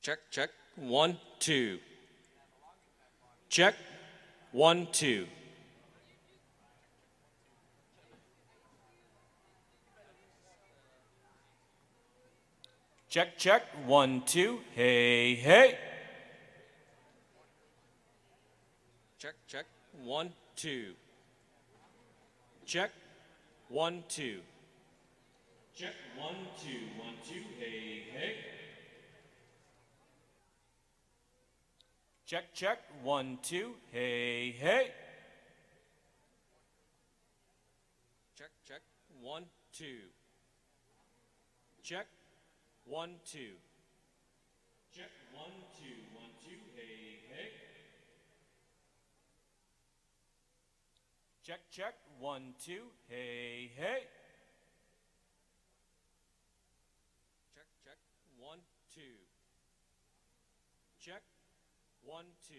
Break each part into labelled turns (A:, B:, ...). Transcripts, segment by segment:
A: Check, check. 1, 2. Check. 1, 2. Check, check. 1, 2. Hey, hey. Check, check. 1, 2. Check. 1, 2. Check. 1, 2. 1, 2. Hey, hey. Check, check. 1, 2. Hey, hey. Check, check. 1, 2. Check. 1, 2. Check. 1, 2. 1, 2. Hey, hey. Check, check. 1, 2. Hey, hey. Check, check. 1, 2. Check. 1, 2.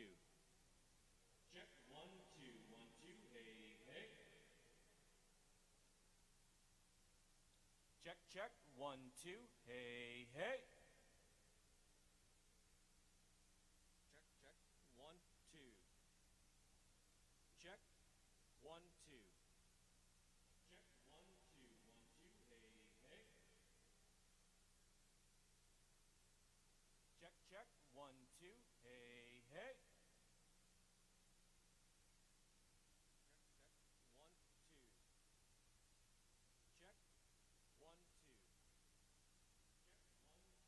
A: Check. 1, 2. 1, 2. Hey, hey. Check, check. 1, 2. Hey, hey. Check, check. 1, 2. Check. 1, 2. Check. 1, 2. 1, 2. Hey, hey. Check, check. 1, 2. Hey, hey. Check. 1, 2. Check. 1, 2.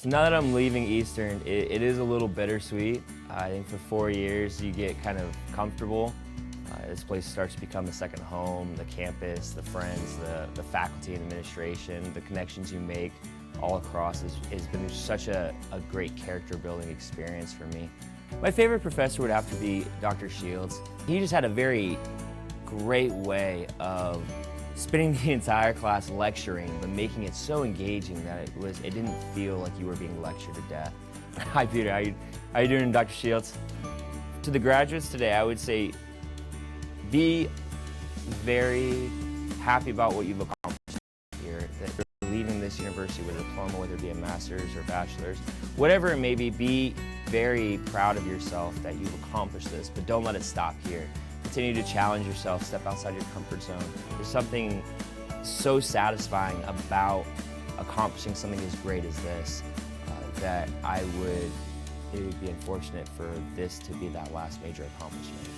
B: So now that I'm leaving Eastern, it is a little bittersweet. I think for 4 years you get kind of comfortable. This place starts to become a second home, the campus, the friends, the faculty and administration, the connections you make all across has been such a great character building experience for me. My favorite professor would have to be Dr. Shields. He just had a very great way of spending the entire class lecturing, but making it so engaging that it didn't feel like you were being lectured to death. Hi Peter, how you doing, Dr. Shields? To the graduates today, I would say be very happy about what you've accomplished here. That you're leaving this university with a diploma, whether it be a master's or bachelor's, whatever it may be very proud of yourself that you've accomplished this, but don't let it stop here. Continue to challenge yourself, step outside your comfort zone. There's something so satisfying about accomplishing something as great as this that it would be unfortunate for this to be that last major accomplishment.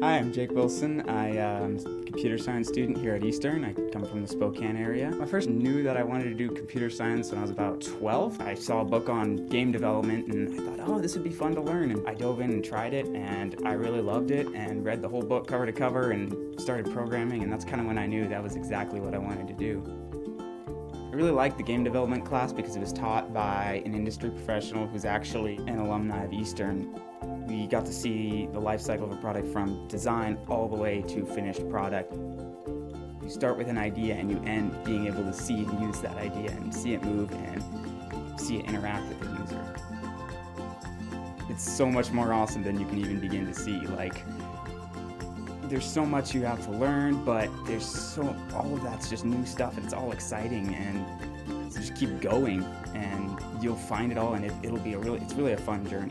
C: Hi, I'm Jake Wilson. I'm a computer science student here at Eastern. I come from the Spokane area. I first knew that I wanted to do computer science when I was about 12. I saw a book on game development and I thought, oh, this would be fun to learn. And I dove in and tried it and I really loved it and read the whole book cover to cover and started programming, and that's kind of when I knew that was exactly what I wanted to do. I really liked the game development class because it was taught by an industry professional who's actually an alumni of Eastern. We got to see the life cycle of a product from design all the way to finished product. You start with an idea and you end being able to see and use that idea and see it move and see it interact with the user. It's so much more awesome than you can even begin to see. Like, there's so much you have to learn, but all of that's just new stuff and it's all exciting, and so just keep going and you'll find it all, and it's really a fun journey.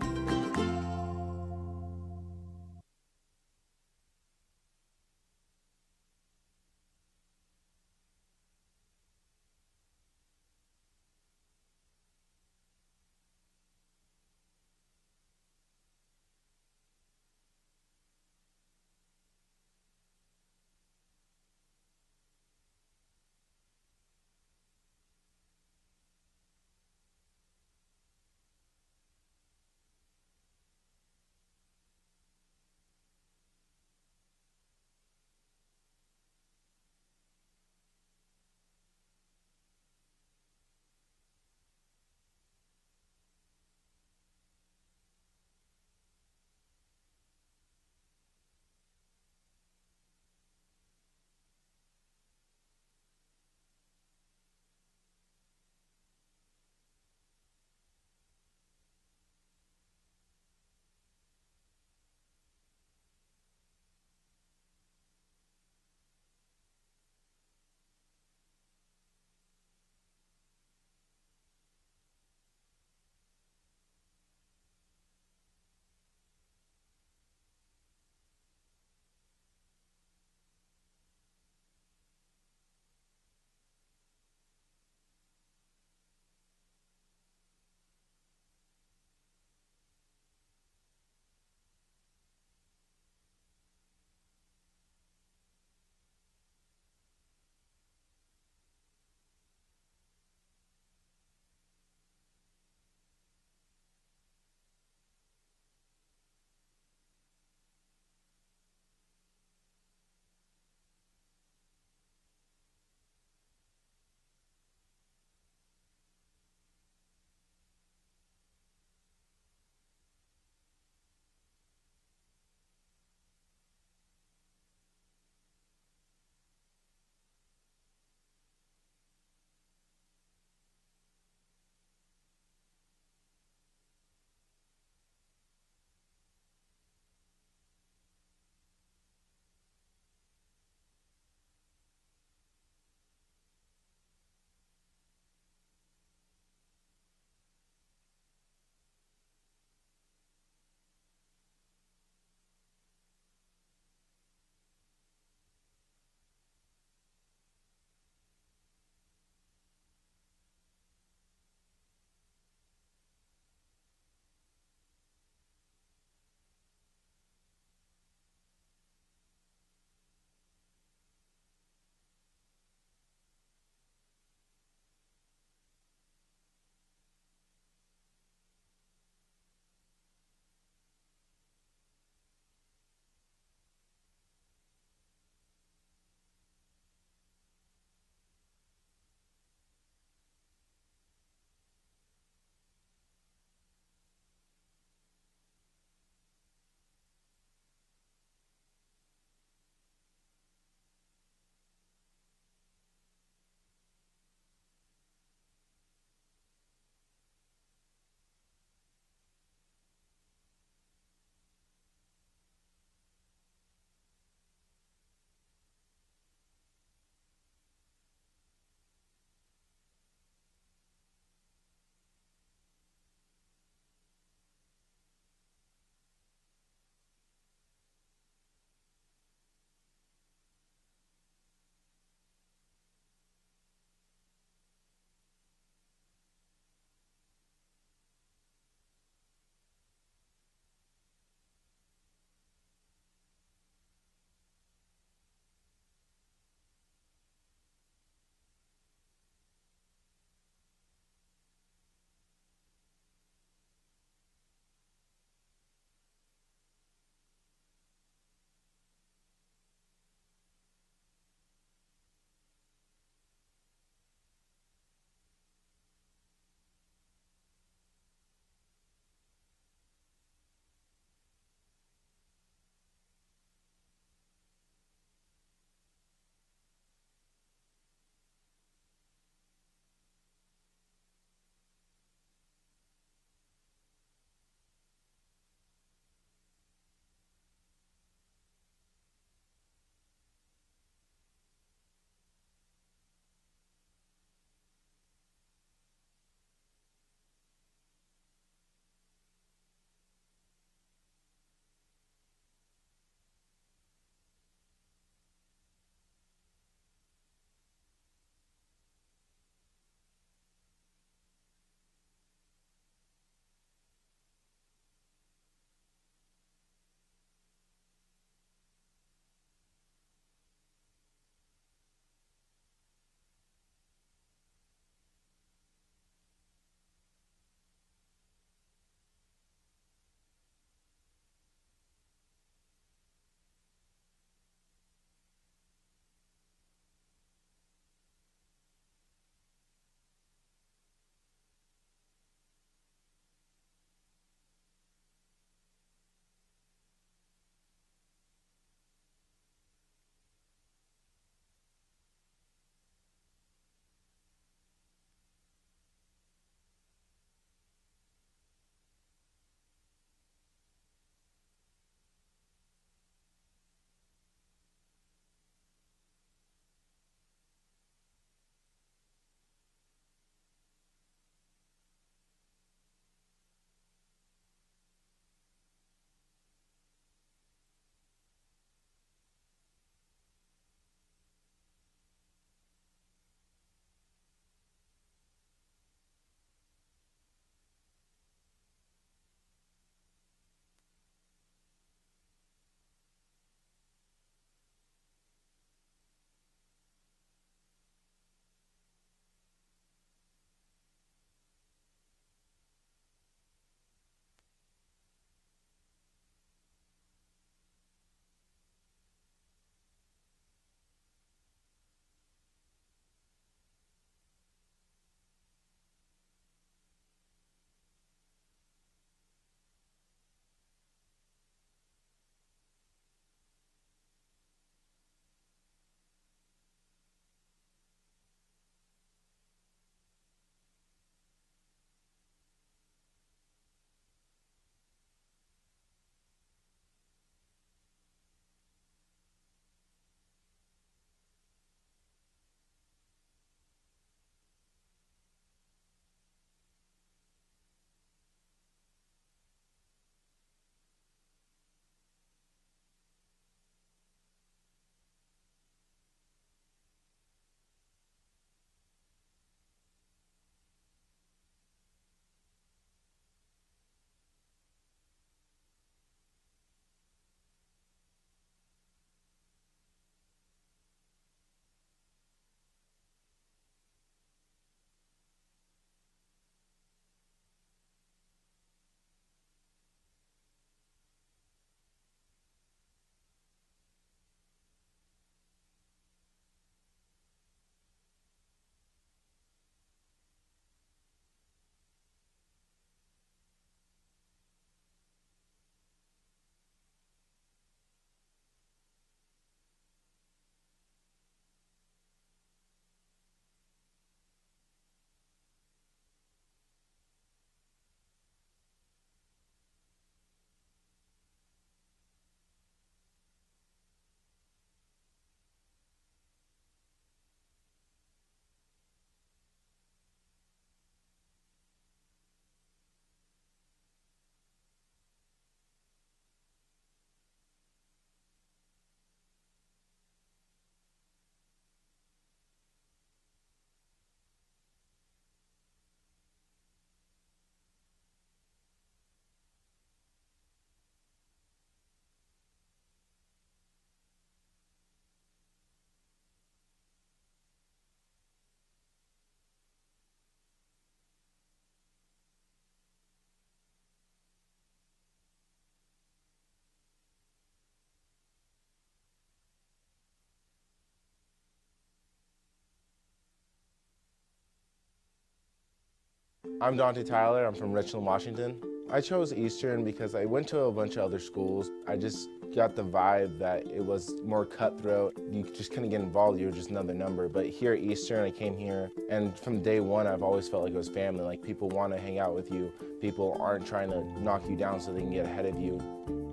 D: I'm Dante Tyler. I'm from Richland, Washington. I chose Eastern because I went to a bunch of other schools. I just got the vibe that it was more cutthroat. You just couldn't get involved, you were just another number. But here at Eastern, I came here, and from day one, I've always felt like it was family. Like, people want to hang out with you. People aren't trying to knock you down so they can get ahead of you.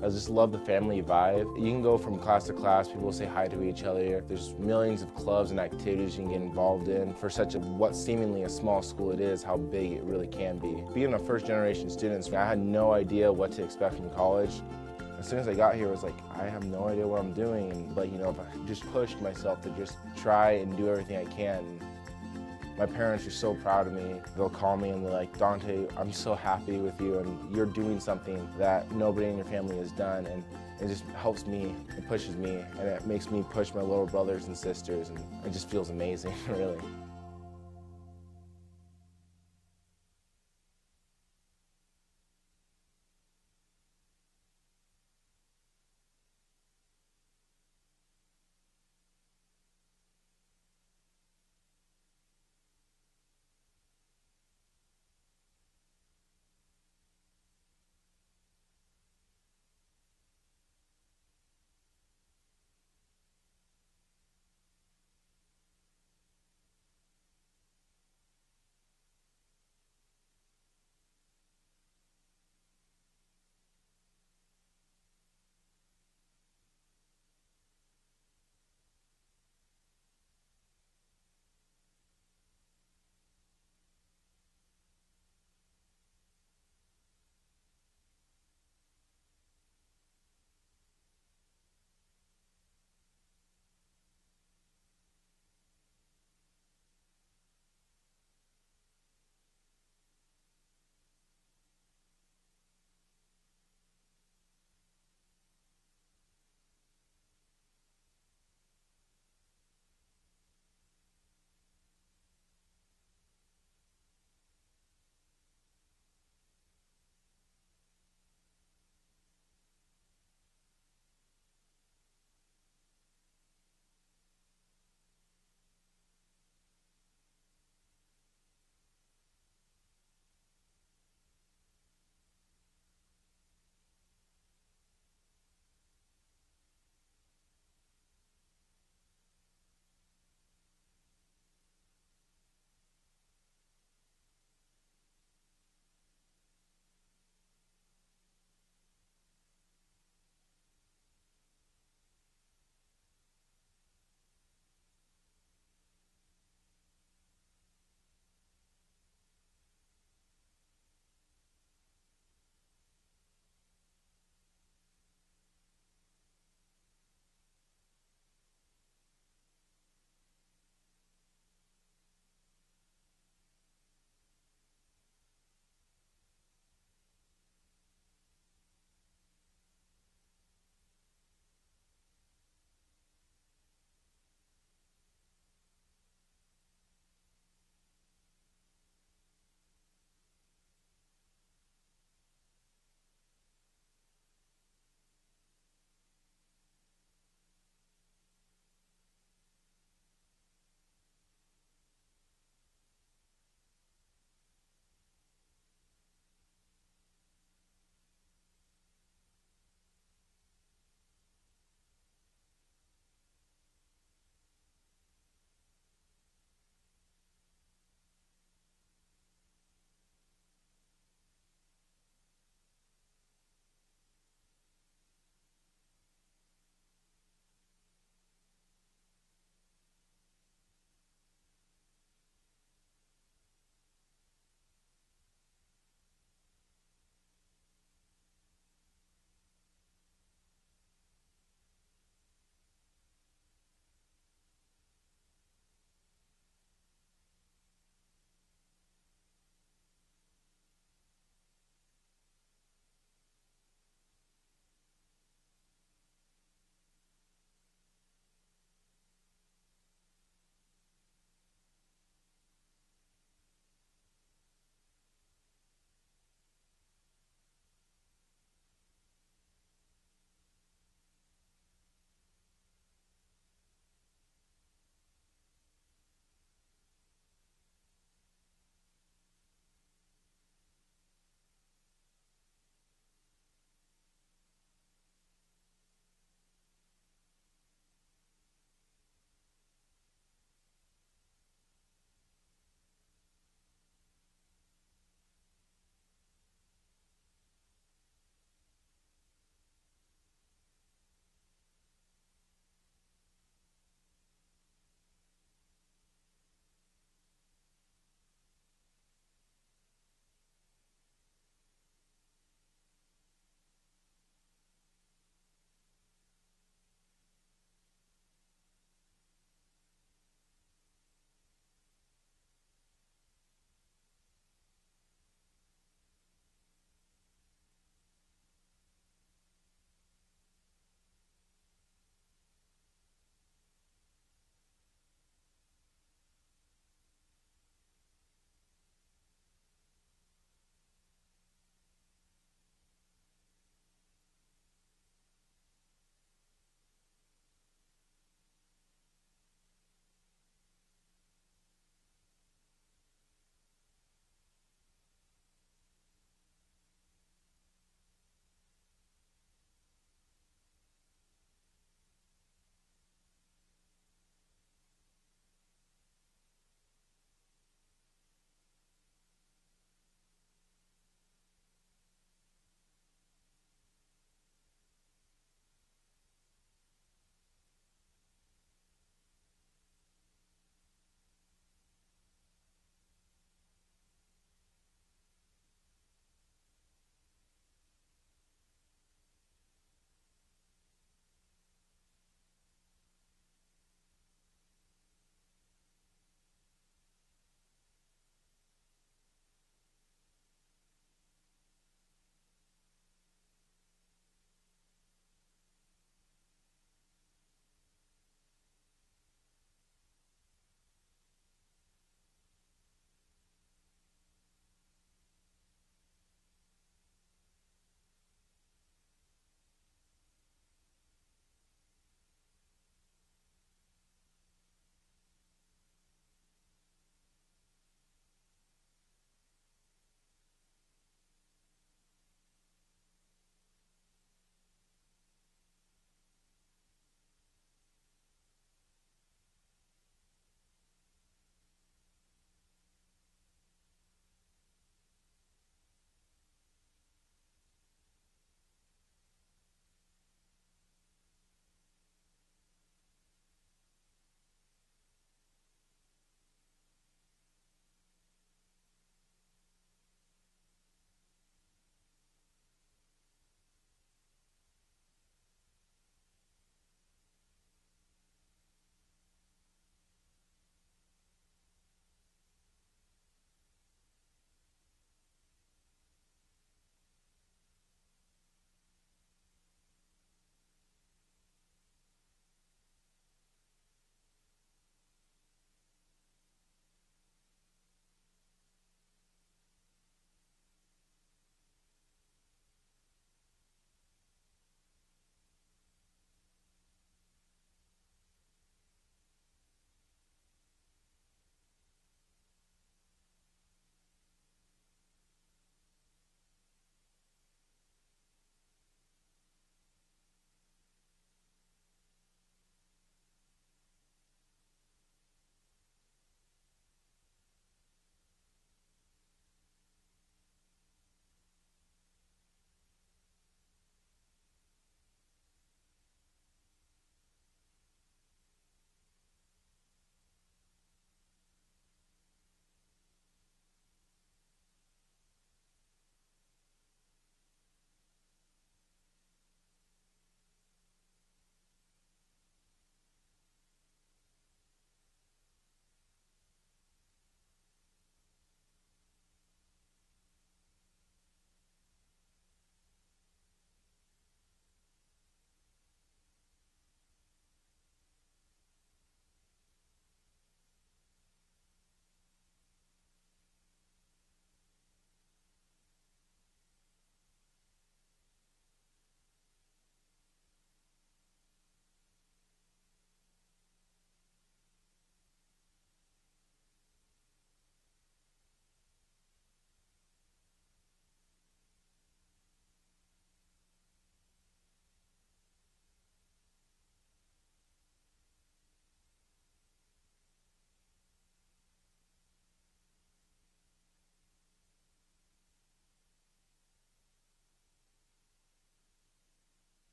D: I just love the family vibe. You can go from class to class, people say hi to each other. There's millions of clubs and activities you can get involved in. For such a, what seemingly a small school it is, how big it really can be. Being a first generation student, I had no idea what to expect from college. As soon as I got here, it was like, I have no idea what I'm doing. But you know, I just pushed myself to just try and do everything I can. My parents are so proud of me. They'll call me and they're like, Dante, I'm so happy with you, and you're doing something that nobody in your family has done. And it just helps me, it pushes me, and it makes me push my little brothers and sisters, and it just feels amazing, really.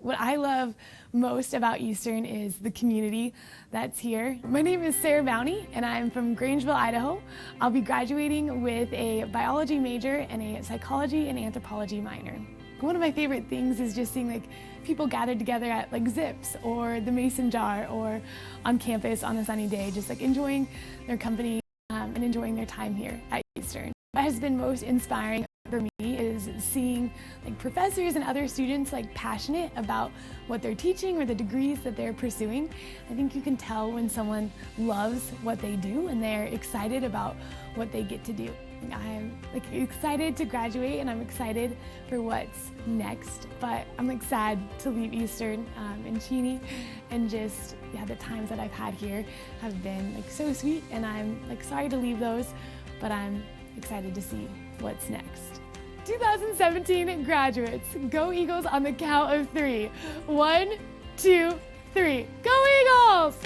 E: What I love most about Eastern is the community that's here. My name is Sarah Bowney and I'm from Grangeville, Idaho. I'll be graduating with a biology major and a psychology and anthropology minor. One of my favorite things is just seeing people gathered together at Zips or the Mason Jar or on campus on a sunny day, just enjoying their company and enjoying their time here at Eastern. What has been most inspiring for me is seeing professors and other students passionate about what they're teaching or the degrees that they're pursuing. I think you can tell when someone loves what they do and they're excited about what they get to do. I'm excited to graduate and I'm excited for what's next, but I'm sad to leave Eastern and Cheney, and just the times that I've had here have been so sweet, and I'm sorry to leave those, but I'm excited to see what's next. 2017 graduates, go Eagles on the count of 3. 1, 2, 3. Go Eagles!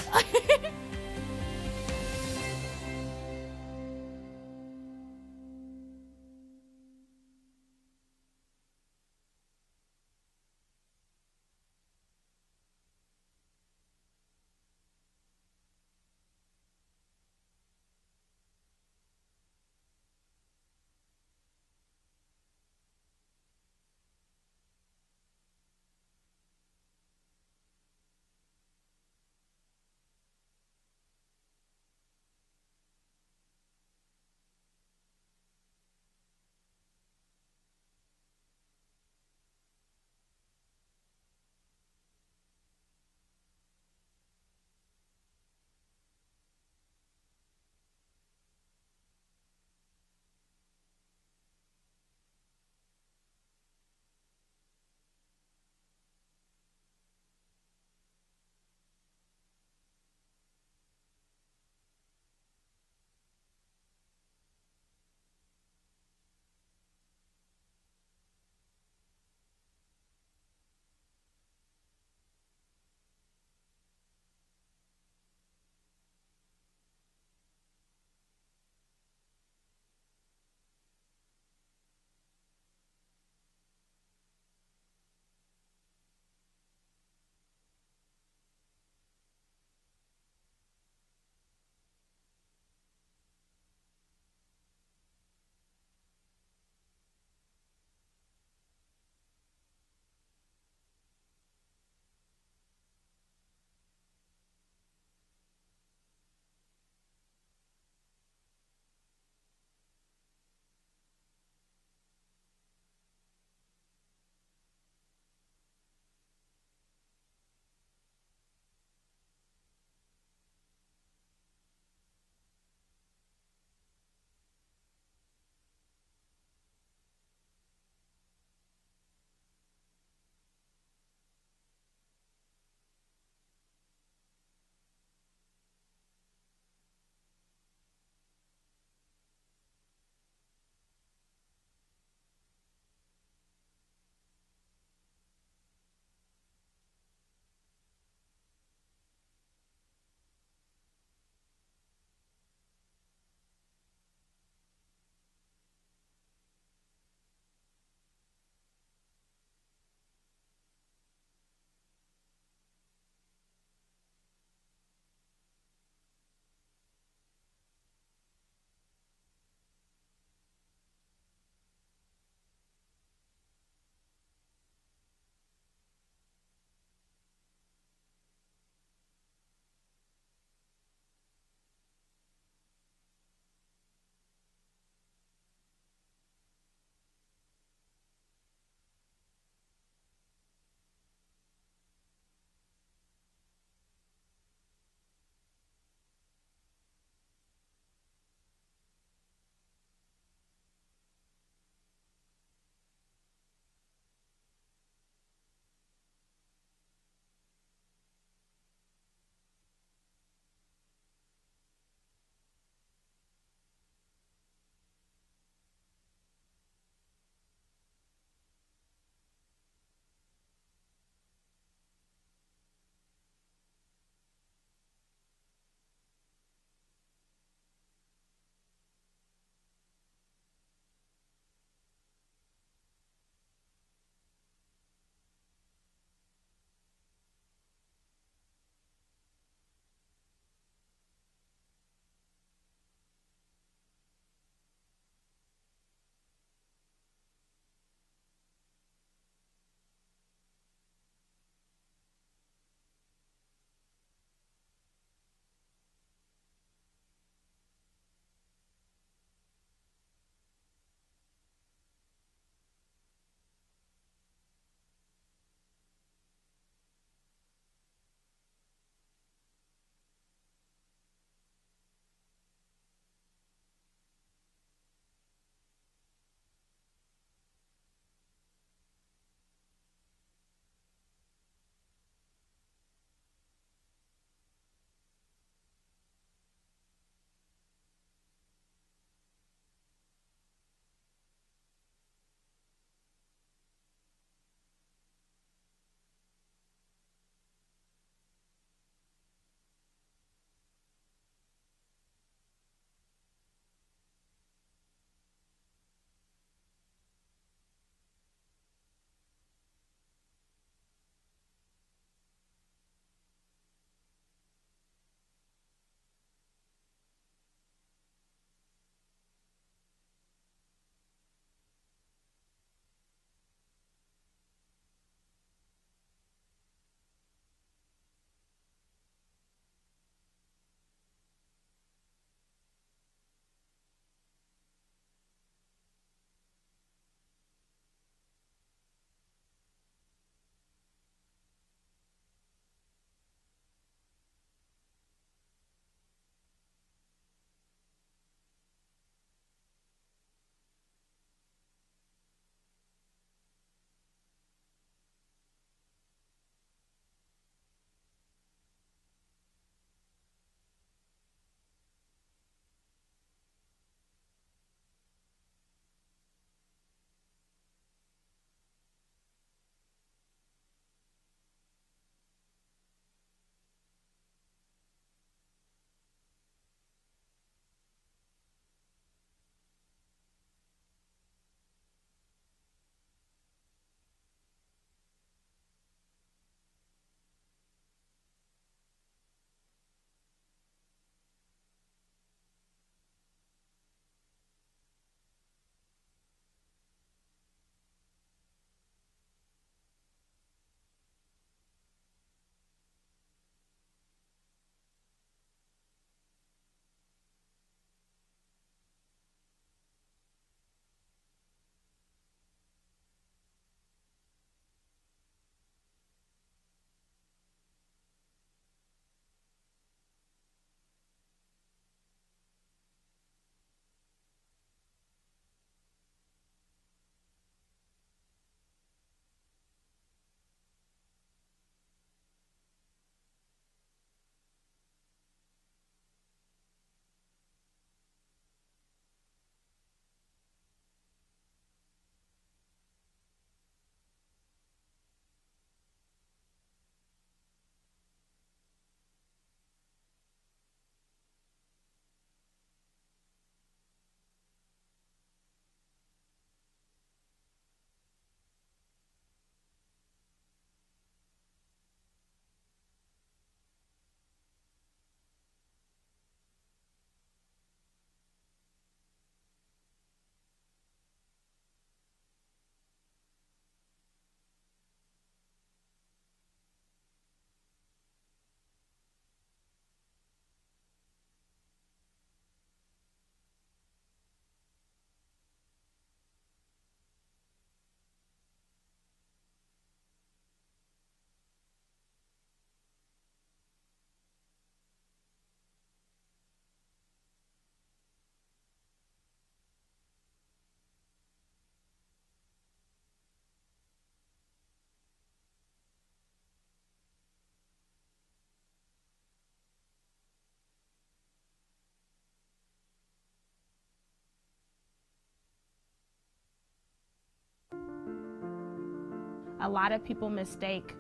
F: A lot of people mistake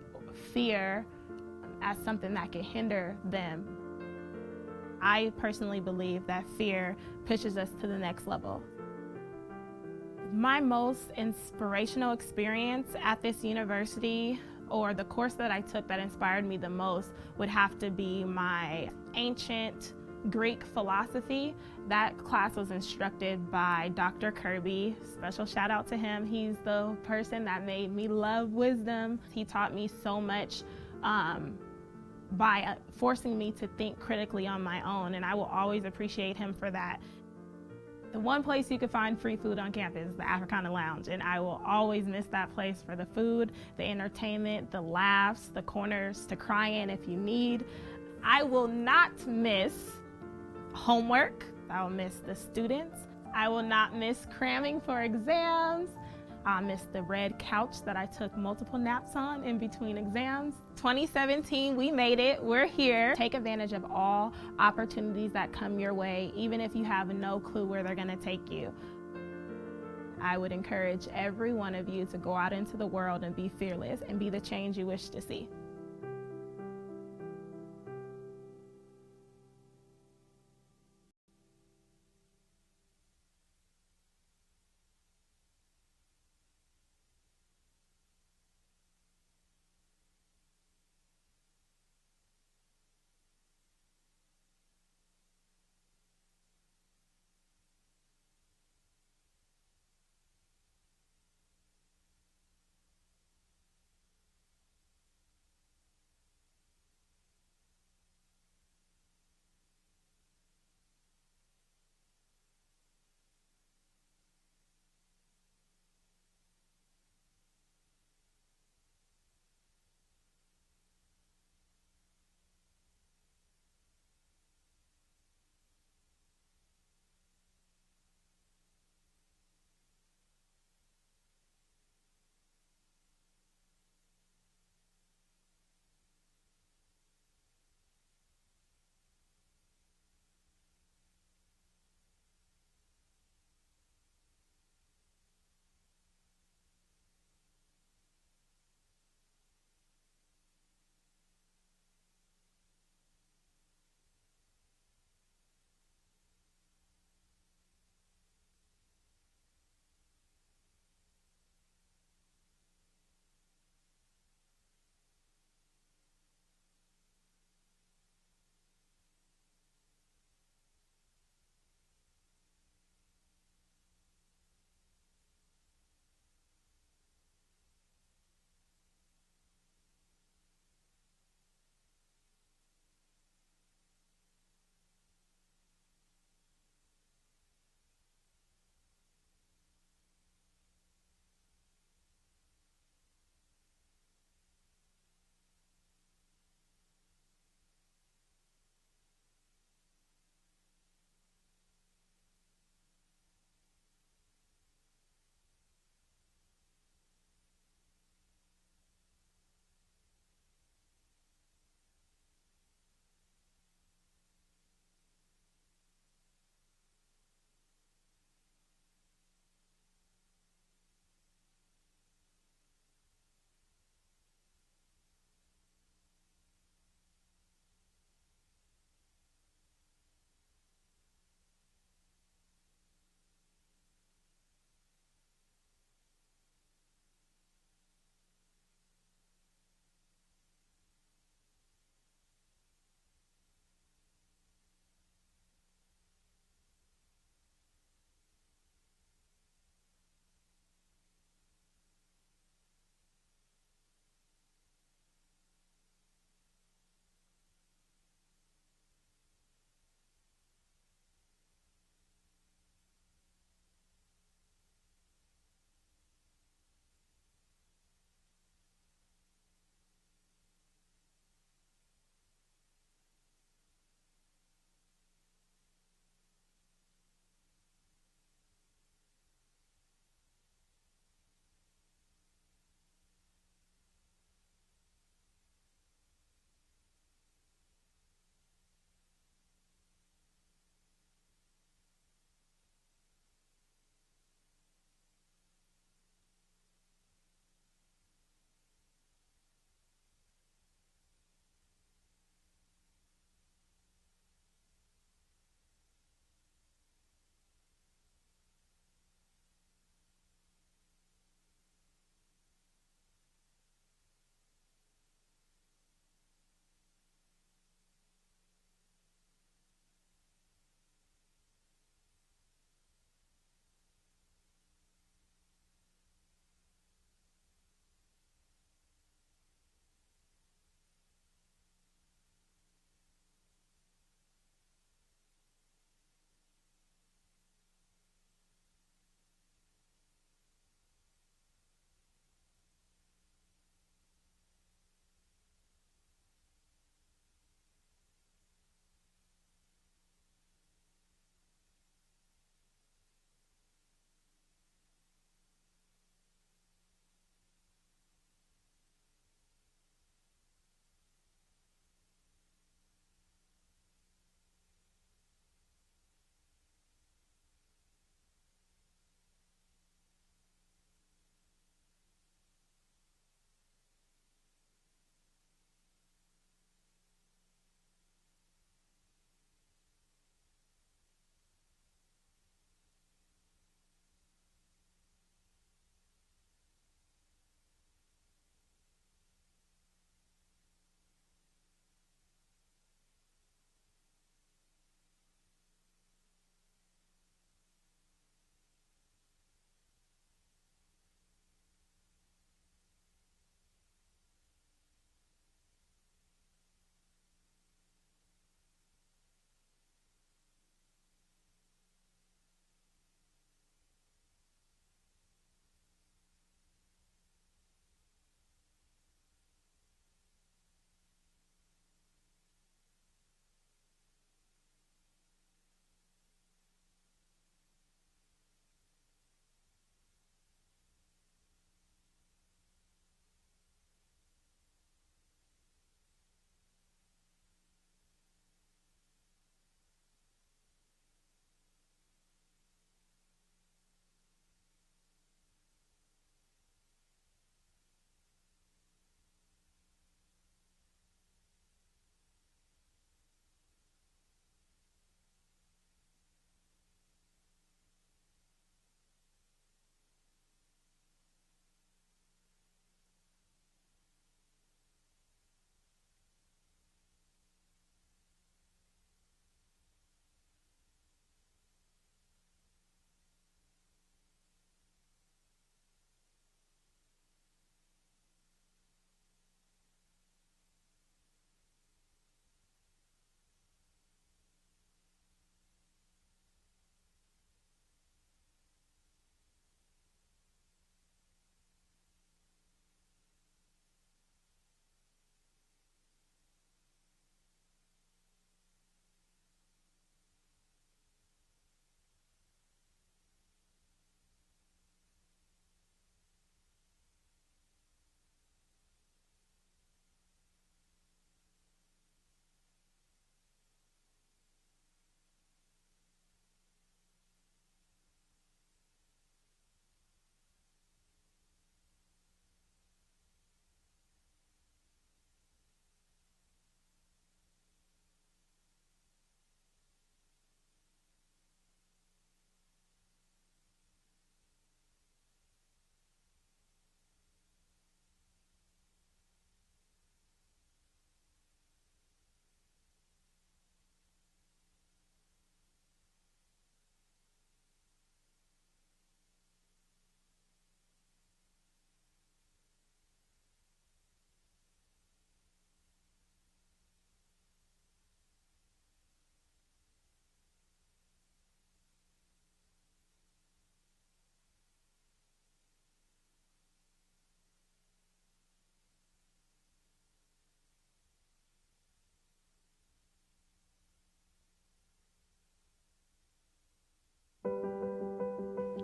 F: fear as something that can hinder them. I personally believe that fear pushes us to the next level. My most inspirational experience at this university, or the course that I took that inspired me the most, would have to be my ancient Greek philosophy. That class was instructed by Dr. Kirby. Special shout out to him. He's the person that made me love wisdom. He taught me so much by forcing me to think critically on my own, and I will always appreciate him for that. The one place you can find free food on campus is the Africana Lounge, and I will always miss that place for the food, the entertainment, the laughs, the corners to cry in if you need. I will not miss homework. I will miss the students. I will not miss cramming for exams. I'll miss the red couch that I took multiple naps on in between exams. 2017, we made it. We're here. Take advantage of all opportunities that come your way, even if you have no clue where they're going to take you. I would encourage every one of you to go out into the world and be fearless and be the change you wish to see.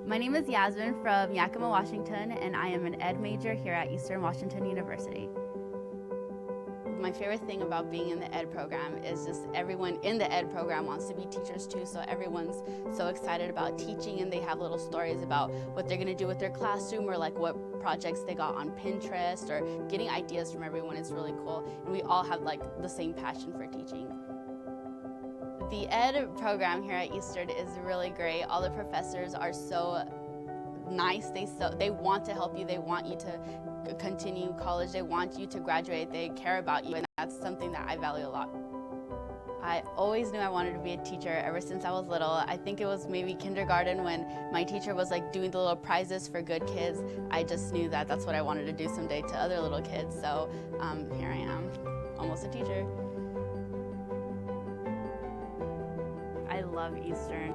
G: My name is Yasmin from Yakima, Washington, and I am an ed major here at Eastern Washington University. My favorite thing about being in the ed program is just everyone in the ed program wants to be teachers too, so everyone's so excited about teaching, and they have little stories about what they're going to do with their classroom, or like what projects they got on Pinterest, or getting ideas from everyone is really cool, and we all have like the same passion for teaching. The ed program here at Eastern is really great. All the professors are so nice. They want to help you. They want you to continue college. They want you to graduate. They care about you, and that's something that I value a lot. I always knew I wanted to be a teacher ever since I was little. I think it was maybe kindergarten when my teacher was like doing the little prizes for good kids. I just knew that that's what I wanted to do someday to other little kids. So here I am, almost a teacher. I love Eastern.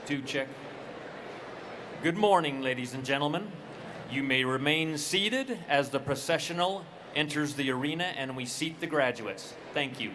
A: 2, check. Good morning, ladies and gentlemen. You may remain seated as the processional enters the arena and we seat the graduates. Thank you.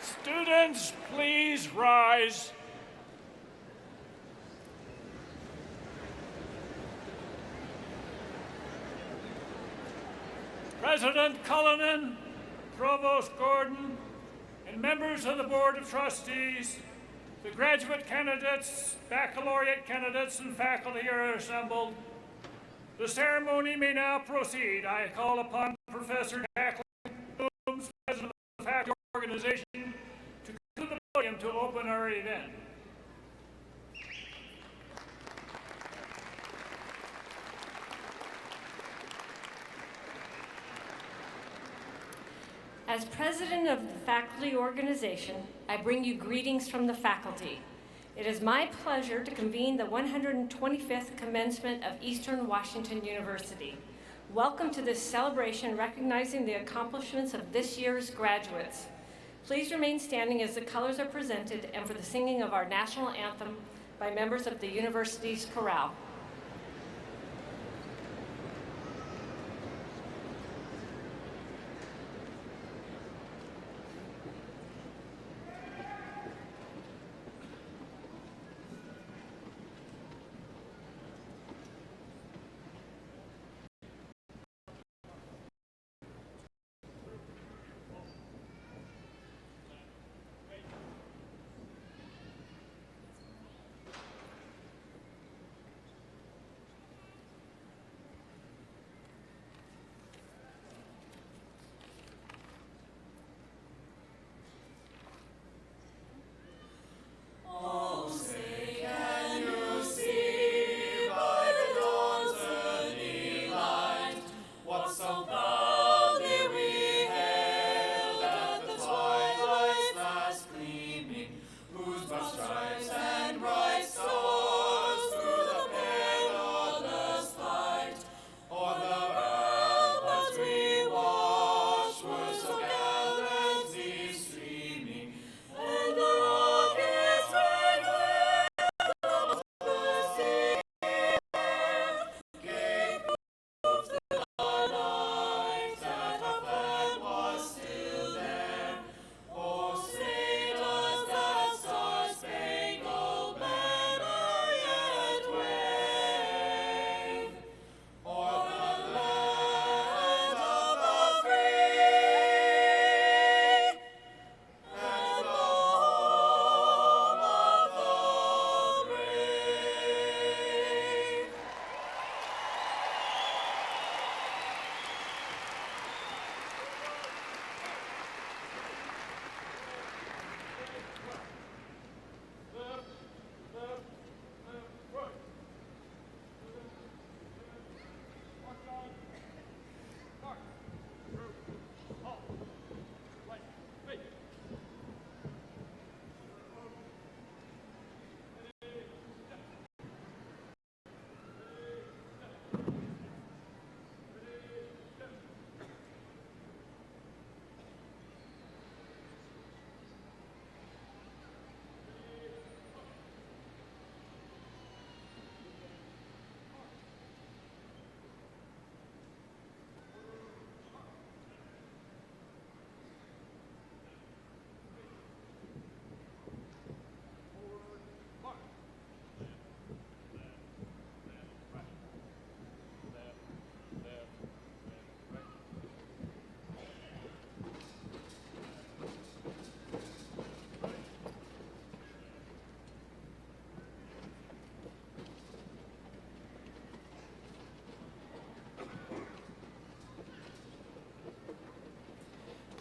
H: Students, please rise. President Cullinan, Provost Gordon, and members of the Board of Trustees, the graduate candidates, baccalaureate candidates, and faculty are assembled. The ceremony may now proceed. I call upon Professor Jacqueline Coombs, President of the Faculty Organization, to come to the podium to open our event.
I: As president of the faculty organization, I bring you greetings from the faculty. It is my pleasure to convene the 125th commencement of Eastern Washington University. Welcome to this celebration recognizing the accomplishments of this year's graduates. Please remain standing as the colors are presented and for the singing of our national anthem by members of the university's chorale.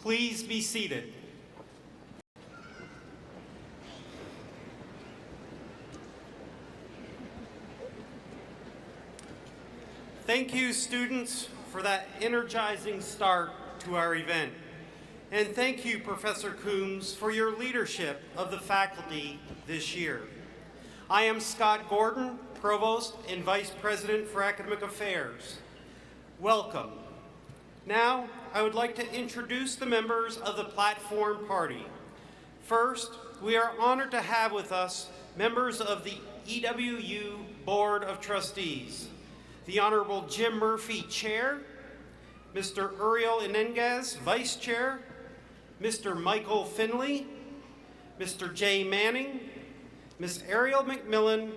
J: Please be seated. Thank you, students, for that energizing start to our event. And thank you, Professor Coombs, for your leadership of the faculty this year. I am Scott Gordon, Provost and Vice President for Academic Affairs. Welcome. Now, I would like to introduce the members of the platform party. First, we are honored to have with us members of the EWU Board of Trustees, the Honorable Jim Murphy, Chair, Mr. Uriel Inenguez, Vice Chair, Mr. Michael Finley, Mr. Jay Manning, Ms. Ariel McMillan,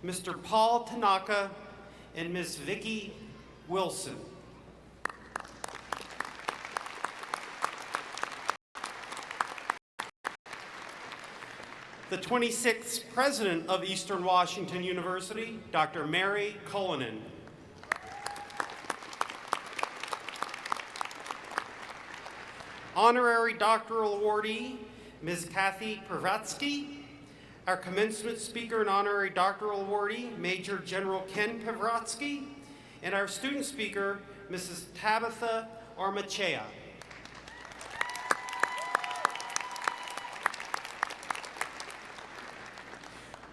J: Mr. Paul Tanaka, and Ms. Vicki Wilson. The 26th President of Eastern Washington University, Dr. Mary Cullinan. Honorary doctoral awardee, Ms. Kathy Pravatsky. Our commencement speaker and honorary doctoral awardee, Major General Ken Pravatsky. And our student speaker, Mrs. Tabitha Armachea.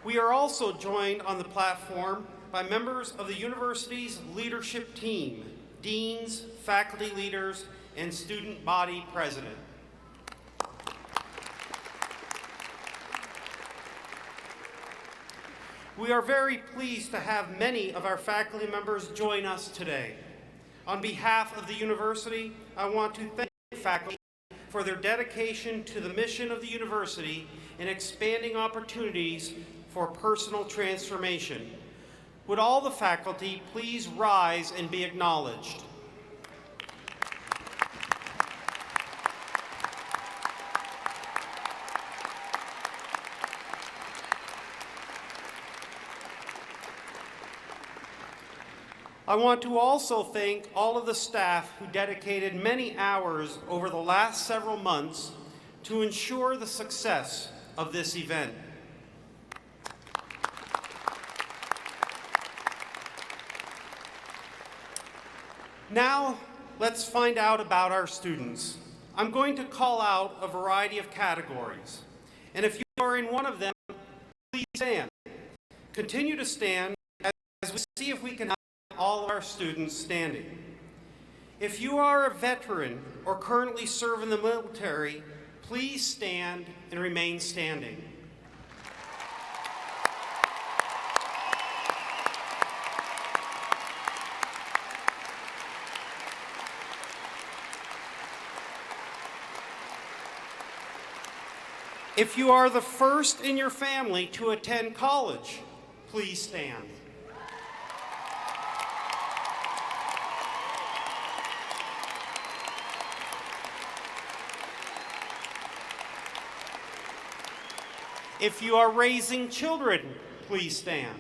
J: We are also joined on the platform by members of the university's leadership team, deans, faculty leaders, and student body president. We are very pleased to have many of our faculty members join us today. On behalf of the university, I want to thank faculty for their dedication to the mission of the university in expanding opportunities for personal transformation. Would all the faculty please rise and be acknowledged? I want to also thank all of the staff who dedicated many hours over the last several months to ensure the success of this event. Now, let's find out about our students. I'm going to call out a variety of categories, and if you are in one of them, please stand. Continue to stand as we see if we can have all of our students standing. If you are a veteran or currently serve in the military, please stand and remain standing. If you are the first in your family to attend college, please stand. If you are raising children, please stand.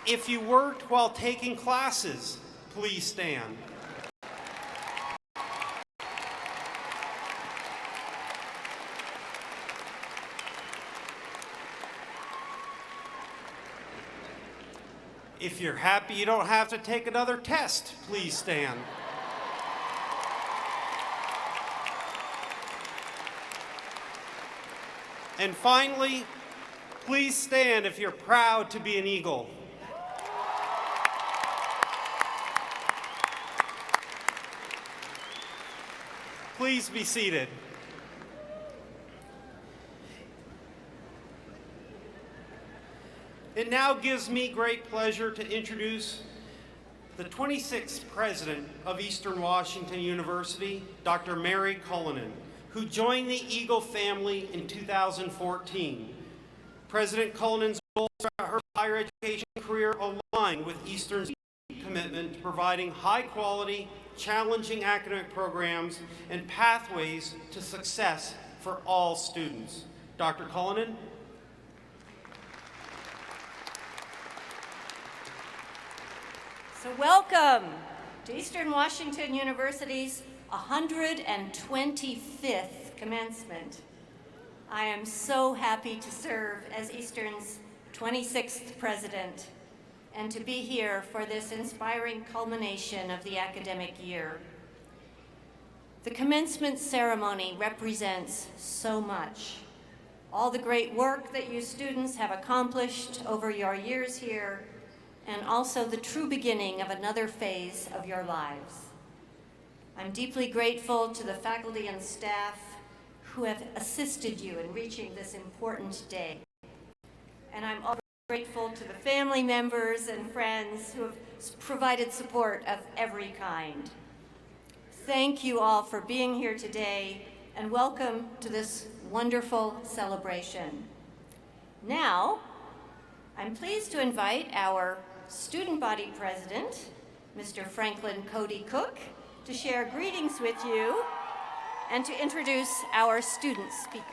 J: If you worked while taking classes, please stand. If you're happy you don't have to take another test, please stand. And finally, please stand if you're proud to be an Eagle. Please be seated. It now gives me great pleasure to introduce the 26th President of Eastern Washington University, Dr. Mary Cullinan, who joined the Eagle family in 2014. President Cullinan's goals throughout her higher education career align with Eastern's commitment to providing high-quality, challenging academic programs and pathways to success for all students. Dr. Cullinan.
I: So welcome to Eastern Washington University's 125th commencement. I am so happy to serve as Eastern's 26th president and to be here for this inspiring culmination of the academic year. The commencement ceremony represents so much. All the great work that you students have accomplished over your years here, and also the true beginning of another phase of your lives. I'm deeply grateful to the faculty and staff who have assisted you in reaching this important day. And I'm also Grateful to the family members and friends who have provided support of every kind. Thank you all for being here today, and welcome to this wonderful celebration. Now, I'm pleased to invite our student body president, Mr. Franklin Cody Cook, to share greetings with you and to introduce our student speaker.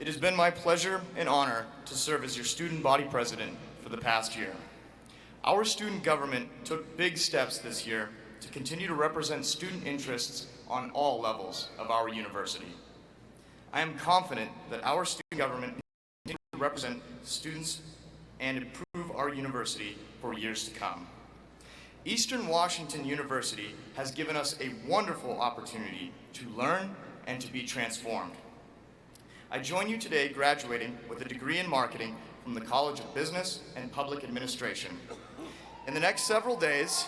K: It has been my pleasure and honor to serve as your student body president for the past year. Our student government took big steps this year to continue to represent student interests on all levels of our university. I am confident that our student government will continue to represent students and improve our university for years to come. Eastern Washington University has given us a wonderful opportunity to learn and to be transformed. I join you today graduating with a degree in marketing from the College of Business and Public Administration. In the next several days,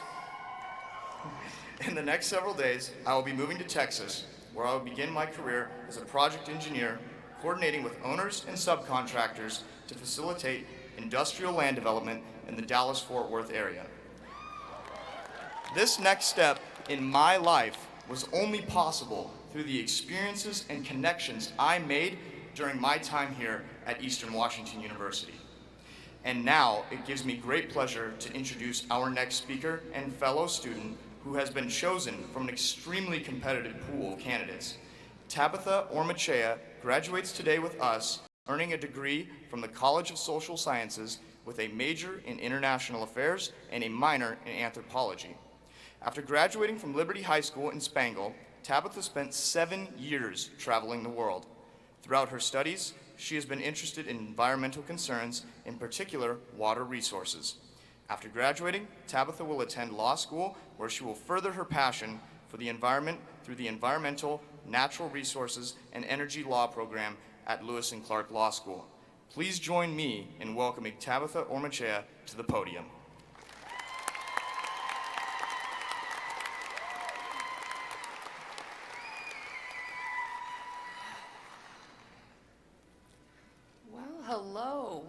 K: I will be moving to Texas, where I will begin my career as a project engineer, coordinating with owners and subcontractors to facilitate industrial land development in the Dallas-Fort Worth area. This next step in my life was only possible through the experiences and connections I made during my time here at Eastern Washington University. And now it gives me great pleasure to introduce our next speaker and fellow student who has been chosen from an extremely competitive pool of candidates. Tabitha Ormachea graduates today with us, earning a degree from the College of Social Sciences with a major in international affairs and a minor in anthropology. After graduating from Liberty High School in Spangle, Tabitha spent 7 years traveling the world. Throughout her studies, she has been interested in environmental concerns, in particular water resources. After graduating, Tabitha will attend law school, where she will further her passion for the environment through the Environmental, Natural Resources, and Energy Law program at Lewis and Clark Law School. Please join me in welcoming Tabitha Ormachea to the podium.
L: Hello.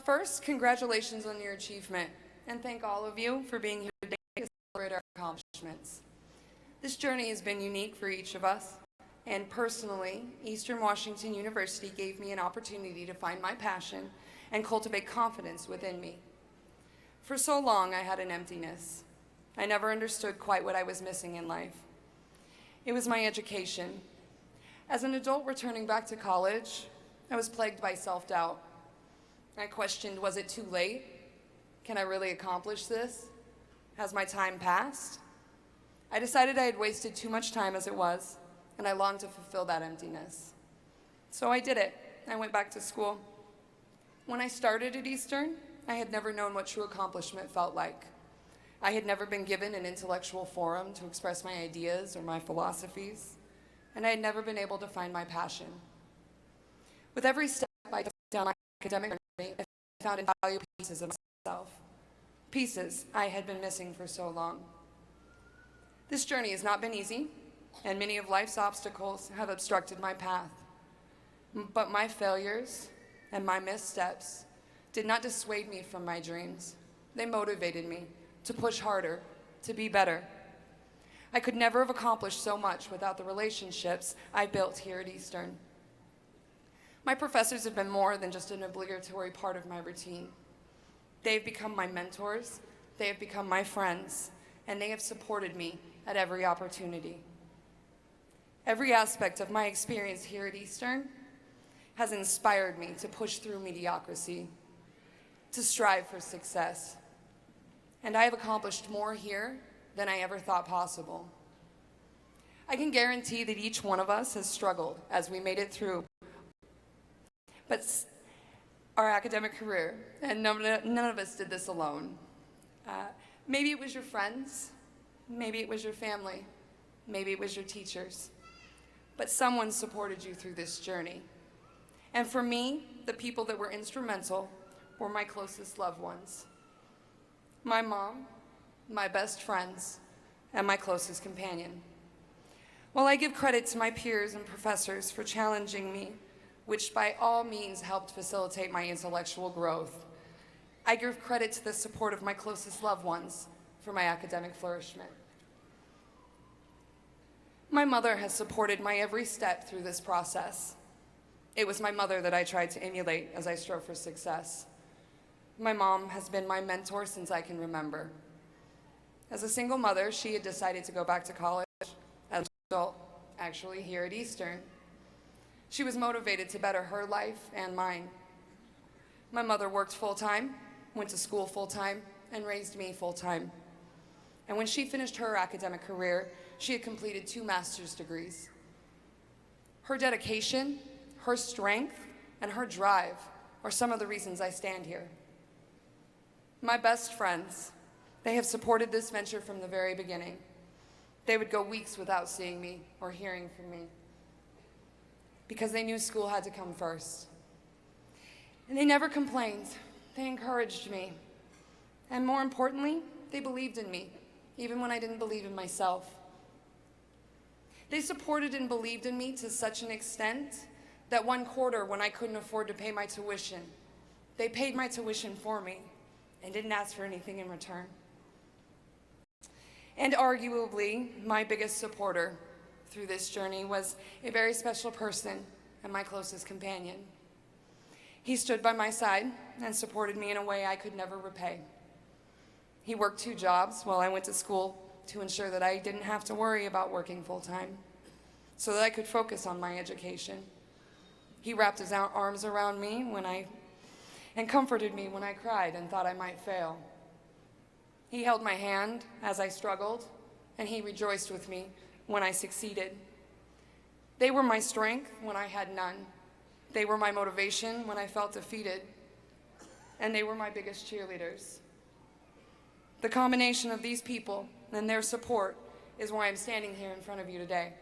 L: First, congratulations on your achievement, and thank all of you for being here today to celebrate our accomplishments. This journey has been unique for each of us, and personally, Eastern Washington University gave me an opportunity to find my passion and cultivate confidence within me. For so long, I had an emptiness. I never understood quite what I was missing in life. It was my education. As an adult returning back to college, I was plagued by self-doubt. I questioned, was it too late? Can I really accomplish this? Has my time passed? I decided I had wasted too much time as it was, and I longed to fulfill that emptiness. So I did it. I went back to school. When I started at Eastern, I had never known what true accomplishment felt like. I had never been given an intellectual forum to express my ideas or my philosophies, and I had never been able to find my passion. With every step I took down my academic journey, I found invaluable pieces of myself, pieces I had been missing for so long. This journey has not been easy, and many of life's obstacles have obstructed my path. But my failures and my missteps did not dissuade me from my dreams. They motivated me to push harder, to be better. I could never have accomplished so much without the relationships I built here at Eastern. My professors have been more than just an obligatory part of my routine. They've become my mentors, they have become my friends, and they have supported me at every opportunity. Every aspect of my experience here at Eastern has inspired me to push through mediocrity, to strive for success. And I have accomplished more here than I ever thought possible. I can guarantee that each one of us has struggled as we made it through but our academic career, and none of us did this alone. Maybe it was your friends, maybe it was your family, maybe it was your teachers, but someone supported you through this journey. And for me, the people that were instrumental were my closest loved ones. My mom, my best friends, and my closest companion. While I give credit to my peers and professors for challenging me, which by all means helped facilitate my intellectual growth, I give credit to the support of my closest loved ones for my academic flourishment. My mother has supported my every step through this process. It was my mother that I tried to emulate as I strove for success. My mom has been my mentor since I can remember. As a single mother, she had decided to go back to college as an adult, actually here at Eastern. She was motivated to better her life and mine. My mother worked full-time, went to school full-time, and raised me full-time. And when she finished her academic career, she had completed 2 master's degrees. Her dedication, her strength, and her drive are some of the reasons I stand here. My best friends, they have supported this venture from the very beginning. They would go weeks without seeing me or hearing from me because they knew school had to come first. And they never complained. They encouraged me. And more importantly, they believed in me, even when I didn't believe in myself. They supported and believed in me to such an extent that one quarter, when I couldn't afford to pay my tuition, they paid my tuition for me and didn't ask for anything in return. And arguably, my biggest supporter through this journey was a very special person and my closest companion. He stood by my side and supported me in a way I could never repay. He worked 2 jobs while I went to school to ensure that I didn't have to worry about working full-time, so that I could focus on my education. He wrapped his arms around me and comforted me when I cried and thought I might fail. He held my hand as I struggled, and he rejoiced with me when I succeeded. They were my strength when I had none. They were my motivation when I felt defeated, and they were my biggest cheerleaders. The combination of these people and their support is why I'm standing here in front of you today.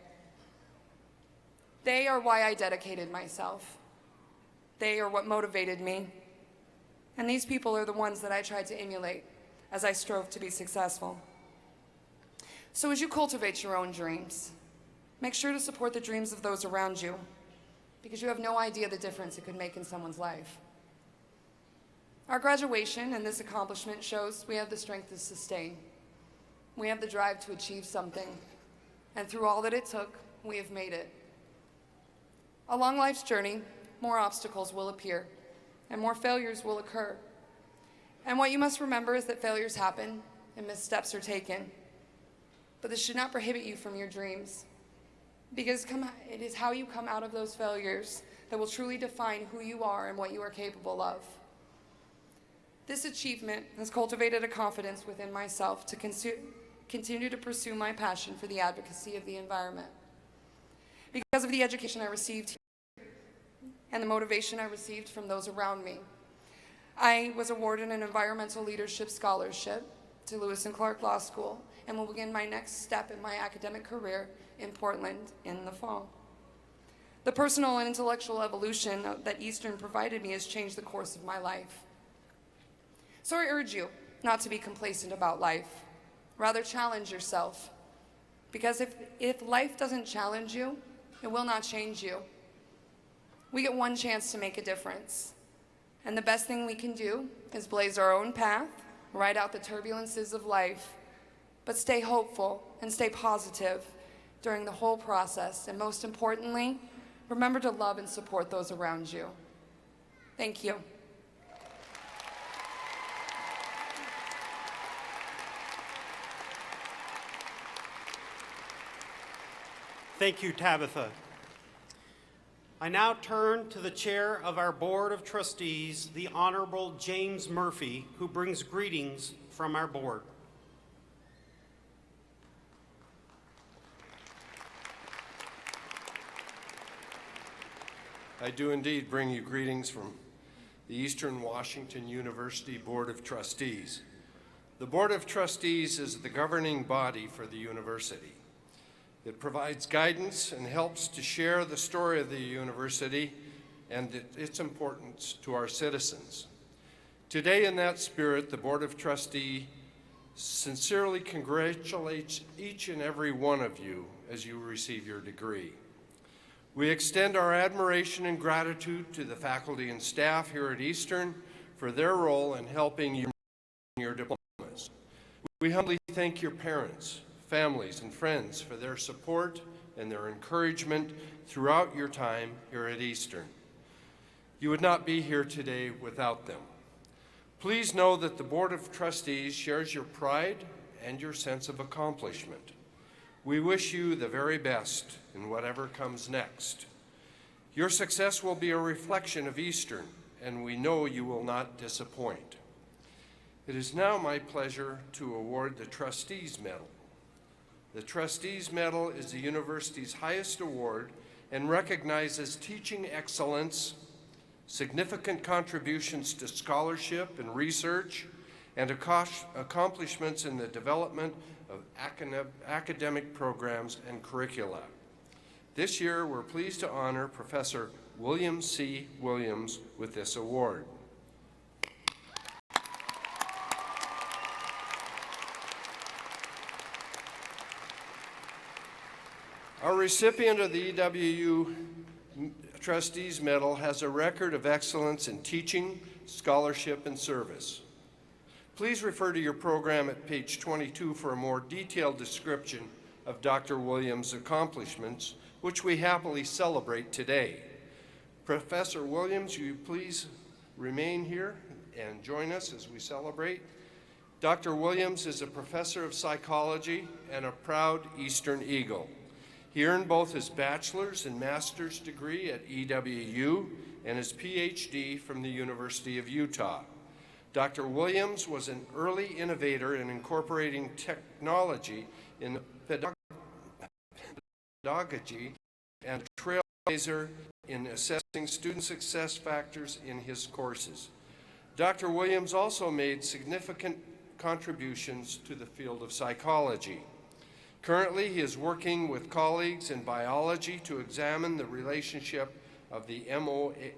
L: They are why I dedicated myself. They are what motivated me. And these people are the ones that I tried to emulate as I strove to be successful. So as you cultivate your own dreams, make sure to support the dreams of those around you, because you have no idea the difference it could make in someone's life. Our graduation and this accomplishment shows we have the strength to sustain. We have the drive to achieve something, and through all that it took, we have made it. Along life's journey, more obstacles will appear, and more failures will occur. And what you must remember is that failures happen and missteps are taken. But this should not prohibit you from your dreams, because it is how you come out of those failures that will truly define who you are and what you are capable of. This achievement has cultivated a confidence within myself to continue to pursue my passion for the advocacy of the environment. Because of the education I received here and the motivation I received from those around me, I was awarded an Environmental Leadership Scholarship to Lewis and Clark Law School and will begin my next step in my academic career in Portland in the fall. The personal and intellectual evolution that Eastern provided me has changed the course of my life. So I urge you not to be complacent about life. Rather, challenge yourself. Because if life doesn't challenge you, it will not change you. We get one chance to make a difference. And the best thing we can do is blaze our own path, ride out the turbulences of life, but stay hopeful and stay positive during the whole process. And most importantly, remember to love and support those around you. Thank you.
J: Thank you, Tabitha. I now turn to the chair of our Board of Trustees, the Honorable James Murphy, who brings greetings from our board.
M: I do indeed bring you greetings from the Eastern Washington University Board of Trustees. The Board of Trustees is the governing body for the university. It provides guidance and helps to share the story of the university and its importance to our citizens. Today, in that spirit, the Board of Trustees sincerely congratulates each and every one of you as you receive your degree. We extend our admiration and gratitude to the faculty and staff here at Eastern for their role in helping you earn your diplomas. We humbly thank your parents, families, and friends for their support and their encouragement throughout your time here at Eastern. You would not be here today without them. Please know that the Board of Trustees shares your pride and your sense of accomplishment. We wish you the very best in whatever comes next. Your success will be a reflection of Eastern, and we know you will not disappoint. It is now my pleasure to award the Trustees Medal. The Trustees Medal is the university's highest award and recognizes teaching excellence, significant contributions to scholarship and research, and accomplishments in the development of academic programs and curricula. This year, we're pleased to honor Professor William C. Williams with this award. Our recipient of the EWU Trustees Medal has a record of excellence in teaching, scholarship, and service. Please refer to your program at page 22 for a more detailed description of Dr. Williams' accomplishments, which we happily celebrate today. Professor Williams, will you please remain here and join us as we celebrate? Dr. Williams is a professor of psychology and a proud Eastern Eagle. He earned both his bachelor's and master's degree at EWU and his PhD from the University of Utah. Dr. Williams was an early innovator in incorporating technology in pedagogy and a trailblazer in assessing student success factors in his courses. Dr. Williams also made significant contributions to the field of psychology. Currently, he is working with colleagues in biology to examine the relationship of the MAOA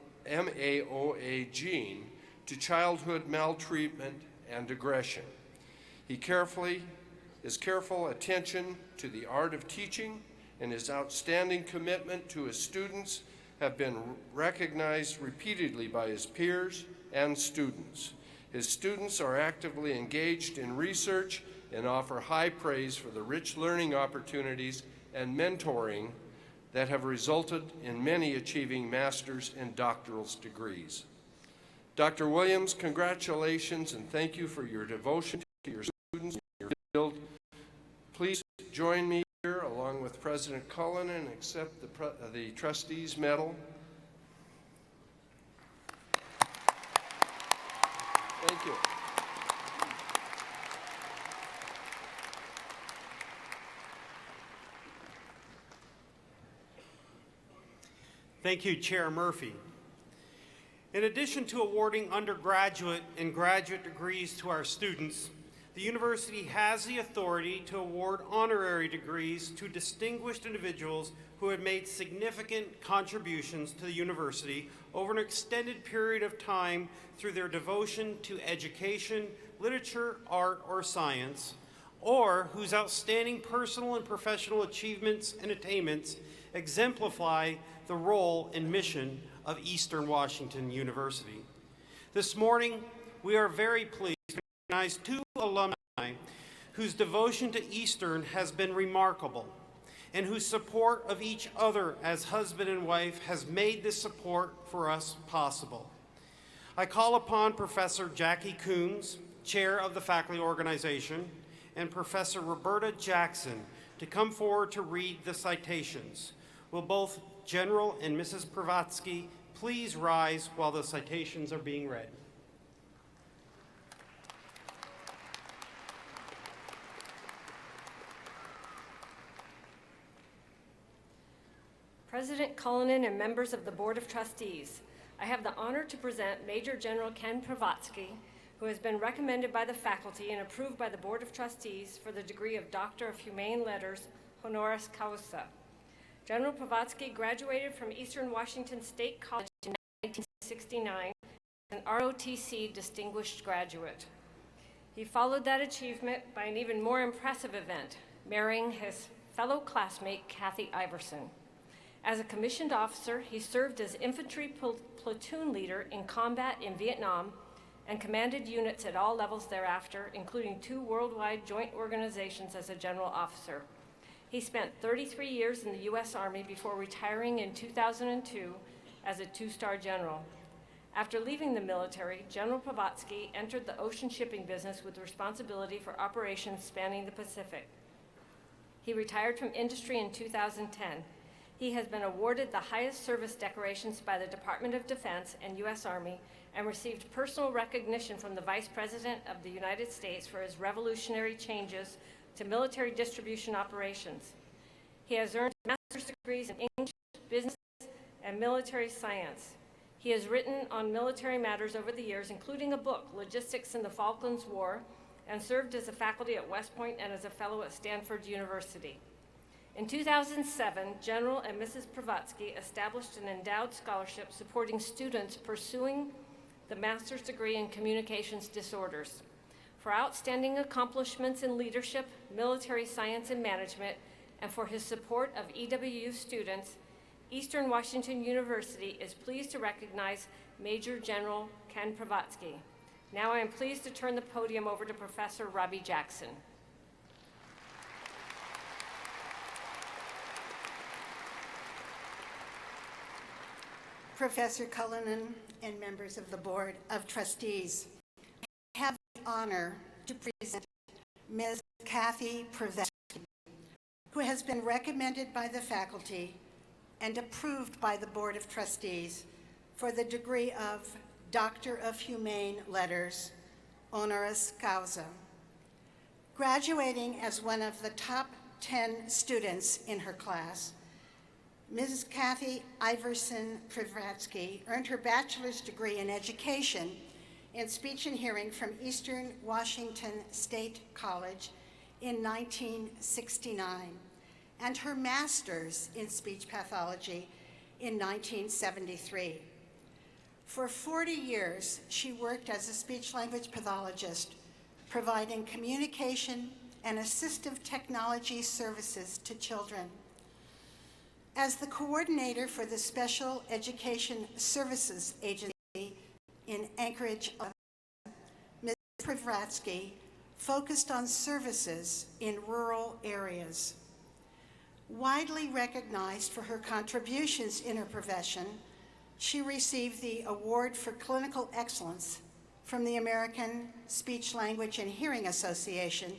M: gene to childhood maltreatment and aggression. His careful attention to the art of teaching and his outstanding commitment to his students have been recognized repeatedly by his peers and students. His students are actively engaged in research and offer high praise for the rich learning opportunities and mentoring that have resulted in many achieving master's and doctoral degrees. Dr. Williams, congratulations and thank you for your devotion to your students and your field. Please join me here along with President Cullen and accept the Trustees Medal. Thank you.
J: Thank you, Chair Murphy. In addition to awarding undergraduate and graduate degrees to our students, the university has the authority to award honorary degrees to distinguished individuals who have made significant contributions to the university over an extended period of time through their devotion to education, literature, art, or science, or whose outstanding personal and professional achievements and attainments exemplify the role and mission of Eastern Washington University. This morning, we are very pleased to recognize two alumni whose devotion to Eastern has been remarkable and whose support of each other as husband and wife has made this support for us possible. I call upon Professor Jackie Coombs, Chair of the Faculty Organization, and Professor Roberta Jackson to come forward to read the citations. Will both General and Mrs. Pravatsky please rise while the citations are being read?
I: President Cullinan and members of the Board of Trustees, I have the honor to present Major General Ken Pravatsky, who has been recommended by the faculty and approved by the Board of Trustees for the degree of Doctor of Humane Letters, honoris causa. General Pravatsky graduated from Eastern Washington State College in 1969 as an ROTC distinguished graduate. He followed that achievement by an even more impressive event, marrying his fellow classmate, Kathy Iverson. As a commissioned officer, he served as infantry platoon leader in combat in Vietnam and commanded units at all levels thereafter, including 2 worldwide joint organizations as a general officer. He spent 33 years in the U.S. Army before retiring in 2002 as a 2-star general. After leaving the military, General Pravatsky entered the ocean shipping business with responsibility for operations spanning the Pacific. He retired from industry in 2010. He has been awarded the highest service decorations by the Department of Defense and U.S. Army and received personal recognition from the Vice President of the United States for his revolutionary changes to military distribution operations. He has earned master's degrees in English, business, and military science. He has written on military matters over the years, including a book, Logistics in the Falklands War, and served as a faculty at West Point and as a fellow at Stanford University. In 2007, General and Mrs. Pravatsky established an endowed scholarship supporting students pursuing the master's degree in communications disorders. For outstanding accomplishments in leadership, military science, and management, and for his support of EWU students, Eastern Washington University is pleased to recognize Major General Ken Pravatsky. Now I am pleased to turn the podium over to Professor Robbie Jackson.
N: Professor Cullinan and members of the Board of Trustees, I have the honor to present Ms. Kathy Pravatsky, who has been recommended by the faculty and approved by the Board of Trustees for the degree of Doctor of Humane Letters, honoris causa. Graduating as one of the top 10 students in her class, Mrs. Kathy Iverson Pravatsky earned her bachelor's degree in education in speech and hearing from Eastern Washington State College in 1969, and her master's in speech pathology in 1973. For 40 years, she worked as a speech-language pathologist, providing communication and assistive technology services to children. As the coordinator for the Special Education Services Agency in Anchorage, Ms. Pravatsky focused on services in rural areas. Widely recognized for her contributions in her profession, she received the Award for Clinical Excellence from the American Speech, Language, and Hearing Association,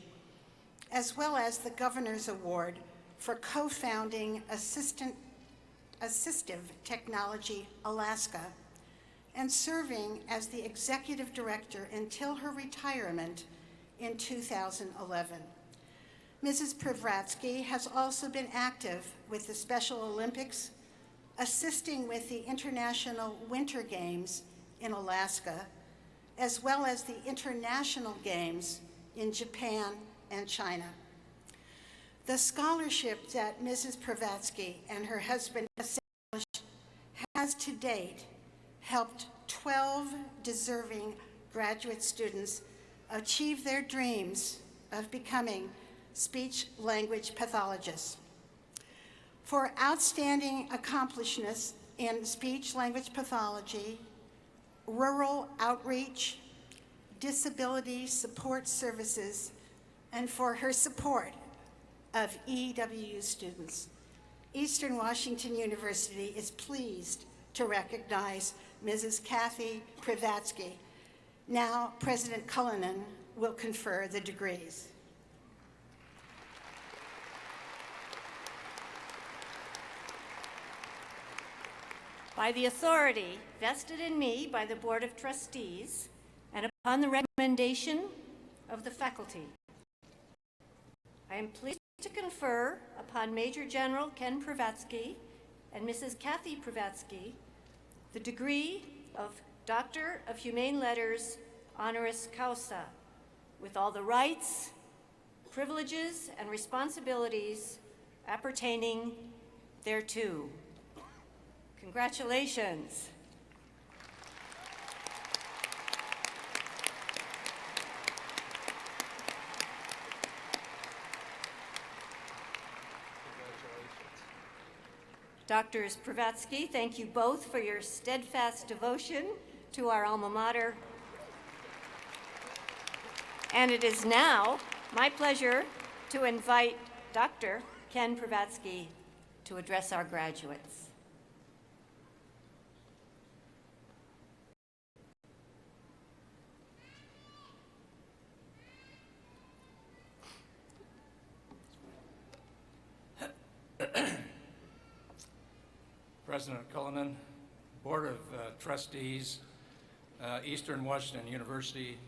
N: as well as the Governor's Award for co-founding Assistive Technology Alaska, and serving as the executive director until her retirement in 2011. Mrs. Pravatsky has also been active with the Special Olympics, assisting with the International Winter Games in Alaska, as well as the International Games in Japan and China. The scholarship that Mrs. Pravatsky and her husband established has to date helped 12 deserving graduate students achieve their dreams of becoming speech-language pathologists. For outstanding accomplishments in speech-language pathology, rural outreach, disability support services, and for her support of EWU students, Eastern Washington University is pleased to recognize Mrs. Kathy Pravatsky. Now, President Cullinan will confer the degrees.
O: By the authority vested in me by the Board of Trustees and upon the recommendation of the faculty, I am pleased to confer upon Major General Ken Pravatsky and Mrs. Kathy Pravatsky the degree of Doctor of Humane Letters, honoris causa, with all the rights, privileges, and responsibilities appertaining thereto. Congratulations. Drs. Pravatsky, thank you both for your steadfast devotion to our alma mater. And it is now my pleasure to invite Dr. Ken Pravatsky to address our graduates.
P: President Cullinan, Board of Trustees, Eastern Washington University,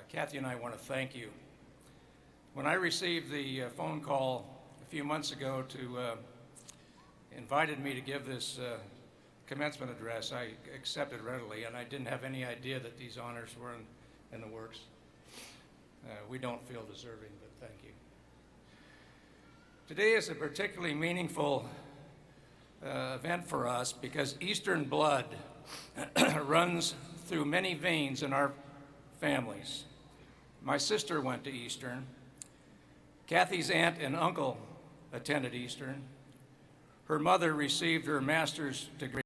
P: Kathy and I want to thank you. When I received the phone call a few months ago to invited me to give this commencement address, I accepted readily, and I didn't have any idea that these honors were in the works. We don't feel deserving, but thank you. Today is a particularly meaningful event for us because Eastern blood runs through many veins in our families. My sister went to Eastern. Kathy's aunt and uncle attended Eastern. Her mother received her master's degree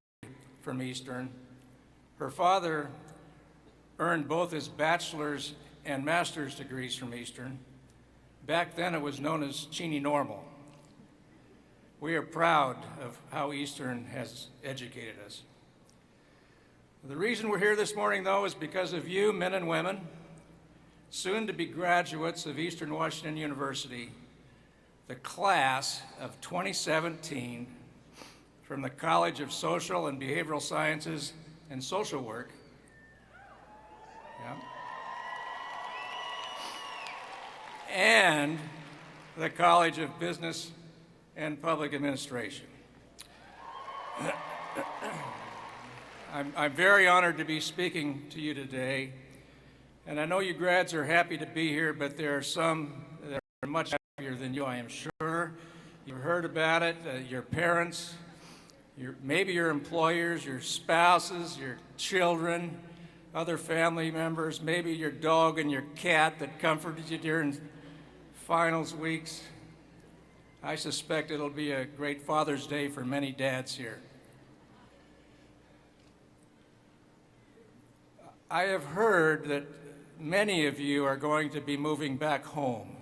P: from Eastern. Her father earned both his bachelor's and master's degrees from Eastern. Back then it was known as Cheney Normal. We are proud of how Eastern has educated us. The reason we're here this morning, though, is because of you, men and women, soon to be graduates of Eastern Washington University, the class of 2017 from the College of Social and Behavioral Sciences and Social Work. Yeah. And the College of Business and Public Administration. I'm very honored to be speaking to you today, and I know you grads are happy to be here, but there are some that are much happier than you, I am sure. You've heard about it, your parents, maybe your employers, your spouses, your children, other family members, maybe your dog and your cat that comforted you during finals weeks. I suspect it'll be a great Father's Day for many dads here. I have heard that many of you are going to be moving back home.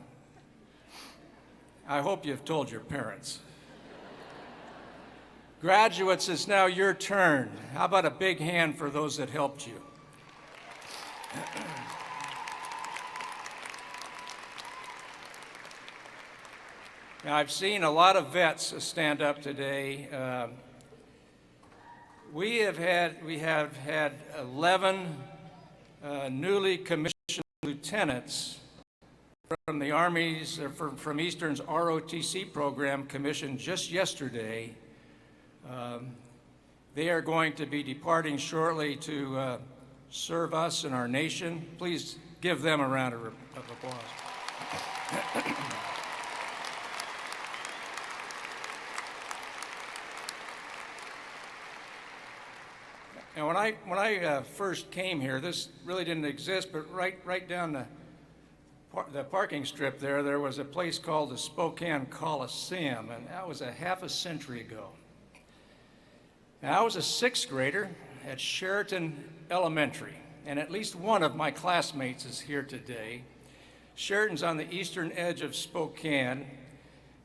P: I hope you've told your parents. Graduates, it's now your turn. How about a big hand for those that helped you? Now, I've seen a lot of vets stand up today. We have had 11 newly commissioned lieutenants from the Army's, from Eastern's ROTC program commissioned just yesterday. They are going to be departing shortly to serve us and our nation. Please give them a round of applause. Now, when I first came here, this really didn't exist, but right down the parking strip there was a place called the Spokane Coliseum, and that was a half a century ago. Now, I was a sixth grader at Sheraton Elementary, and at least one of my classmates is here today. Sheraton's on the eastern edge of Spokane,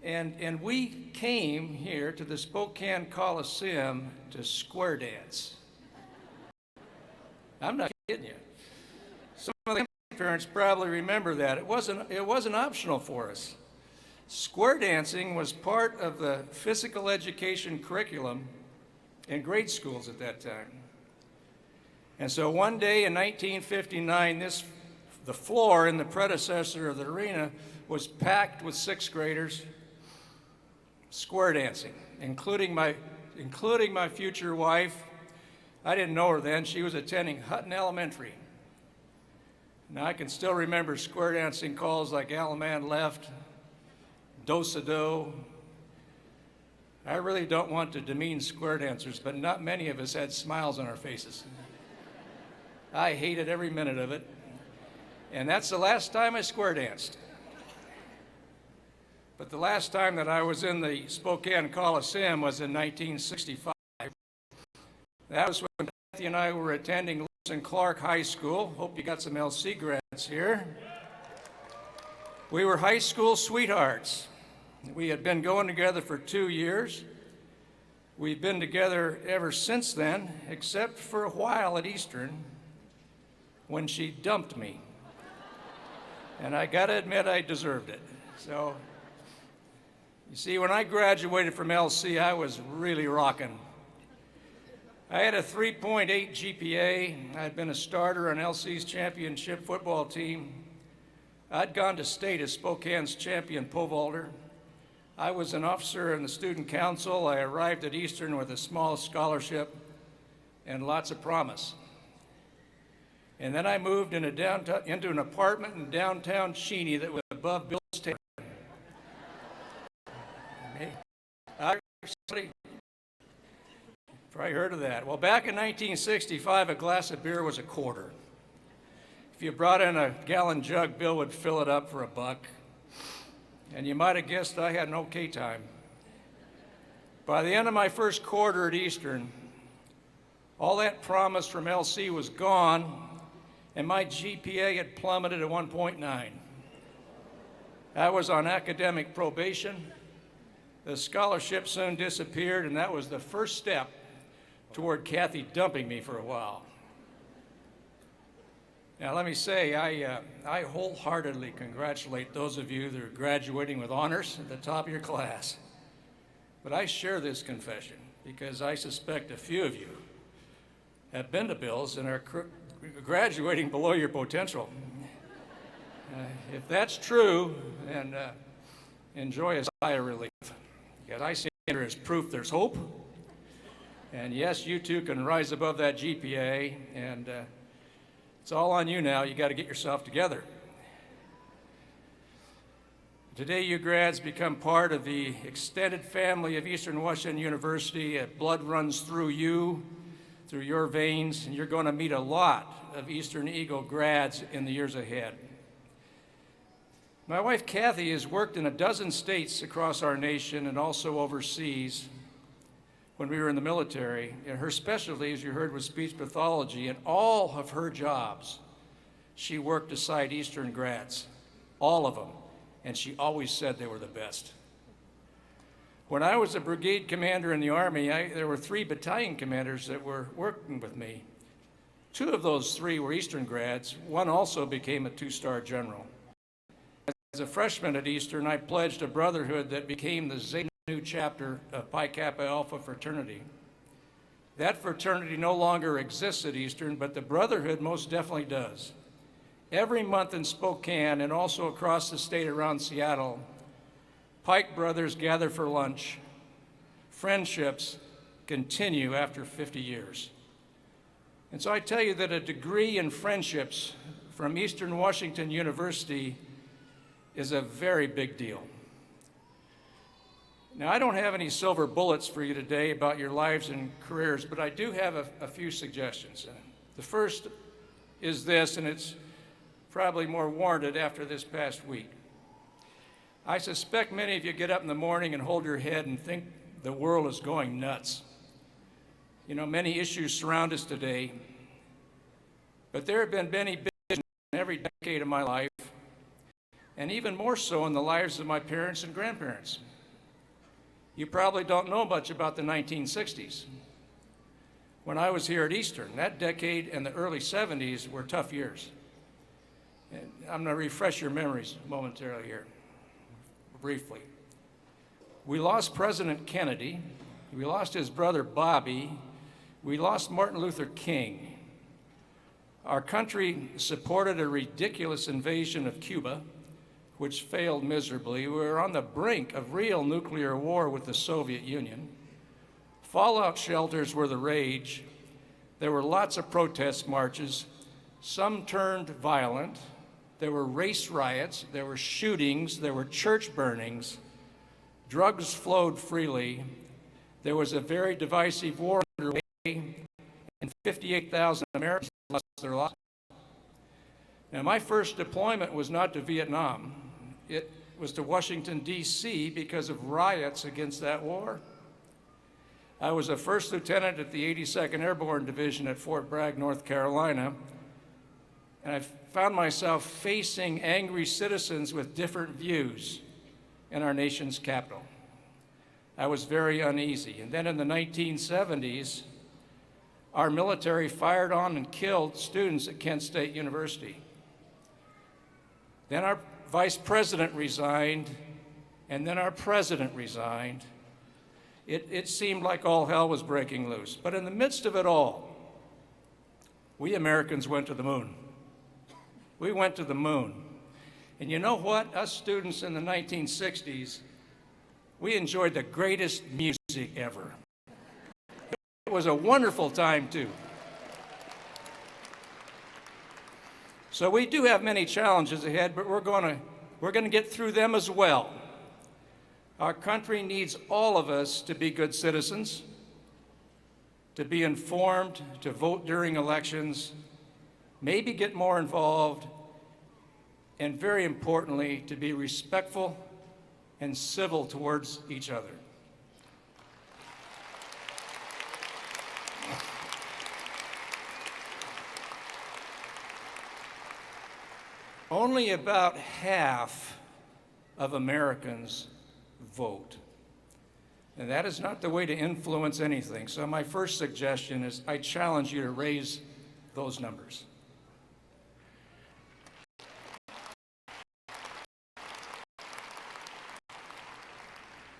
P: and we came here to the Spokane Coliseum to square dance. I'm not kidding you. Some of the parents probably remember that. It wasn't optional for us. Square dancing was part of the physical education curriculum in grade schools at that time. And so one day in 1959, the floor in the predecessor of the arena was packed with sixth graders square dancing, including my future wife. I didn't know her then. She was attending Hutton Elementary. Now, I can still remember square dancing calls like Alaman left, do-sa-do. I really don't want to demean square dancers, but not many of us had smiles on our faces. I hated every minute of it, and that's the last time I square danced. but the last time that I was in the Spokane Coliseum was in 1965. That was when Kathy and I were attending Lewis and Clark High School. Hope you got some LC grads here. We were high school sweethearts. We had been going together for 2 years. We've been together ever since then, except for a while at Eastern when she dumped me. And I gotta admit, I deserved it. So, you see, when I graduated from LC, I was really rocking. I had a 3.8 GPA. I'd been a starter on LC's championship football team. I'd gone to state as Spokane's champion pole vaulter. I was an officer in the student council. I arrived at Eastern with a small scholarship and lots of promise. And then I moved into an apartment in downtown Cheney that was above Bill's Tavern. Somebody probably heard of that. Well, back in 1965, a glass of beer was $0.25. If you brought in a gallon jug, Bill would fill it up for $1. And you might have guessed I had an okay time. By the end of my first quarter at Eastern, all that promise from LC was gone, and my GPA had plummeted to 1.9. I was on academic probation. The scholarship soon disappeared, and that was the first step toward Kathy dumping me for a while. Now, let me say, I wholeheartedly congratulate those of you that are graduating with honors at the top of your class. But I share this confession because I suspect a few of you have been to Bill's and are graduating below your potential. If that's true, then enjoy a sigh of relief. Because I see it as proof there's hope. And yes, you too can rise above that GPA, and it's all on you now. You got to get yourself together. Today, you grads become part of the extended family of Eastern Washington University. Blood runs through you, through your veins, and you're going to meet a lot of Eastern Eagle grads in the years ahead. My wife, Kathy, has worked in 12 states across our nation and also overseas when we were in the military. And her specialty, as you heard, was speech pathology. And all of her jobs, she worked beside Eastern grads, all of them. And she always said they were the best. When I was a brigade commander in the Army, there were 3 battalion commanders that were working with me. 2 of those 3 were Eastern grads. One also became a 2-star general. As a freshman at Eastern, I pledged a brotherhood that became the Zeta Nu chapter of Pi Kappa Alpha fraternity. That fraternity no longer exists at Eastern, but the brotherhood most definitely does. Every month in Spokane and also across the state around Seattle, Pike brothers gather for lunch. Friendships continue after 50 years. And so I tell you that a degree in friendships from Eastern Washington University is a very big deal. Now, I don't have any silver bullets for you today about your lives and careers, but I do have a few suggestions. The first is this, and it's probably more warranted after this past week. I suspect many of you get up in the morning and hold your head and think the world is going nuts. You know, many issues surround us today, but there have been many big issues in every decade of my life, and even more so in the lives of my parents and grandparents. You probably don't know much about the 1960s. When I was here at Eastern, that decade and the early 70s were tough years. And I'm going to refresh your memories momentarily here, briefly. We lost President Kennedy. We lost his brother Bobby. We lost Martin Luther King. Our country supported a ridiculous invasion of Cuba, which failed miserably. We were on the brink of real nuclear war with the Soviet Union. Fallout shelters were the rage. There were lots of protest marches. Some turned violent. There were race riots. There were shootings. There were church burnings. Drugs flowed freely. There was a very divisive war underway, and 58,000 Americans lost their lives. Now, my first deployment was not to Vietnam. It was to Washington, D.C. because of riots against that war. I was a first lieutenant at the 82nd Airborne Division at Fort Bragg, North Carolina, and I found myself facing angry citizens with different views in our nation's capital. I was very uneasy. And then in the 1970s, our military fired on and killed students at Kent State University. Then our vice president resigned, and then our president resigned. It seemed like all hell was breaking loose. But in the midst of it all, we Americans went to the moon. We went to the moon. And you know what? Us students in the 1960s, we enjoyed the greatest music ever. It was a wonderful time, too. So we do have many challenges ahead, but we're going to get through them as well. Our country needs all of us to be good citizens, to be informed, to vote during elections, maybe get more involved, and very importantly, to be respectful and civil towards each other. Only about half of Americans vote. And that is not the way to influence anything. So my first suggestion is I challenge you to raise those numbers.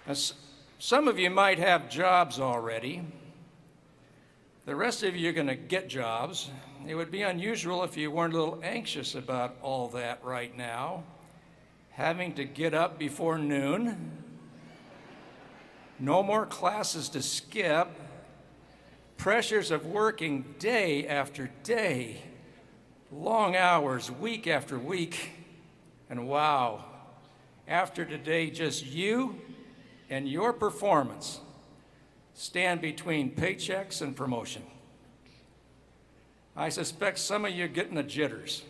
P: Now, some of you might have jobs already. The rest of you are going to get jobs. It would be unusual if you weren't a little anxious about all that right now. Having to get up before noon, no more classes to skip, pressures of working day after day, long hours, week after week, and wow, after today, just you and your performance stand between paychecks and promotion. I suspect some of you are getting the jitters.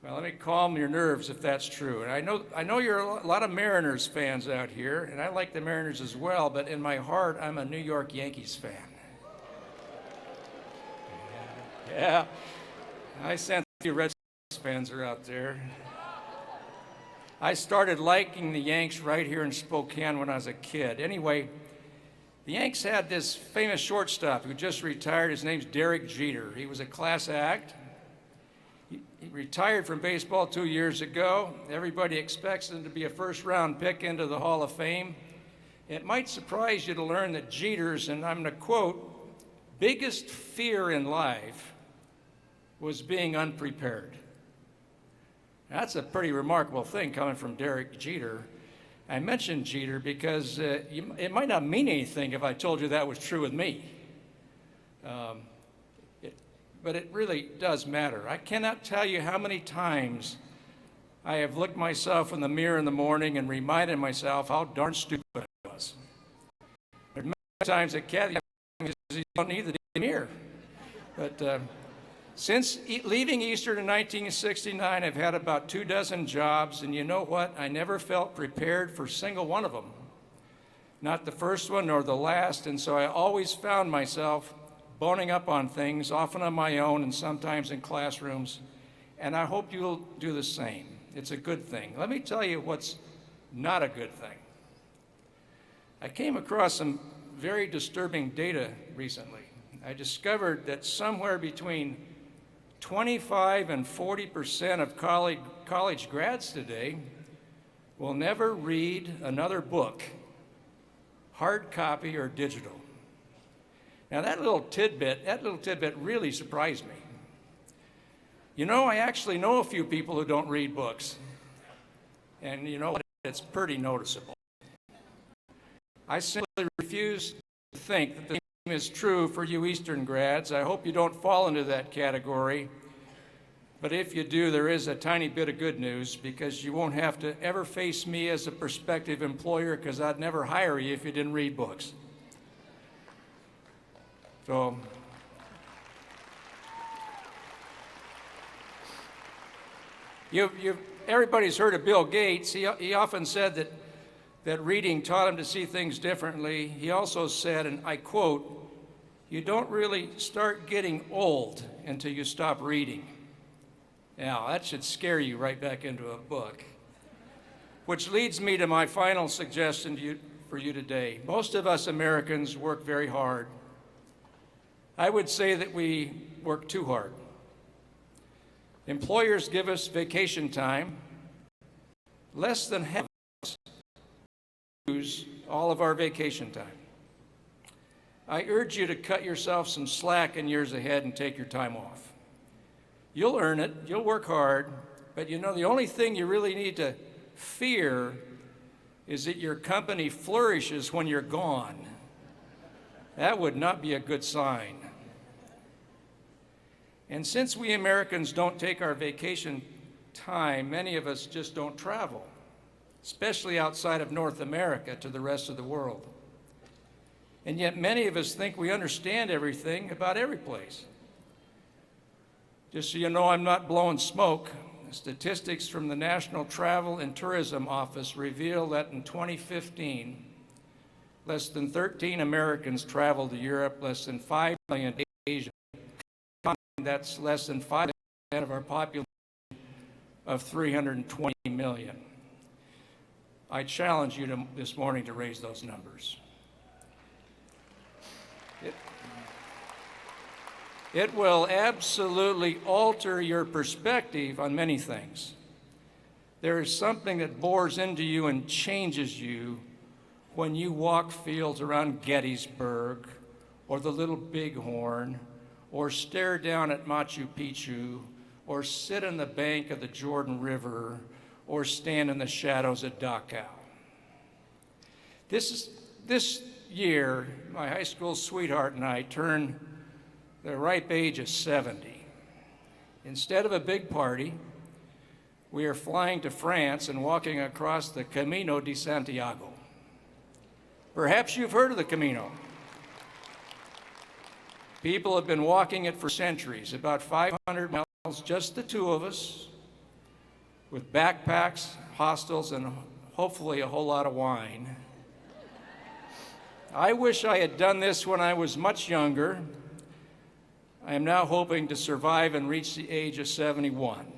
P: Well, let me calm your nerves if that's true. And I know you're a lot of Mariners fans out here, and I like the Mariners as well, but in my heart, I'm a New York Yankees fan. Yeah, I sense a few Red Sox fans are out there. I started liking the Yanks right here in Spokane when I was a kid. Anyway, the Yanks had this famous shortstop who just retired. His name's Derek Jeter. He was a class act. He retired from baseball 2 years ago. Everybody expects him to be a first-round pick into the Hall of Fame. It might surprise you to learn that Jeter's, and I'm going to quote, biggest fear in life was being unprepared. That's a pretty remarkable thing coming from Derek Jeter. I mentioned Jeter because it might not mean anything if I told you that was true with me. But it really does matter. I cannot tell you how many times I have looked myself in the mirror in the morning and reminded myself how darn stupid I was. There's many times that Kathy says you don't need the mirror. But since leaving Eastern in 1969, I've had about 24 jobs, and you know what? I never felt prepared for a single one of them. Not the first one nor the last, and so I always found myself boning up on things, often on my own and sometimes in classrooms, and I hope you'll do the same. It's a good thing. Let me tell you what's not a good thing. I came across some very disturbing data recently. I discovered that somewhere between 25 and 40% of college grads today will never read another book, hard copy or digital. Now that little tidbit really surprised me. You know, I actually know a few people who don't read books. And you know what? It's pretty noticeable. I simply refuse to think that the same is true for you Eastern grads. I hope you don't fall into that category. But if you do, there is a tiny bit of good news because you won't have to ever face me as a prospective employer because I'd never hire you if you didn't read books. So, Everybody's heard of Bill Gates. He often said that reading taught him to see things differently. He also said, and I quote, "You don't really start getting old until you stop reading." Now, that should scare you right back into a book. Which leads me to my final suggestion for you today. Most of us Americans work very hard. I would say that we work too hard. Employers give us vacation time. Less than half of us use all of our vacation time. I urge you to cut yourself some slack in years ahead and take your time off. You'll earn it, you'll work hard, but you know the only thing you really need to fear is that your company flourishes when you're gone. That would not be a good sign. And since we Americans don't take our vacation time, many of us just don't travel, especially outside of North America to the rest of the world. And yet many of us think we understand everything about every place. Just so you know, I'm not blowing smoke. Statistics from the National Travel and Tourism Office reveal that in 2015, less than 13 Americans traveled to Europe, less than 5 million to Asia. That's less than 5% of our population of 320 million. I challenge you this morning to raise those numbers. It will absolutely alter your perspective on many things. There is something that bores into you and changes you when you walk fields around Gettysburg or the Little Bighorn, or stare down at Machu Picchu, or sit on the bank of the Jordan River, or stand in the shadows at Dachau. This year, my high school sweetheart and I turned the ripe age of 70. Instead of a big party, we are flying to France and walking across the Camino de Santiago. Perhaps you've heard of the Camino. People have been walking it for centuries, about 500 miles, just the two of us, with backpacks, hostels, and hopefully a whole lot of wine. I wish I had done this when I was much younger. I am now hoping to survive and reach the age of 71.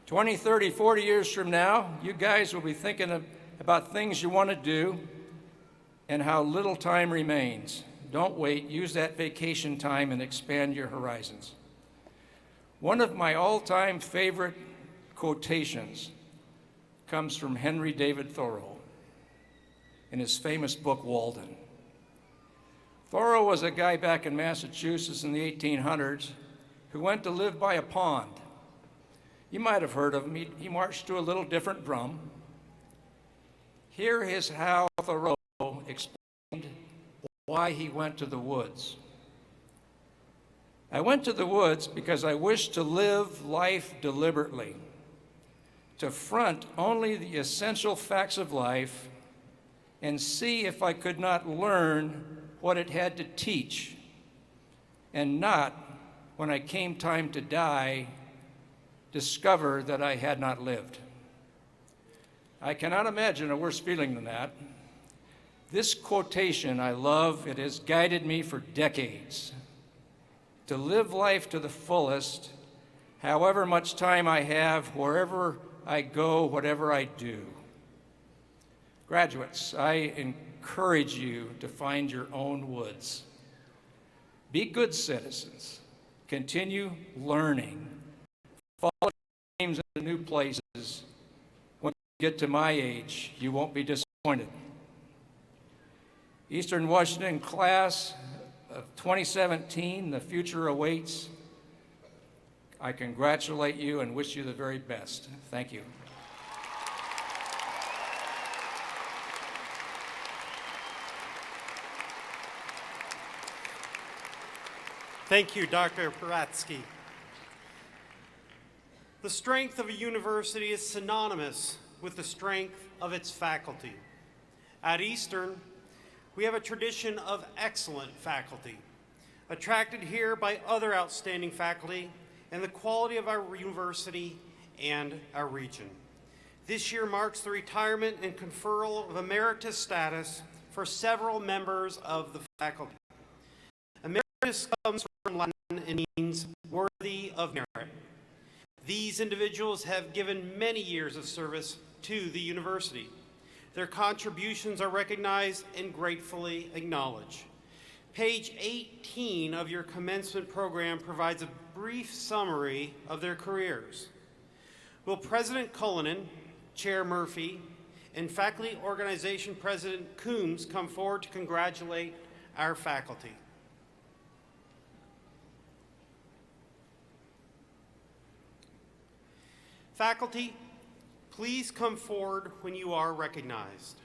P: 20, 30, 40 years from now, you guys will be thinking about things you want to do and how little time remains. Don't wait. Use that vacation time and expand your horizons. One of my all-time favorite quotations comes from Henry David Thoreau in his famous book, Walden. Thoreau was a guy back in Massachusetts in the 1800s who went to live by a pond. You might have heard of him. He marched to a little different drum. Here is how Thoreau explained why he went to the woods. I went to the woods because I wished to live life deliberately, to front only the essential facts of life and see if I could not learn what it had to teach, and not, when I came time to die, discover that I had not lived. I cannot imagine a worse feeling than that. This quotation I love. It has guided me for decades. To live life to the fullest, however much time I have, wherever I go, whatever I do. Graduates, I encourage you to find your own woods. Be good citizens. Continue learning. Follow dreams into new places. When you get to my age, you won't be disappointed. Eastern Washington class of 2017, the future awaits. I congratulate you and wish you the very best. Thank you.
J: Thank you, Dr. Paratsky. The strength of a university is synonymous with the strength of its faculty. At Eastern, we have a tradition of excellent faculty, attracted here by other outstanding faculty and the quality of our university and our region. This year marks the retirement and conferral of emeritus status for several members of the faculty. Emeritus comes from Latin and means worthy of merit. These individuals have given many years of service to the university. Their contributions are recognized and gratefully acknowledged. Page 18 of your commencement program provides a brief summary of their careers. Will President Cullinan, Chair Murphy, and Faculty Organization President Coombs come forward to congratulate our faculty? Faculty, please come forward when you are recognized.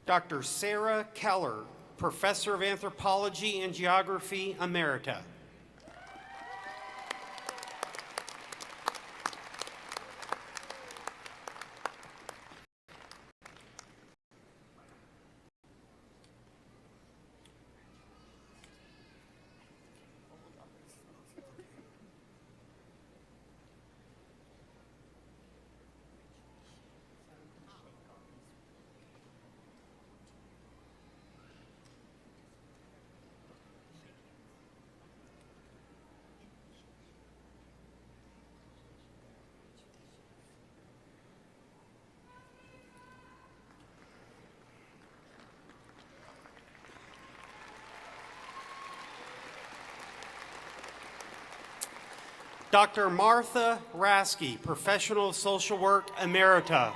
J: Dr. Sarah Keller, Professor of Anthropology and Geography, Emerita. Dr. Martha Rasky, Professional Social Work, Emerita.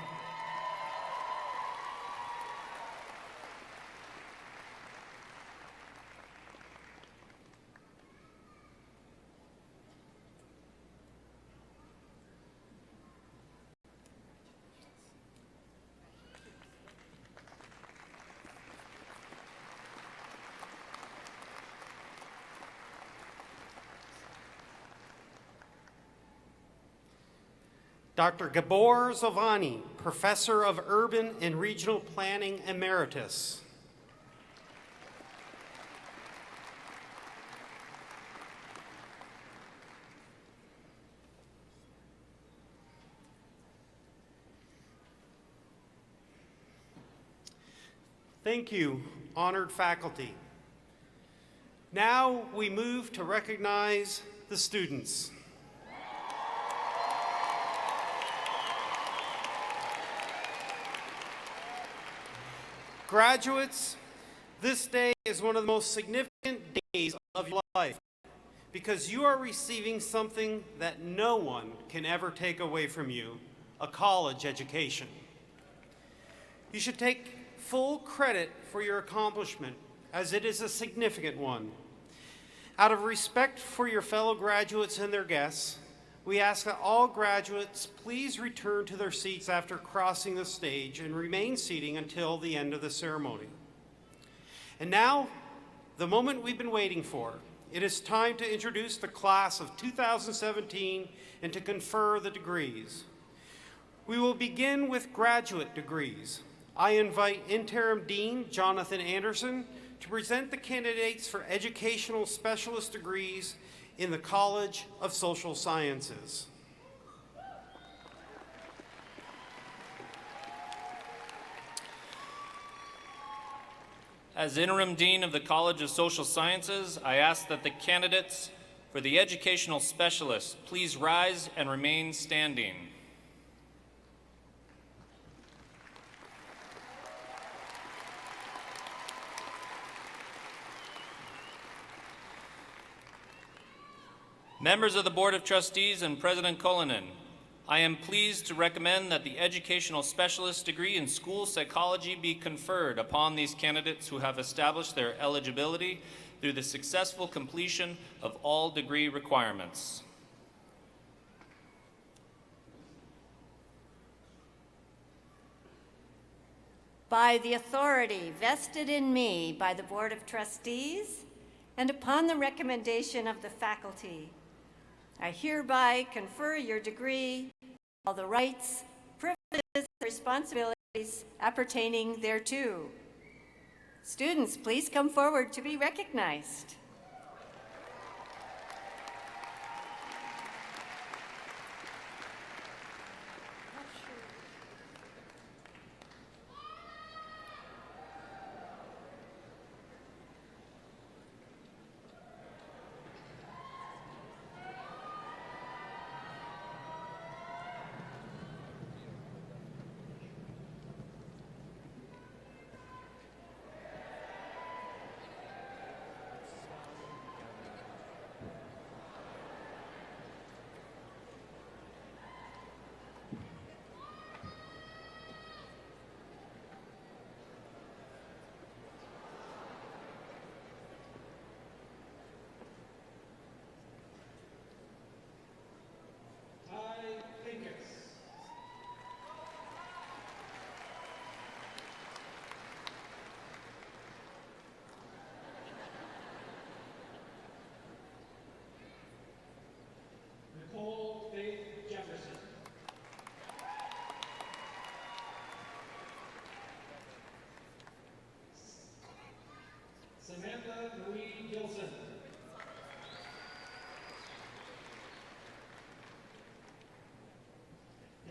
J: Dr. Gabor Zovani, Professor of Urban and Regional Planning, Emeritus. Thank you, honored faculty. Now we move to recognize the students. Graduates, this day is one of the most significant days of your life because you are receiving something that no one can ever take away from you, a college education. You should take full credit for your accomplishment as it is a significant one. Out of respect for your fellow graduates and their guests, we ask that all graduates please return to their seats after crossing the stage and remain seating until the end of the ceremony. And now, the moment we've been waiting for. It is time to introduce the class of 2017 and to confer the degrees. We will begin with graduate degrees. I invite Interim Dean Jonathan Anderson to present the candidates for educational specialist degrees in the College of Social Sciences.
A: As Interim Dean of the College of Social Sciences, I ask that the candidates for the educational specialist please rise and remain standing. Members of the Board of Trustees and President Cullinan, I am pleased to recommend that the Educational Specialist degree in School Psychology be conferred upon these candidates who have established their eligibility through the successful completion of all degree requirements.
O: By the authority vested in me by the Board of Trustees and upon the recommendation of the faculty, I hereby confer your degree, all the rights, privileges, and responsibilities appertaining thereto. Students, please come forward to be recognized.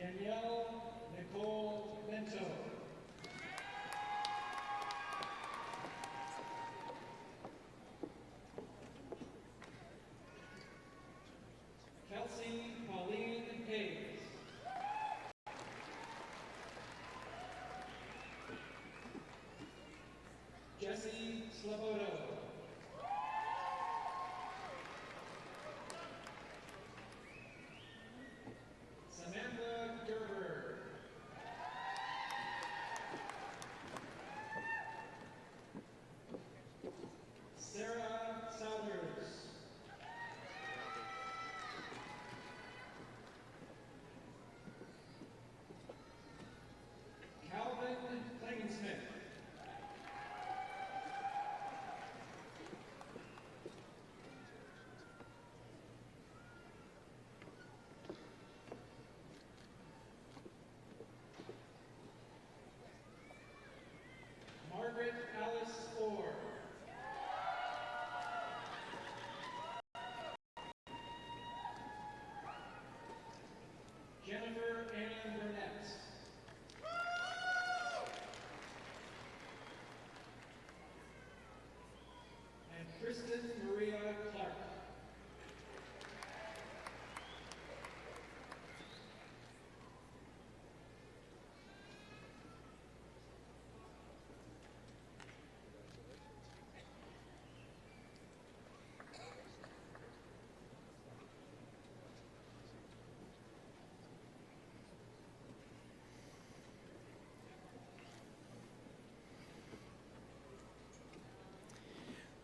H: Danielle Nicole Bento. Kelsey Pauline Hayes. Jesse Slaboto. Samantha Gerber. Sarah Souders. Calvin Klingensmith. Margaret Alice Orr. Jennifer Ann Burnett. And Kristen Maria Clark.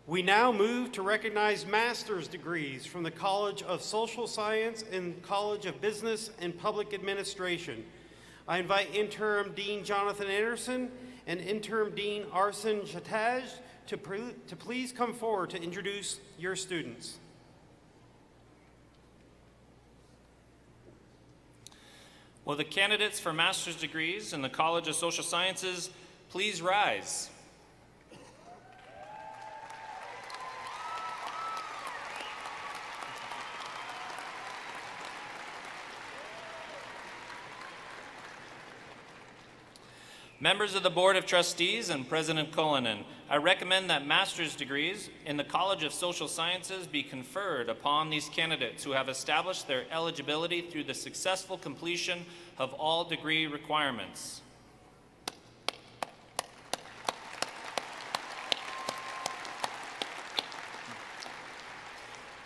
J: We now move to recognize master's degrees from the College of Social Science and College of Business and Public Administration. I invite Interim Dean Jonathan Anderson and Interim Dean Arsen Shataj to please come forward to introduce your students.
A: Will the candidates for master's degrees in the College of Social Sciences please rise? Members of the Board of Trustees and President Cullinan, I recommend that master's degrees in the College of Social Sciences be conferred upon these candidates who have established their eligibility through the successful completion of all degree requirements.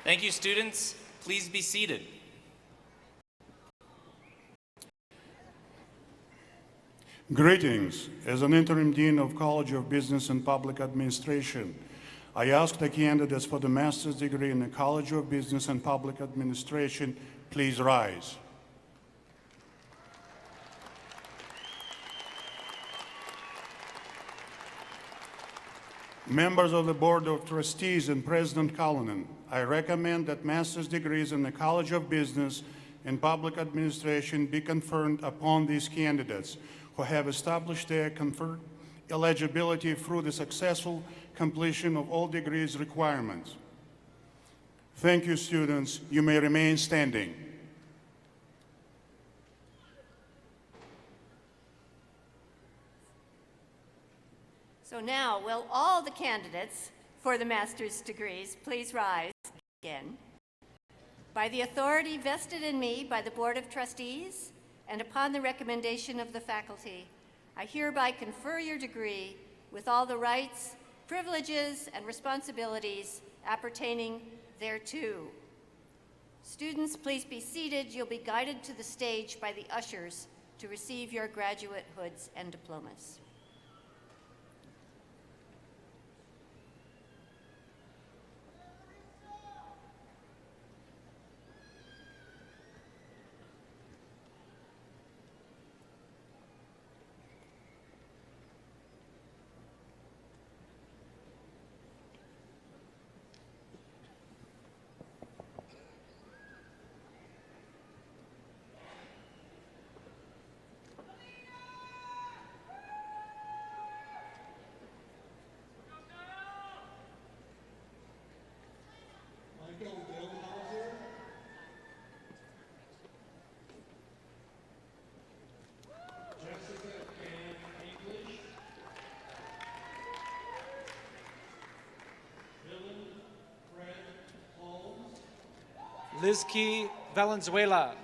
A: Thank you, students. Please be seated.
Q: Greetings. As an interim dean of College of Business and Public Administration, I ask the candidates for the master's degree in the College of Business and Public Administration, please rise. Members of the Board of Trustees and President Cullinan, I recommend that master's degrees in the College of Business and Public Administration be conferred upon these candidates who have established their conferred eligibility through the successful completion of all degrees requirements. Thank you, students. You may remain standing.
O: So now, will all the candidates for the master's degrees please rise again? By the authority vested in me by the Board of Trustees and upon the recommendation of the faculty, I hereby confer your degree with all the rights, privileges, and responsibilities appertaining thereto. Students, please be seated. You'll be guided to the stage by the ushers to receive your graduate hoods and diplomas.
R: Lizky Valenzuela.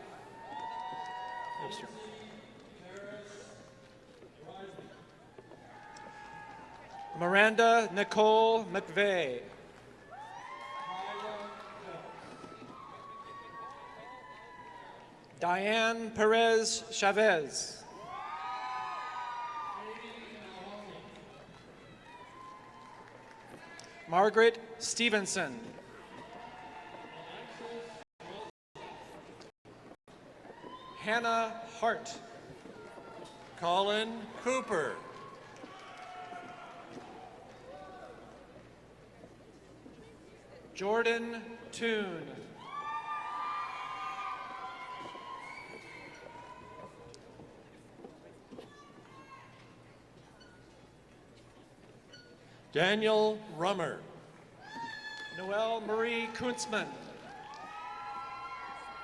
R: Miranda Nicole McVeigh. Diane Perez Chavez. Margaret Stevenson. Hannah Hart.
M: Colin Cooper.
R: Jordan Toon.
M: Daniel Rummer.
R: Noelle Marie Kuntzman.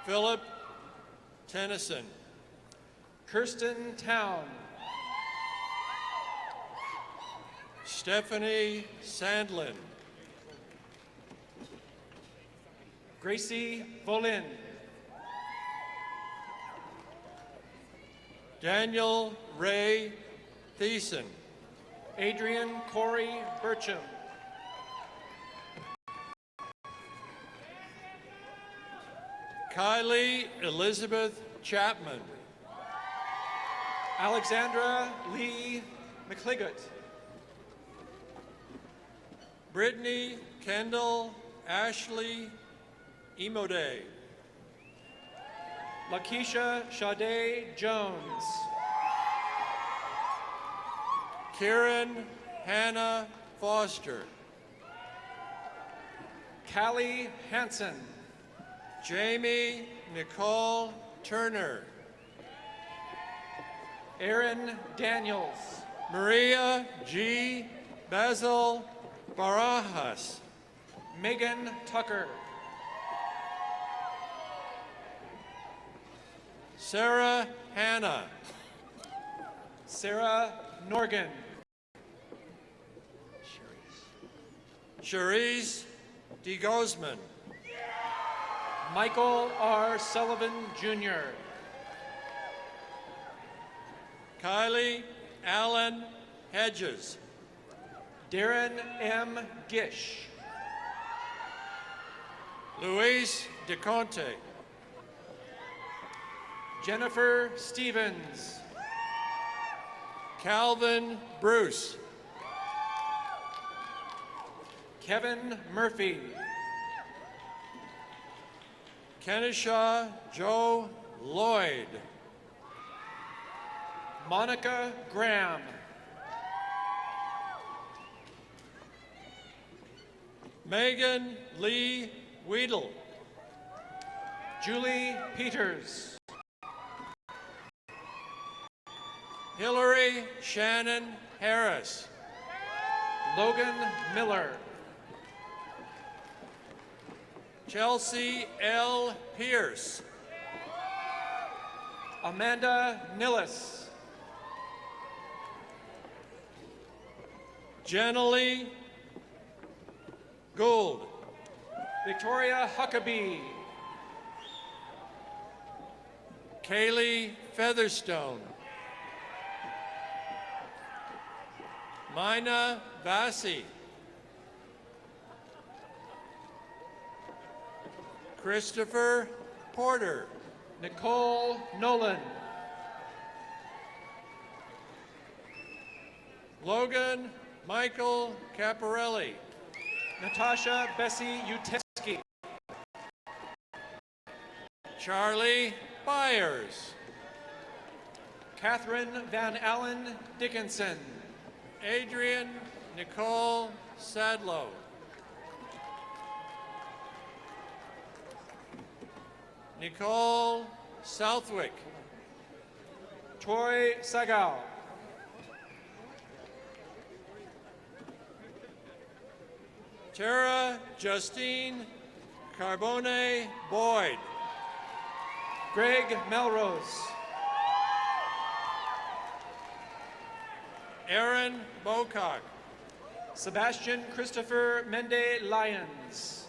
M: Philip Tennyson.
R: Kirsten Town.
M: Stephanie Sandlin.
R: Gracie Volin.
M: Daniel Ray Thiessen.
R: Adrian Corey Burcham.
M: Kylie Elizabeth Chapman.
R: Alexandra Lee McCliggott.
M: Brittany Kendall Ashley Emode.
R: Lakeisha Sade Jones.
M: Kieran Hannah Foster.
R: Callie Hansen.
M: Jamie Nicole Turner.
R: Aaron Daniels.
M: Maria G. Basil Barajas.
R: Megan Tucker.
M: Sarah Hannah.
R: Sarah Norgan.
M: Cherise D. Gozman.
R: Michael R. Sullivan, Jr.
M: Kylie Allen Hedges.
R: Darren M. Gish.
M: Luis DeConte.
R: Jennifer Stevens.
M: Calvin Bruce.
R: Kevin Murphy.
M: Kenisha Joe Lloyd.
R: Monica Graham.
M: Megan Lee Weedle.
R: Julie Peters.
M: Hillary Shannon Harris.
R: Logan Miller.
M: Chelsea L. Pierce.
R: Amanda Nillis.
M: Jenalee Gould.
R: Victoria Huckabee.
M: Kaylee Featherstone. Mina Vassie. Christopher Porter.
R: Nicole Nolan.
M: Logan Michael Caparelli.
R: Natasha Bessie Uteski.
M: Charlie Byers.
R: Catherine Van Allen Dickinson.
M: Adrian Nicole Sadlow. Nicole Southwick.
R: Troy Sagal.
M: Tara Justine Carbone Boyd.
R: Greg Melrose.
M: Aaron Bocock.
R: Sebastian Christopher Mende Lyons.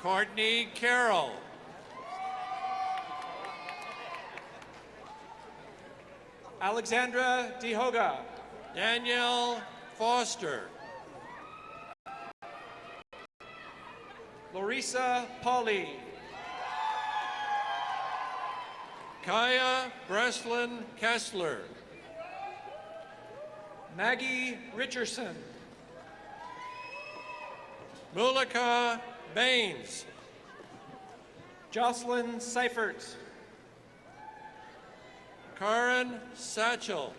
M: Courtney Carroll.
R: Alexandra DeHoga.
M: Danielle Foster.
R: Larissa Pauley.
M: Kaya Breslin Kessler.
R: Maggie Richardson.
M: Mulika Baines.
R: Jocelyn Seifert.
M: Karen Satchel.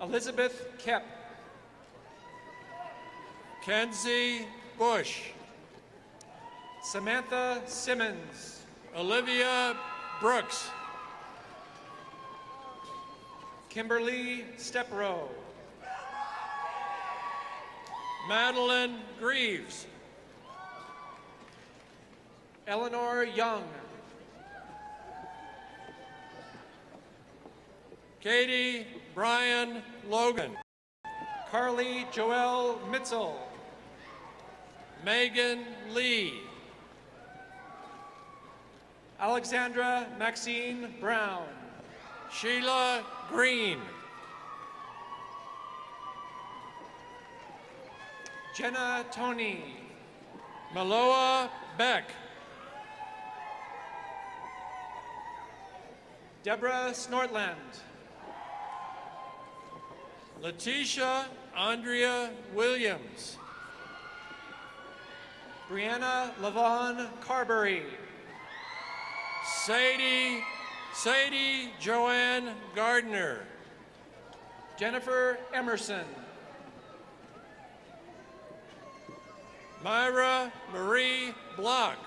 R: Elizabeth Kep.
M: Kenzie Bush.
R: Samantha Simmons.
M: Olivia Brooks.
R: Kimberly Stepro.
M: Madeline Greaves.
R: Eleanor Young.
M: Katie Brian Logan.
R: Carly Joelle Mitzel.
M: Megan Lee.
R: Alexandra Maxine Brown.
M: Sheila Green.
R: Jenna Tony.
M: Maloa Beck.
R: Deborah Snortland.
M: Letitia Andrea Williams.
R: Brianna Lavon Carberry.
M: Sadie Joanne Gardner.
R: Jennifer Emerson.
M: Myra Marie Block.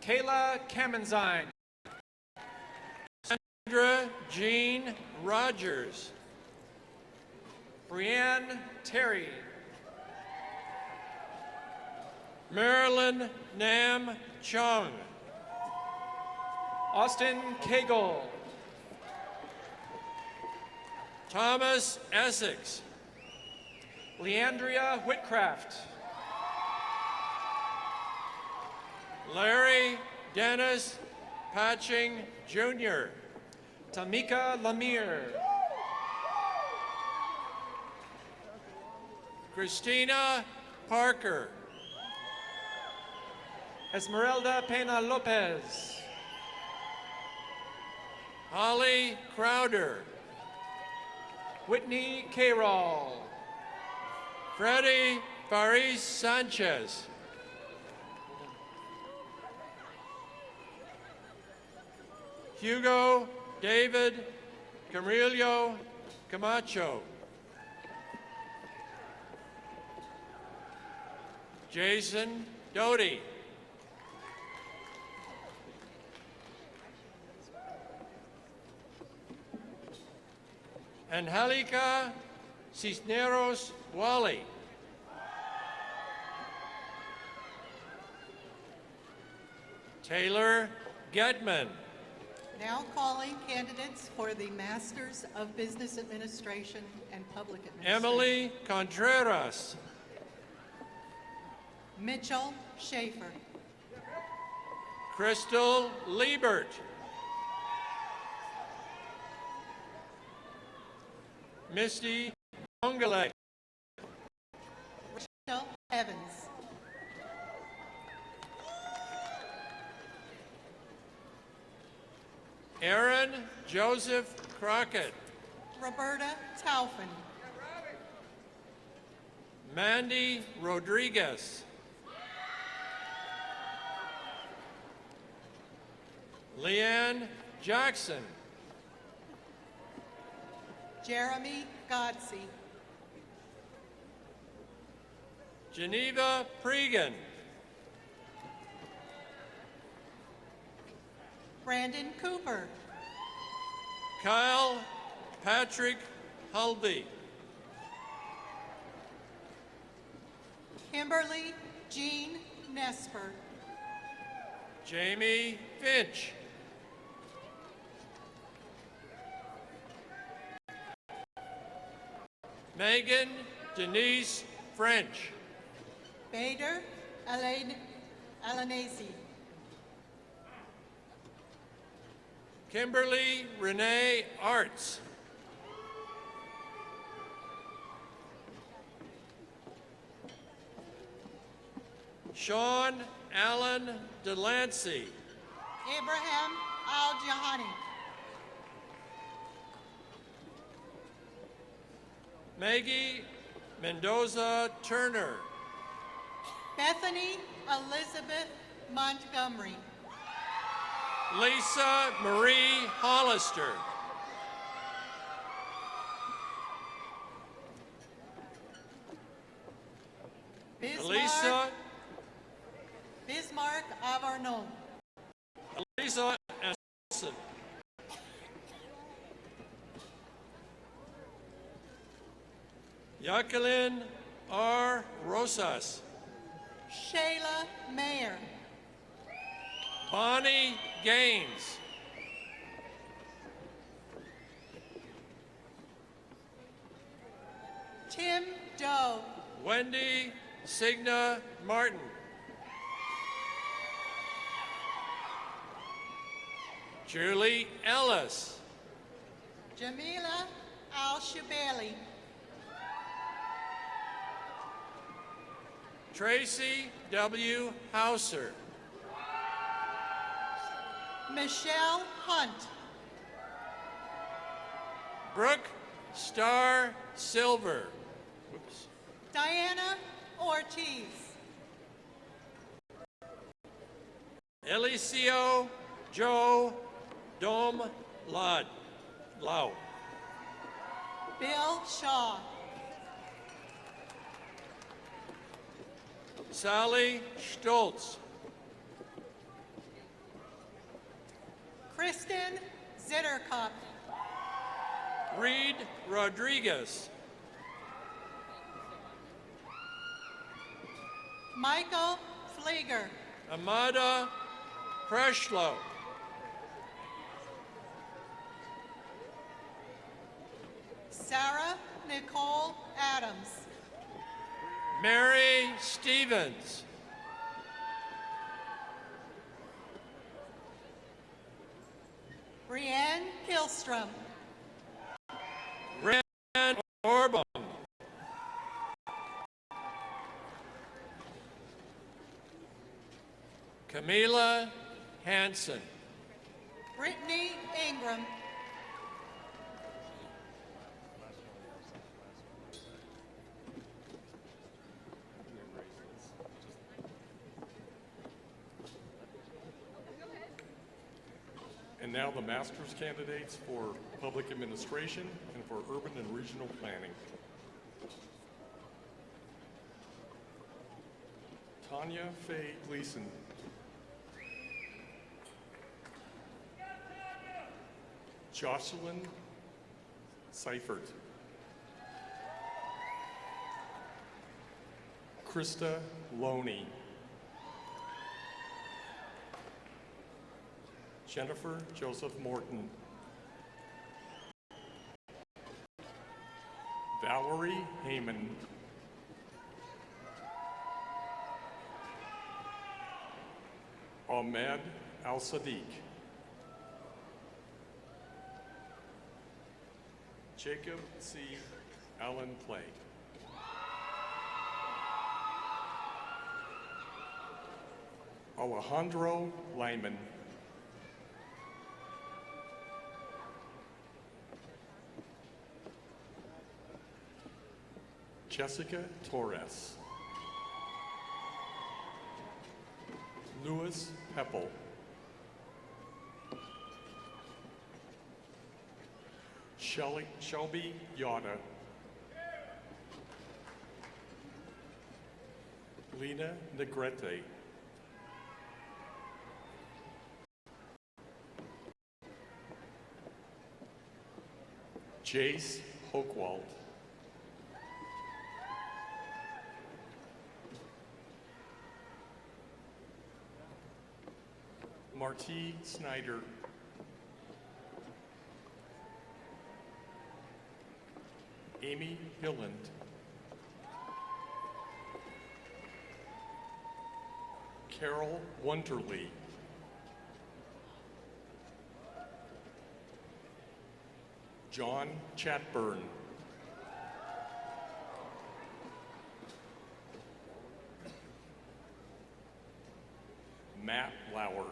R: Kayla Kamenzine.
M: Sandra Jean Rogers.
R: Brianne Terry.
M: Marilyn Nam Chung.
R: Austin Cagle.
M: Thomas Essex.
R: Leandria Whitcraft.
M: Larry Dennis Patching Jr.
R: Tamika Lemire.
M: Christina Parker.
R: Esmeralda Pena Lopez.
M: Holly Crowder.
R: Whitney Carroll.
M: Freddie Faris Sanchez. Hugo David Camrillo Camacho. Jason Doty. Angelica Cisneros Wally. Taylor Getman.
S: Now calling candidates for the Masters of Business Administration and Public Administration.
M: Emily Contreras.
S: Mitchell Schaefer.
M: Crystal Liebert. Misty Ongale.
S: Rachel Evans.
M: Aaron Joseph Crockett.
S: Roberta Taufin.
M: Mandy Rodriguez. Leanne Jackson.
S: Jeremy Godsey.
M: Geneva Pregan.
S: Brandon Cooper.
M: Kyle Patrick Hulby.
S: Kimberly Jean Nesper.
M: Jamie Finch. Megan Denise French.
S: Bader Alanese.
H: Kimberly Renee Arts. Sean Allen Delancey.
S: Abraham Al-Jahani.
H: Maggie Mendoza Turner.
S: Bethany Elizabeth Montgomery.
H: Lisa Marie Hollister.
S: Bismarck Avarnon.
H: Elisa Anderson. Jacqueline R. Rosas.
S: Shayla Mayer.
H: Bonnie Gaines.
S: Tim Doe.
H: Wendy Signa Martin. Julie Ellis.
S: Jamila Al-Shubali.
H: Tracy W. Hauser.
S: Michelle Hunt.
H: Brooke Star Silver. Whoops.
S: Diana Ortiz.
H: Eliseo Joe Dom Lau.
S: Bill Shaw.
H: Sally Stoltz.
S: Kristen Zitterkopf.
H: Reed Rodriguez.
S: Michael Flieger.
H: Amada Preschlow.
S: Sarah Nicole Adams.
H: Mary Stevens.
S: Brienne Kilstrom.
H: Rand Orbom. Camila Hanson.
S: Brittany Ingram.
T: And now the master's candidates for public administration and for urban and regional planning. Tanya Faye Gleason. Jocelyn Seifert. Krista Loney. Jennifer Joseph Morton. Valerie Heyman. Ahmed Al-Sadiq. Jacob C. Allen Clay. Alejandro Lyman. Jessica Torres. Louis Heppel. Shelby Yada. Lena Negrete. Jace Hochwald. Marty Snyder. Amy Hilland. Carol Wunterly. John Chatburn. Matt Lauer.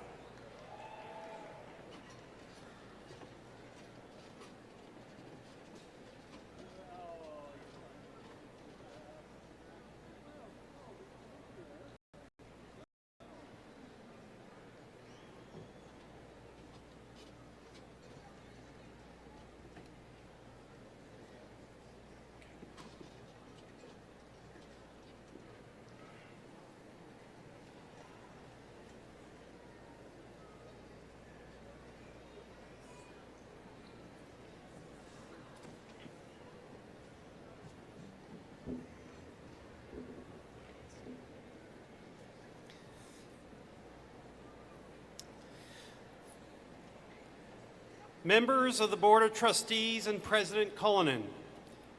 S: Members of the Board of Trustees and President Cullinan,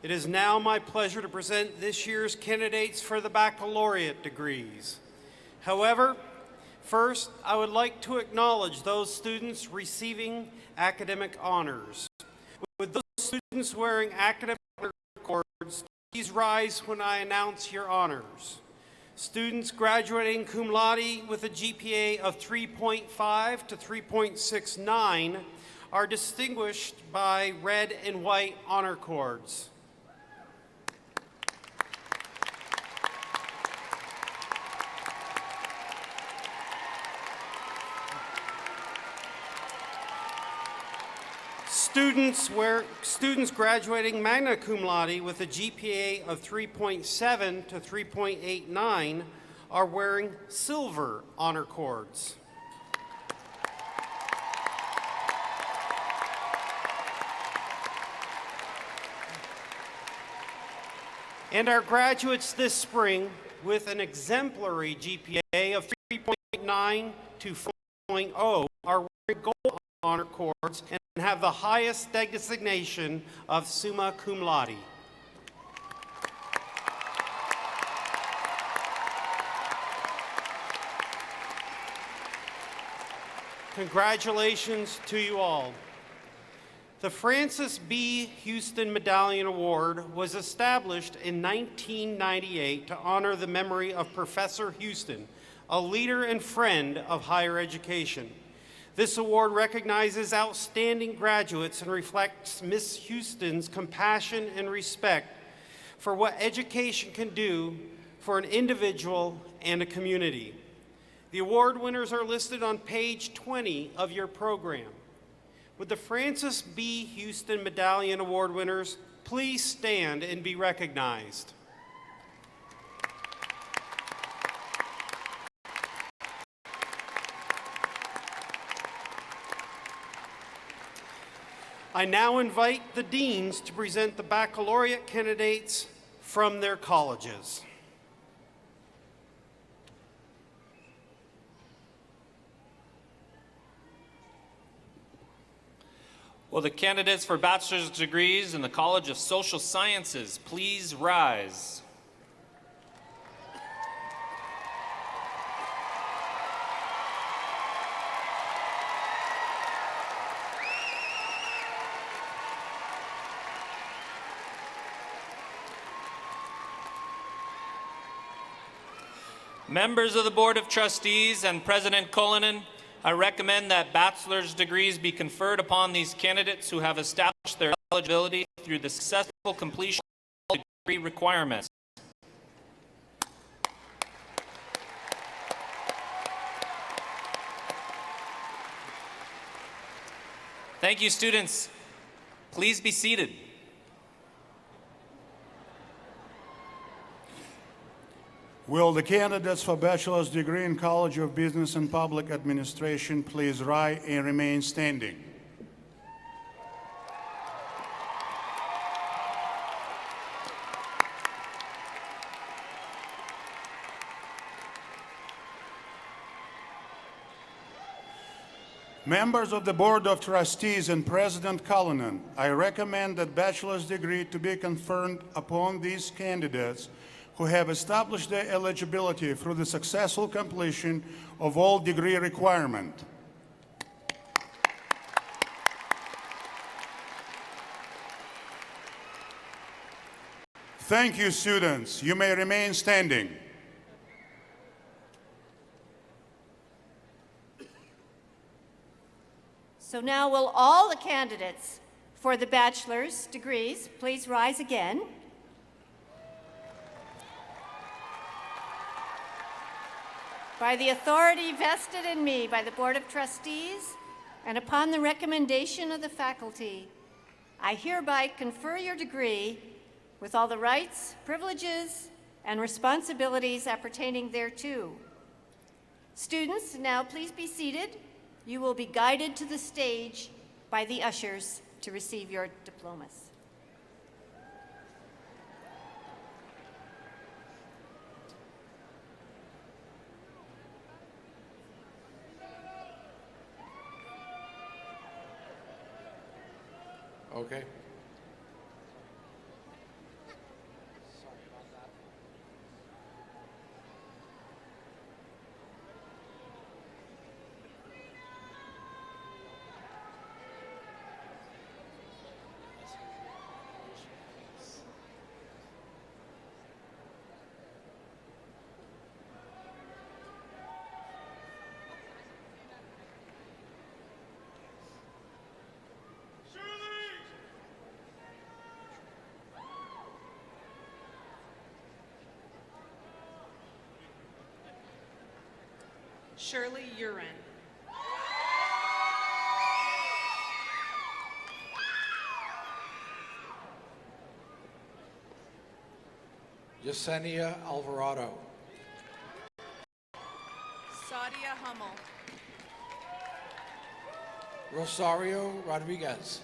S: it is now my pleasure to present this year's candidates for the baccalaureate degrees. However, first, I would like to acknowledge those students receiving academic honors. With those students wearing academic honor cords, please rise when I announce your honors. Students graduating cum laude with a GPA of 3.5 to 3.69 are distinguished by red and white honor cords. Students graduating magna cum laude with a GPA of 3.7 to 3.89 are wearing silver honor cords. And our graduates this spring with an exemplary GPA of 3.9 to 4.0 are wearing gold honor cords and have the highest designation of summa cum laude. Congratulations to you all. The Francis B. Houston Medallion Award was established in 1998 to honor the memory of Professor Houston, a leader and friend of higher education. This award recognizes outstanding graduates and reflects Miss Houston's compassion and respect for what education can do for an individual and a community. The award winners are listed on page 20 of your program. Would the Francis B. Houston Medallion Award winners please stand and be recognized? I now invite the deans to present the baccalaureate candidates from their colleges.
A: Will the candidates for bachelor's degrees in the College of Social Sciences please rise? Members of the Board of Trustees and President Cullinan, I recommend that bachelor's degrees be conferred upon these candidates who have established their eligibility through the successful completion of degree requirements. Thank you, students. Please be seated.
Q: Will the candidates for bachelor's degree in College of Business and Public Administration please rise and remain standing? Members of the Board of Trustees and President Cullinan, I recommend that bachelor's degree to be conferred upon these candidates who have established their eligibility through the successful completion of all degree requirements. Thank you, students. You may remain standing.
O: So now will all the candidates for the bachelor's degrees please rise again. By the authority vested in me by the Board of Trustees and upon the recommendation of the faculty, I hereby confer your degree with all the rights, privileges, and responsibilities appertaining thereto. Students, now please be seated. You will be guided to the stage by the ushers to receive your diplomas.
R: Okay.
S: Shirley Urin.
R: Yesenia Alvarado.
S: Sadia Hummel.
R: Rosario Rodriguez.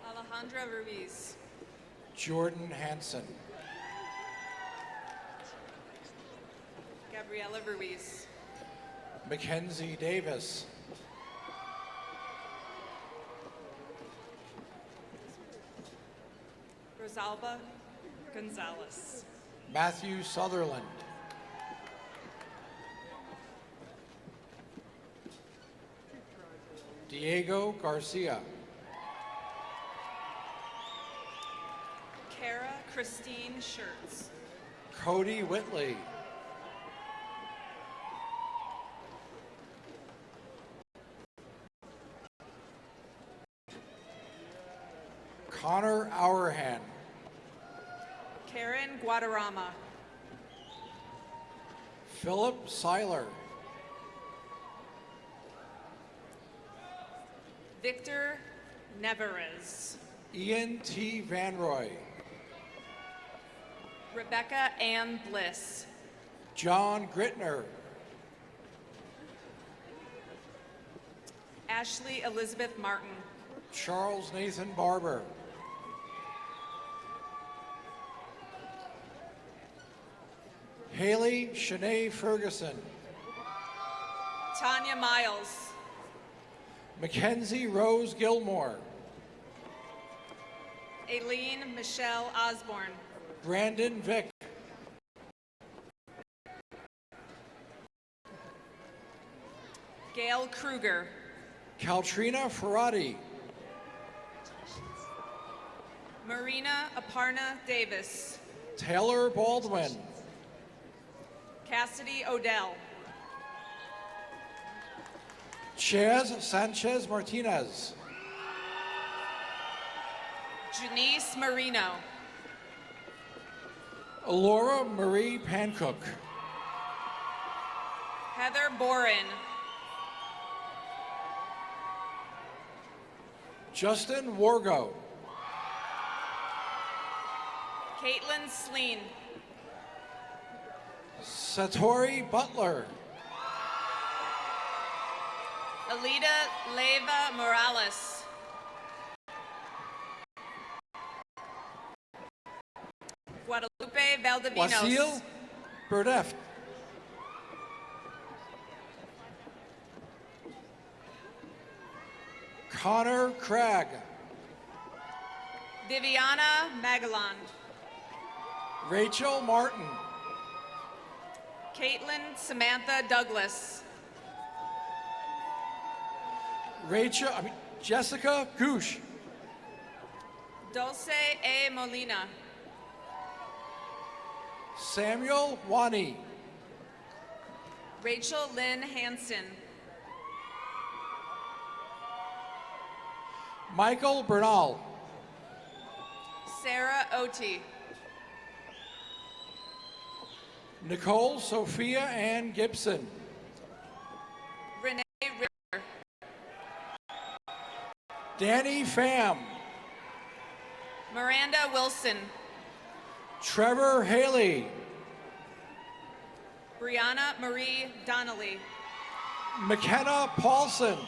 S: Alejandra Ruiz.
R: Jordan Hansen.
S: Gabriela Ruiz.
R: Mackenzie Davis.
S: Rosalba Gonzalez.
R: Matthew Sutherland. Diego Garcia.
S: Kara Christine Schertz.
R: Cody Whitley. Connor Auerhan.
S: Karen Guadarrama.
R: Philip Seiler.
S: Victor Neverez.
R: Ian T. Van Roy.
S: Rebecca Ann Bliss.
R: John Gritner.
S: Ashley Elizabeth Martin.
R: Charles Nathan Barber. Haley Shanae Ferguson.
S: Tanya Miles.
R: Mackenzie Rose Gilmore.
S: Aileen Michelle Osborne.
R: Brandon Vick.
S: Gail Kruger.
R: Caltrina Ferrati.
S: Marina Aparna Davis.
R: Taylor Baldwin.
S: Cassidy Odell.
R: Chaz Sanchez Martinez.
S: Janice Marino.
R: Alora Marie Pancook.
S: Heather Boren.
R: Justin Wargo.
S: Caitlin Sleen.
R: Satori Butler.
S: Alida Leyva Morales. Guadalupe Valdivinos.
R: Wasil Burdeft. Connor Craig.
S: Viviana Magellan.
R: Rachel Martin.
S: Caitlin Samantha Douglas.
R: Jessica Goosh.
S: Dulce A. Molina.
R: Samuel Wani.
S: Rachel Lynn Hansen.
R: Michael Bernal.
S: Sarah Oti.
R: Nicole Sophia Ann Gibson.
S: Renee Ritter.
R: Danny Pham.
S: Miranda Wilson.
R: Trevor Haley.
S: Brianna Marie Donnelly.
R: McKenna Paulson.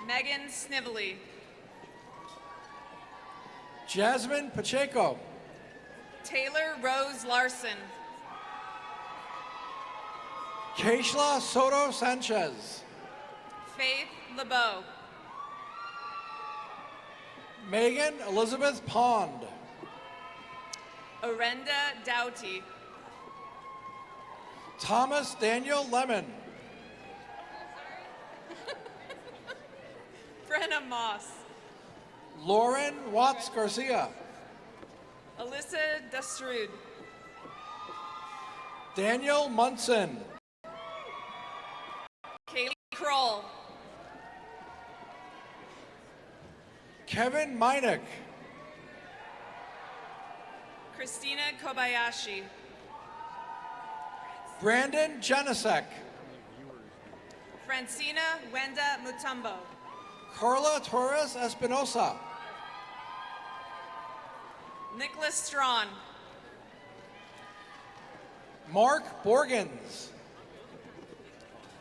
S: Megan Snively.
R: Jasmine Pacheco.
S: Taylor Rose Larson.
R: Keishla Soto Sanchez.
S: Faith LeBeau.
R: Megan Elizabeth Pond.
S: Orenda Doughty.
R: Thomas Daniel Lemon.
S: Brenna Moss.
R: Lauren Watts Garcia.
S: Alyssa Dastrud.
R: Daniel Munson.
S: Kaylee Kroll.
R: Kevin Meineck.
S: Christina Kobayashi.
R: Brandon Janisek.
S: Francina Wenda Mutombo.
R: Carla Torres Espinosa.
S: Nicholas Strawn.
R: Mark Borgens.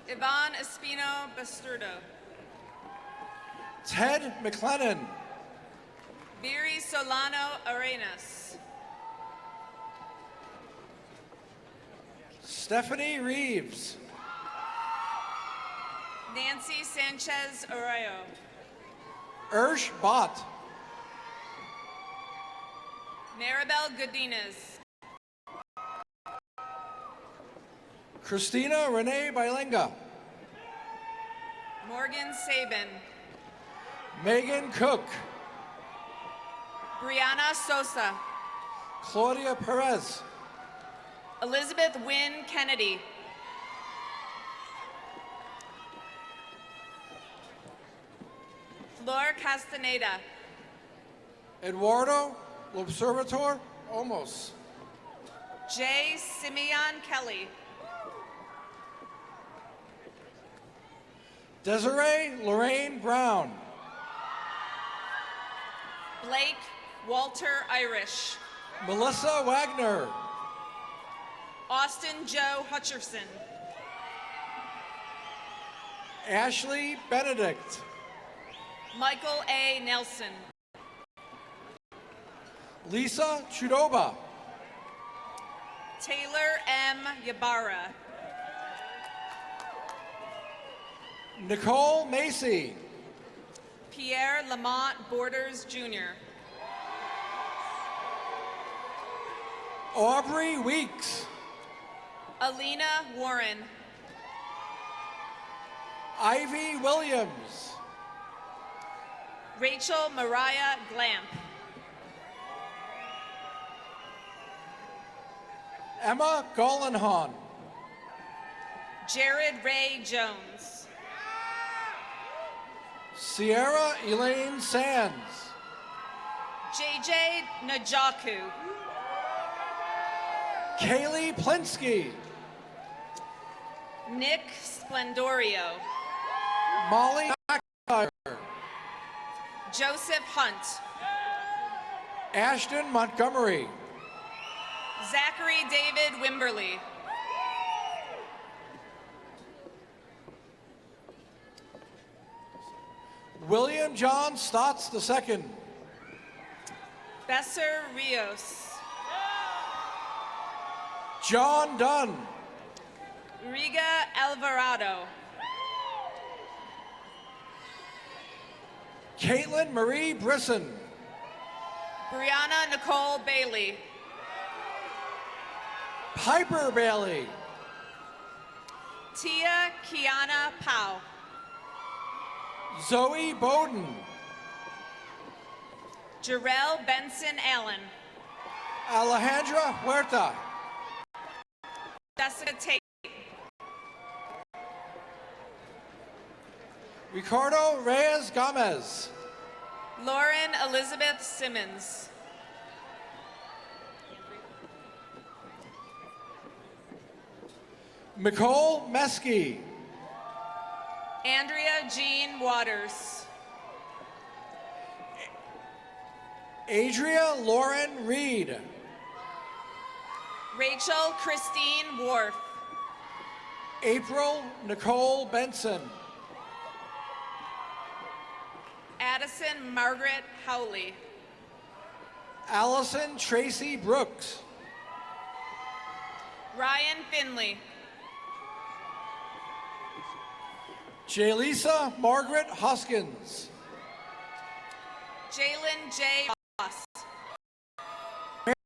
S: Yvonne Espino Basturdo.
R: Ted McLennan.
S: Viri Solano Arenas.
R: Stephanie Reeves.
S: Nancy Sanchez Arroyo.
R: Ursh Bott.
S: Maribel Godinez.
R: Christina Renee Bailenga.
S: Morgan Sabin.
R: Megan Cook.
S: Brianna Sosa.
R: Claudia Perez.
S: Elizabeth Wynn Kennedy. Flor Castaneda.
R: Eduardo L'Observator Olmos.
S: J. Simeon Kelly.
R: Desiree Lorraine Brown.
S: Blake Walter Irish.
R: Melissa Wagner.
S: Austin Joe Hutcherson.
R: Ashley Benedict.
S: Michael A. Nelson.
R: Lisa Chudoba.
S: Taylor M. Yabara.
R: Nicole Macy.
S: Pierre Lamont Borders Jr.
R: Aubrey Weeks.
S: Alina Warren.
R: Ivy Williams.
S: Rachel Mariah Glamp.
R: Emma Gollenhahn.
S: Jared Ray Jones.
R: Sierra Elaine Sands.
S: JJ Najaku.
R: Kaylee Plinsky.
S: Nick Splendorio.
R: Molly McIntyre.
S: Joseph Hunt.
R: Ashton Montgomery.
S: Zachary David Wimberly.
R: William John Stotts II.
S: Besser Rios.
R: John Dunn.
S: Riga Alvarado.
R: Caitlin Marie Brisson.
S: Brianna Nicole Bailey.
R: Piper Bailey.
S: Tia Kiana Pau.
R: Zoe Bowden.
S: Jarrell Benson Allen.
R: Alejandra Huerta.
S: Jessica Tate.
R: Ricardo Reyes Gomez.
S: Lauren Elizabeth Simmons.
R: Nicole Meski.
S: Andrea Jean Waters.
R: Adria Lauren Reed.
S: Rachel Christine Worf.
R: April Nicole Benson.
S: Addison Margaret Howley.
R: Allison Tracy Brooks.
S: Ryan Finley.
R: Jalisa Margaret Hoskins.
S: Jalen J. Ross.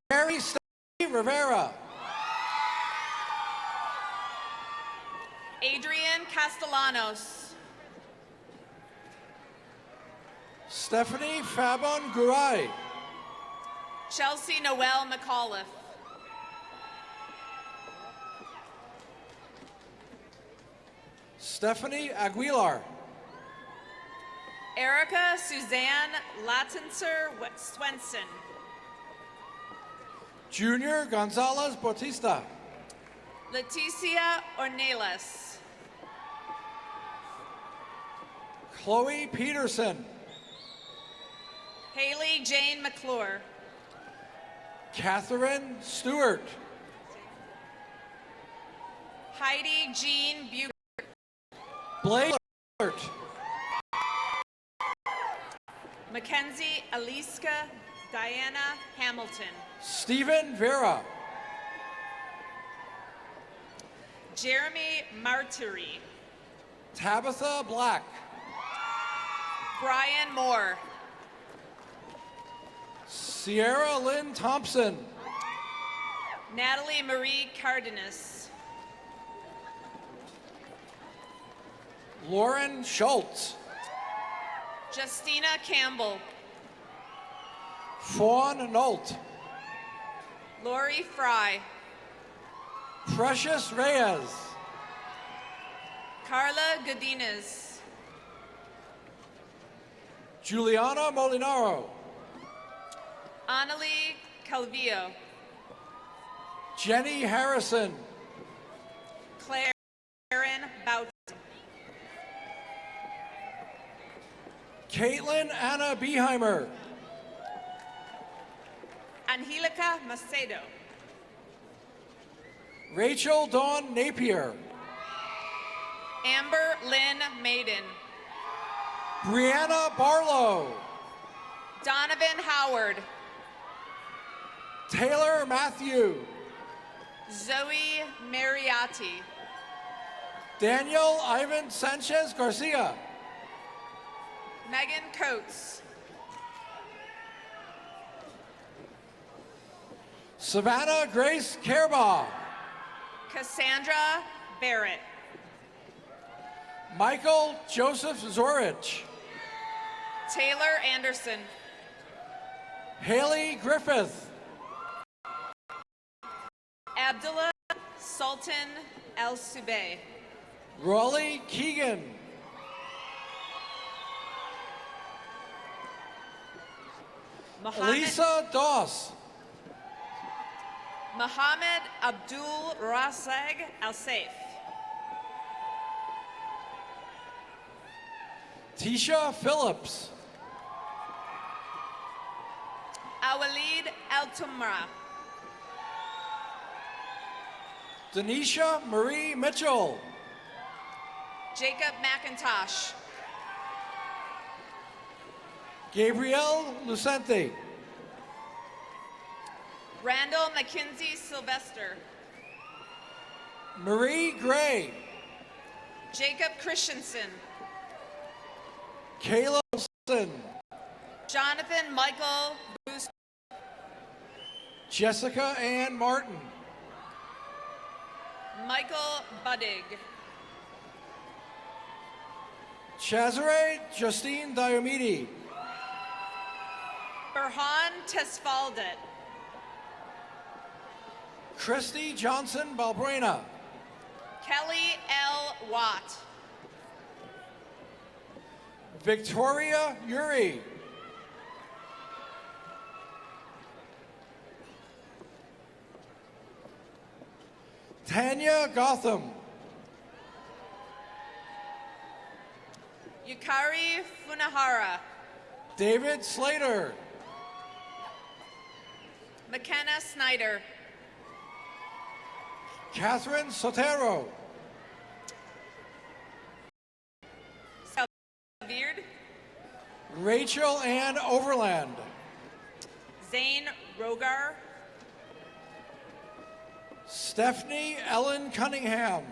R: Mary Stephanie Rivera.
S: Adrian Castellanos.
R: Stephanie Fabon Gurai.
S: Chelsea Noel McAuliffe.
R: Stephanie Aguilar.
S: Erica Suzanne Latinser Swenson.
R: Junior Gonzalez Bautista.
S: Leticia Ornelas.
R: Chloe Peterson.
S: Haley Jane McClure.
R: Catherine Stewart.
S: Heidi Jean Bucher.
R: Blake Alert.
S: Mackenzie Aliska Diana Hamilton.
R: Stephen Vera.
S: Jeremy Martiri.
R: Tabitha Black.
S: Brian Moore.
R: Sierra Lynn Thompson.
S: Natalie Marie Cardenas.
R: Lauren Schultz.
S: Justina Campbell.
R: Fawn Nolt.
S: Lori Fry.
R: Precious Reyes.
S: Carla Godinez.
R: Juliana Molinaro.
S: Annalie Calvillo.
R: Jenny Harrison.
S: Claire Boughton.
R: Caitlin Anna Beheimer.
S: Angelica Macedo.
R: Rachel Dawn Napier.
S: Amber Lynn Maiden.
R: Brianna Barlow.
S: Donovan Howard.
R: Taylor Matthew.
S: Zoe Mariotti.
R: Daniel Ivan Sanchez Garcia.
S: Megan Coates.
R: Savannah Grace Kerbaugh.
S: Cassandra Barrett.
R: Michael Joseph Zorich.
S: Taylor Anderson.
R: Haley Griffith.
S: Abdullah Sultan El Subay.
R: Raleigh Keegan. Elisa Doss.
S: Mohammed Abdul Raseg Al Saif.
R: Tisha Phillips.
S: Awalid El Tumra.
R: Denisha Marie Mitchell.
S: Jacob McIntosh.
R: Gabrielle Lucente.
S: Randall McKinsey Sylvester.
R: Marie Gray.
S: Jacob Christensen.
R: Kayla Wilson.
S: Jonathan Michael Booth
R: Jessica Ann Martin.
S: Michael Buddig.
R: Cesare Justine Diomede.
S: Berhan Tesfaldet.
R: Christy Johnson Balbrena.
S: Kelly L. Watt.
R: Victoria Yuri. Tanya Gotham.
S: Yukari Funahara.
R: David Slater.
S: McKenna Snyder.
R: Catherine Sotero.
S: Beard.
R: Rachel Ann Overland.
S: Zane Rogar.
R: Stephanie Ellen Cunningham.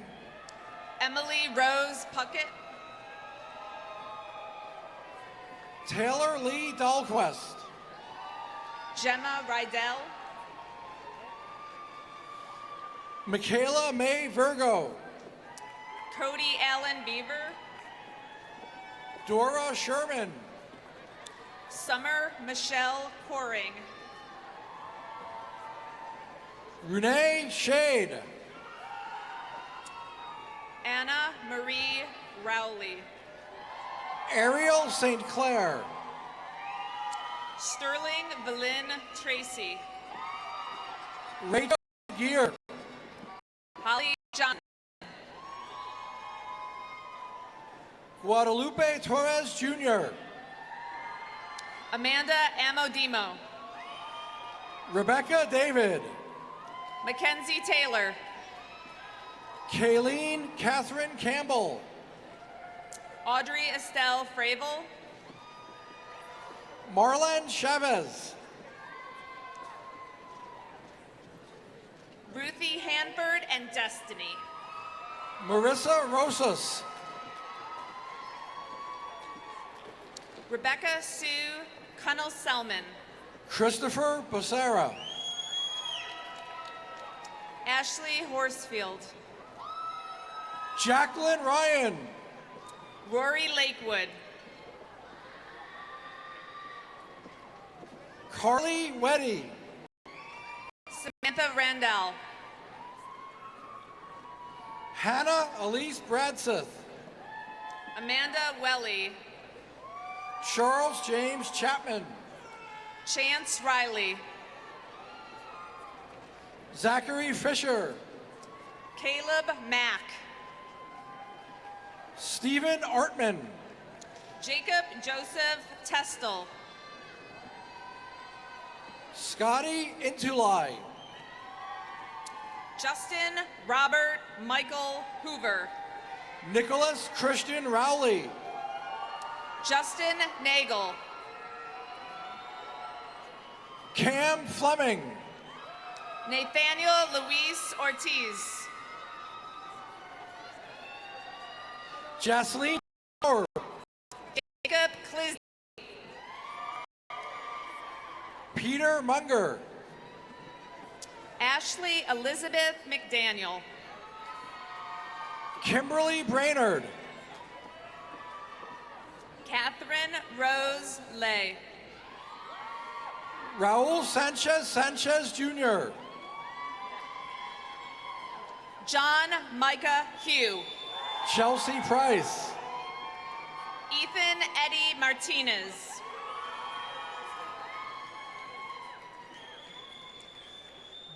S: Emily Rose Puckett.
R: Taylor Lee Dahlquist.
S: Gemma Rydell.
R: Michaela May Virgo.
S: Cody Allen Beaver.
R: Dora Sherman.
S: Summer Michelle Coring.
R: Renee Shade.
S: Anna Marie Rowley.
R: Ariel St. Clair.
S: Sterling Valyn Tracy.
R: Rachel Gear.
S: Holly John.
R: Guadalupe Torres Jr.
S: Amanda Amodimo.
R: Rebecca David.
S: Mackenzie Taylor.
R: Kayleen Catherine Campbell.
S: Audrey Estelle Fravel.
R: Marlon Chavez.
S: Ruthie Hanford and Destiny.
R: Marissa Rosas.
S: Rebecca Sue Cunnell Selman.
R: Christopher Becerra.
S: Ashley Horsfield.
R: Jacqueline Ryan.
S: Rory Lakewood.
R: Carly Weddy.
S: Samantha Randall.
R: Hannah Elise Bradseth.
S: Amanda Welly.
R: Charles James Chapman.
S: Chance Riley.
R: Zachary Fisher.
S: Caleb Mack.
R: Stephen Artman.
S: Jacob Joseph Testel.
R: Scotty Intulai.
S: Justin Robert Michael Hoover.
R: Nicholas Christian Rowley.
S: Justin Nagel.
R: Cam Fleming.
S: Nathaniel Luis Ortiz.
R: Jasleen Power.
S: Jacob Kliz.
R: Peter Munger.
S: Ashley Elizabeth McDaniel.
R: Kimberly Brainerd.
S: Catherine Rose Lay.
R: Raul Sanchez Jr.
S: John Micah Hugh.
R: Chelsea Price.
S: Ethan Eddie Martinez.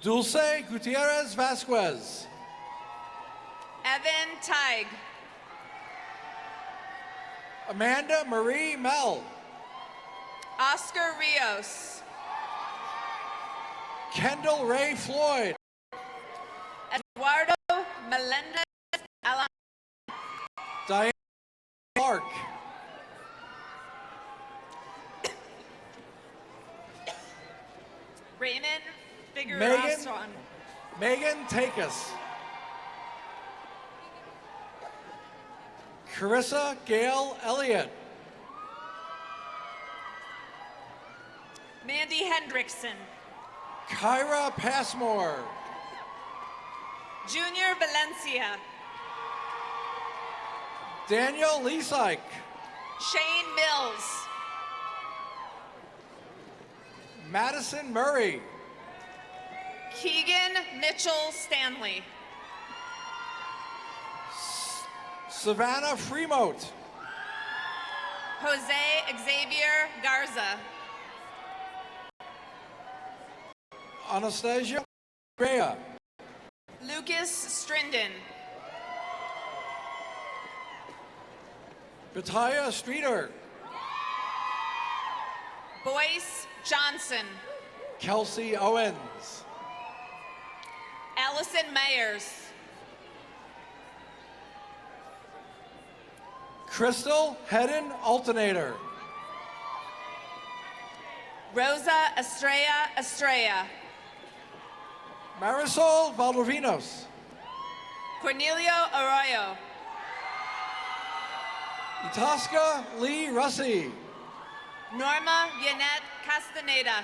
R: Dulce Gutierrez Vasquez.
S: Evan Teig.
R: Amanda Marie Mel.
S: Oscar Rios.
R: Kendall Ray Floyd.
S: Eduardo Melendez Alan.
R: Diane Clark.
S: Raymond Figueroa.
R: Megan Takis. Carissa Gail Elliott.
S: Mandy Hendrickson.
R: Kyra Passmore.
S: Junior Valencia.
R: Daniel Leasyke.
S: Shane Mills.
R: Madison Murray.
S: Keegan Mitchell Stanley.
R: Savannah Fremote.
S: Jose Xavier Garza.
R: Anastasia Brea.
S: Lucas Strinden.
R: Bataya Streeter.
S: Boyce Johnson.
R: Kelsey Owens.
S: Allison Myers.
R: Crystal Hedden Alternator.
S: Rosa Estrella.
R: Marisol Valdovinos.
S: Cornelio Arroyo.
R: Itasca Lee Russi.
S: Norma Yanette Castaneda.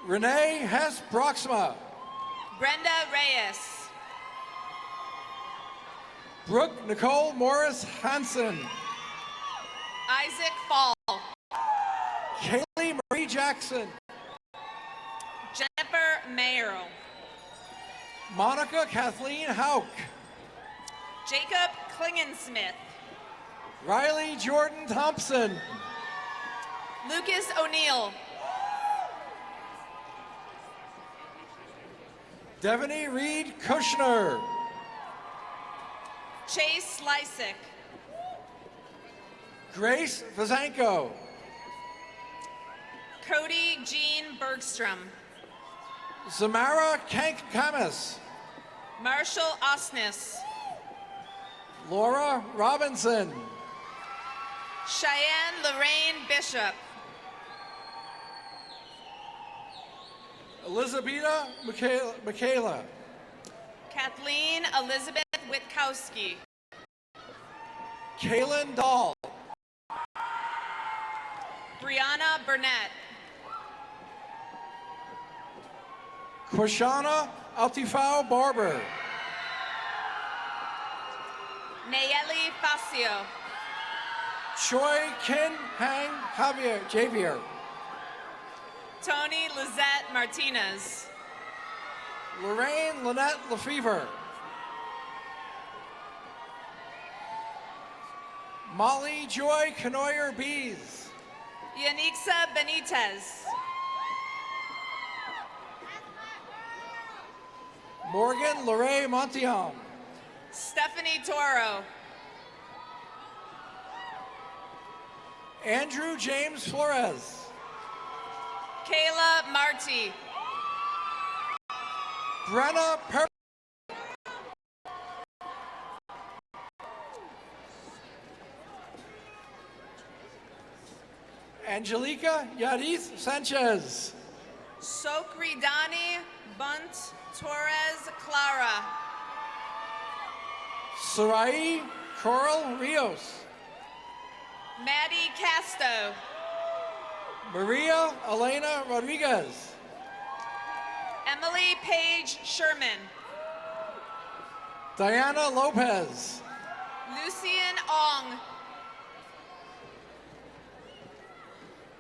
R: Renee Hess Proxima.
S: Brenda Reyes.
R: Brooke Nicole Morris Hansen.
S: Isaac Fall.
R: Kaylee Marie Jackson.
S: Jennifer Mayer.
R: Monica Kathleen Hauk.
S: Jacob Klingensmith.
R: Riley Jordan Thompson.
S: Lucas O'Neill.
R: Devaney Reed Kushner.
S: Chase Lysick.
R: Grace Vazanko.
S: Cody Jean Bergstrom.
R: Zamara Kank-Kamis.
S: Marshall Osnes.
R: Laura Robinson.
S: Cheyenne Lorraine Bishop.
R: Elizabeth Michaela.
S: Kathleen Elizabeth Witkowski.
R: Kaylin Dahl.
S: Brianna Burnett.
R: Quashana Altifao Barber.
S: Nayeli Facio.
R: Choi Kin Hang Javier.
S: Tony Lizette Martinez.
R: Lorraine Lynette Lefevre. Molly Joy Canoyer Bees.
S: Yanixa Benitez.
R: Morgan Lorraine Montillon.
S: Stephanie Toro.
R: Andrew James Flores.
S: Kayla Marty.
R: Brenna Per. Angelica Yadiz Sanchez.
S: Sokridani Bunt Torres Clara.
R: Sarai Coral Rios.
S: Maddie Casto.
R: Maria Elena Rodriguez.
S: Emily Page Sherman.
R: Diana Lopez.
S: Lucian Ong.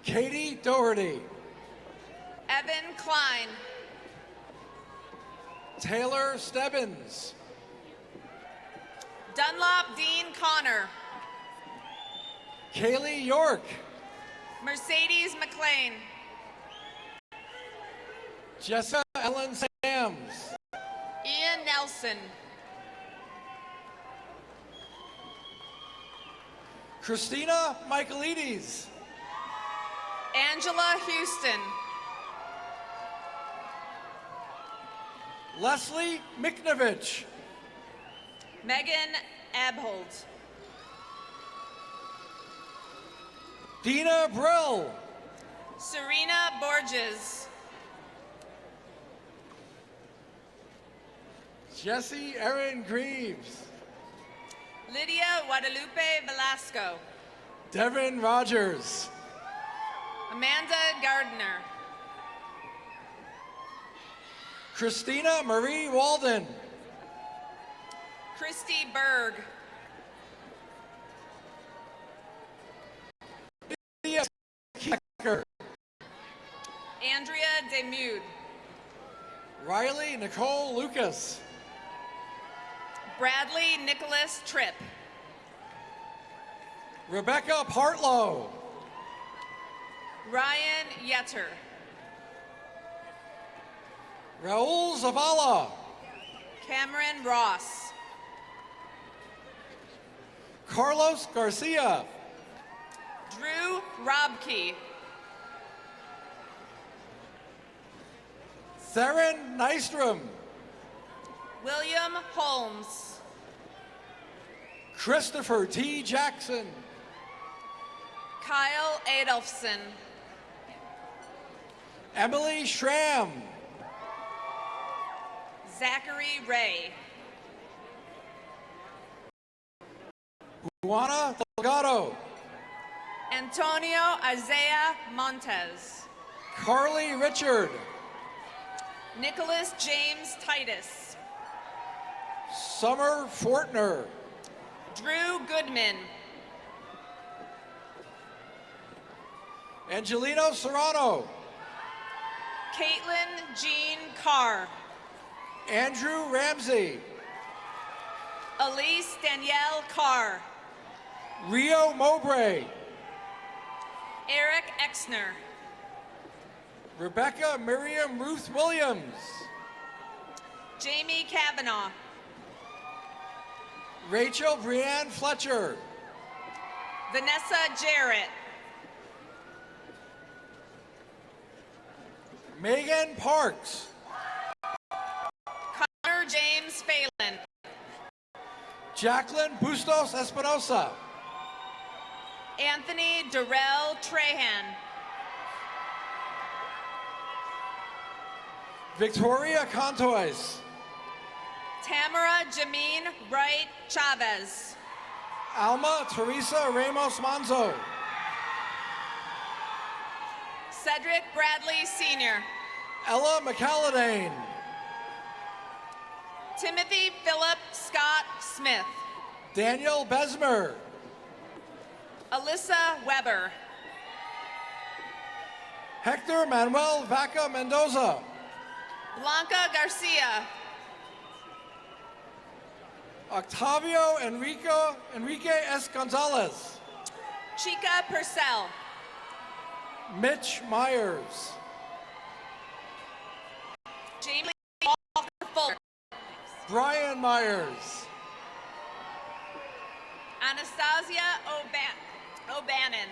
R: Katie Doherty.
S: Evan Klein.
R: Taylor Stebbins.
S: Dunlop Dean Connor.
R: Kaylee York.
S: Mercedes McLean.
R: Jessica Ellen Sams.
S: Ian Nelson.
R: Christina Michaelides.
S: Angela Houston.
R: Leslie Miknovich.
S: Megan Abhold.
R: Dina Brill.
S: Serena Borges.
R: Jesse Erin Greaves.
S: Lydia Guadalupe Velasco.
R: Devin Rogers.
S: Amanda Gardner.
R: Christina Marie Walden.
S: Christy Berg.
R: Lydia Kecker.
S: Andrea Demude.
R: Riley Nicole Lucas.
S: Bradley Nicholas Tripp.
R: Rebecca Partlow.
S: Ryan Yetter.
R: Raul Zavala.
S: Cameron Ross.
R: Carlos Garcia.
S: Drew Robke.
R: Theron Nystrom.
S: William Holmes.
R: Christopher T. Jackson.
S: Kyle Adolfson.
R: Emily Schramm.
S: Zachary Ray.
R: Juana Delgado.
S: Antonio Isaiah Montez.
R: Carly Richard.
S: Nicholas James Titus.
R: Summer Fortner.
S: Drew Goodman.
R: Angelino Serrano.
S: Caitlin Jean Carr.
R: Andrew Ramsey.
S: Elise Danielle Carr.
R: Rio Mowbray.
S: Eric Exner.
R: Rebecca Miriam Ruth Williams.
S: Jamie Kavanaugh.
R: Rachel Brianne Fletcher.
S: Vanessa Jarrett.
R: Megan Parks.
S: Connor James Phelan.
R: Jacqueline Bustos Espinosa.
S: Anthony Durrell Trahan.
R: Victoria Contois.
S: Tamara Jameen Wright Chavez.
R: Alma Teresa Ramos Manzo.
S: Cedric Bradley Sr.
R: Ella McCalladane.
S: Timothy Philip Scott Smith.
R: Daniel Besmer.
S: Alyssa Weber.
R: Hector Manuel Vaca Mendoza.
S: Blanca Garcia.
R: Octavio Enrique S. Gonzalez.
S: Chica Purcell.
R: Mitch Myers.
S: Jamie Walker Fuller.
R: Brian Myers.
S: Anastasia O'Bannon.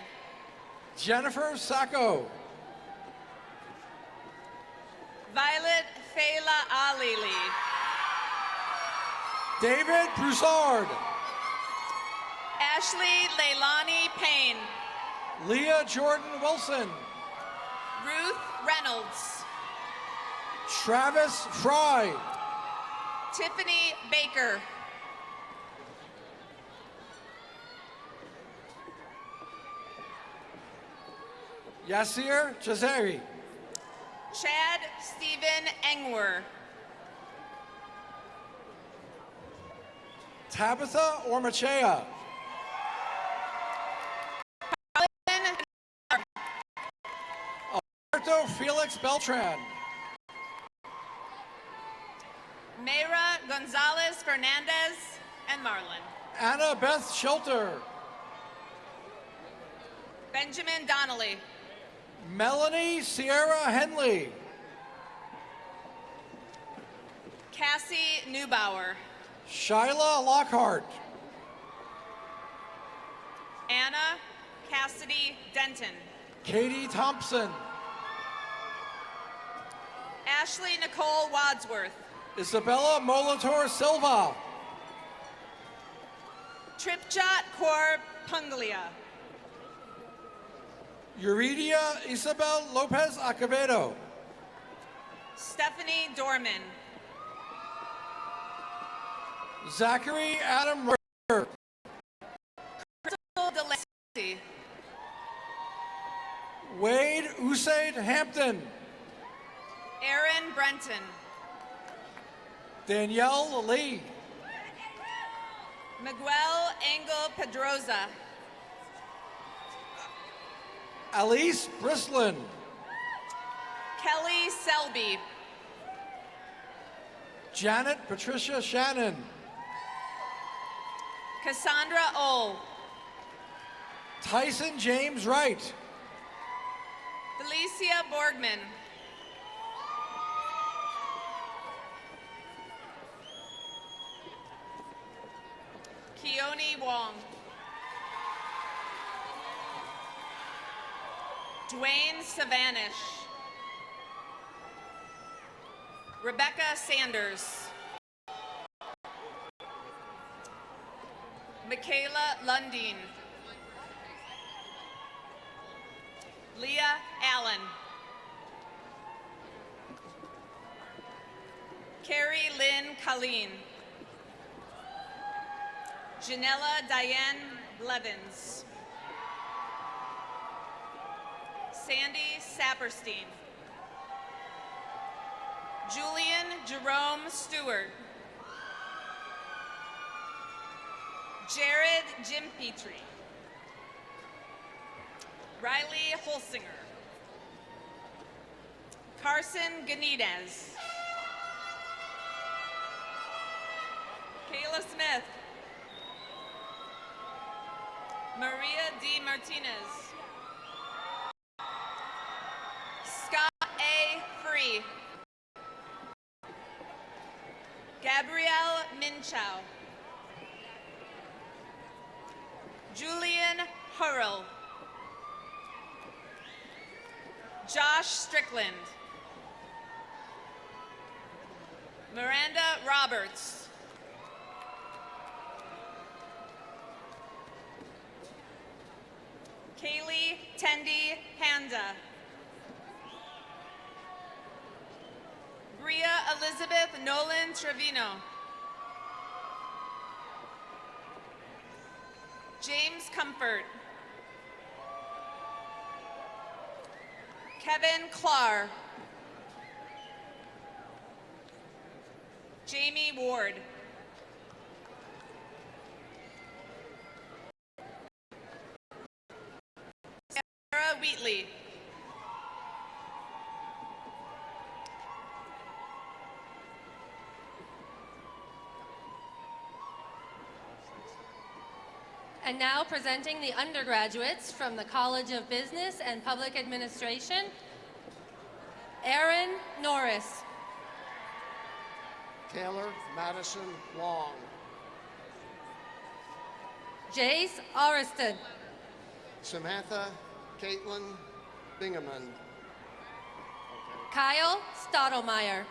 R: Jennifer Sacco.
S: Violet Fela Alili.
R: David Broussard.
S: Ashley Leilani Payne.
R: Leah Jordan Wilson.
S: Ruth Reynolds.
R: Travis Fry.
S: Tiffany Baker.
R: Yasir Jazari.
S: Chad Stephen Engwer.
R: Tabitha Ormachea. Alberto Felix Beltran.
S: Mayra Gonzalez Fernandez and Marlon.
R: Anna Beth Shelter.
S: Benjamin Donnelly.
R: Melanie Sierra Henley.
S: Cassie Neubauer.
R: Shyla Lockhart.
S: Anna Cassidy Denton.
R: Katie Thompson.
S: Ashley Nicole Wadsworth.
R: Isabella Molitor Silva.
S: Tripchat Kaur Punglia.
R: Yuridia Isabel Lopez Acevedo.
S: Stephanie Dorman.
R: Zachary Adam Ritter.
S: Crystal DeLacy.
R: Wade Hampton.
S: Aaron Brenton.
R: Danielle Lee.
S: Miguel Engel Pedroza.
R: Alice Brislin.
S: Kelly Selby.
R: Janet Patricia Shannon.
S: Cassandra Ohl.
R: Tyson James Wright.
S: Felicia Borgman. Keone Wong. Dwayne Savanish. Rebecca Sanders. Michaela Lundeen. Leah Allen. Carrie Lynn Colleen. Janella Diane Blevins. Sandy Saperstein. Julian Jerome Stewart. Jared Jim Petrie. Riley Holsinger. Carson Ganidez. Kayla Smith. Maria D. Martinez. Scott A. Free. Gabrielle Minchow. Julian Hurrell. Josh Strickland. Miranda Roberts. Kaylee Tendi Handa. Bria Elizabeth Nolan Trevino. James Comfort. Kevin Clark. Jamie Ward. Sarah Wheatley.
I: And now presenting the undergraduates from the College of Business and Public Administration, Aaron Norris.
U: Taylor Madison Long.
I: Jace Ariston.
U: Samantha Caitlin Bingaman.
I: Kyle Stottlemyre.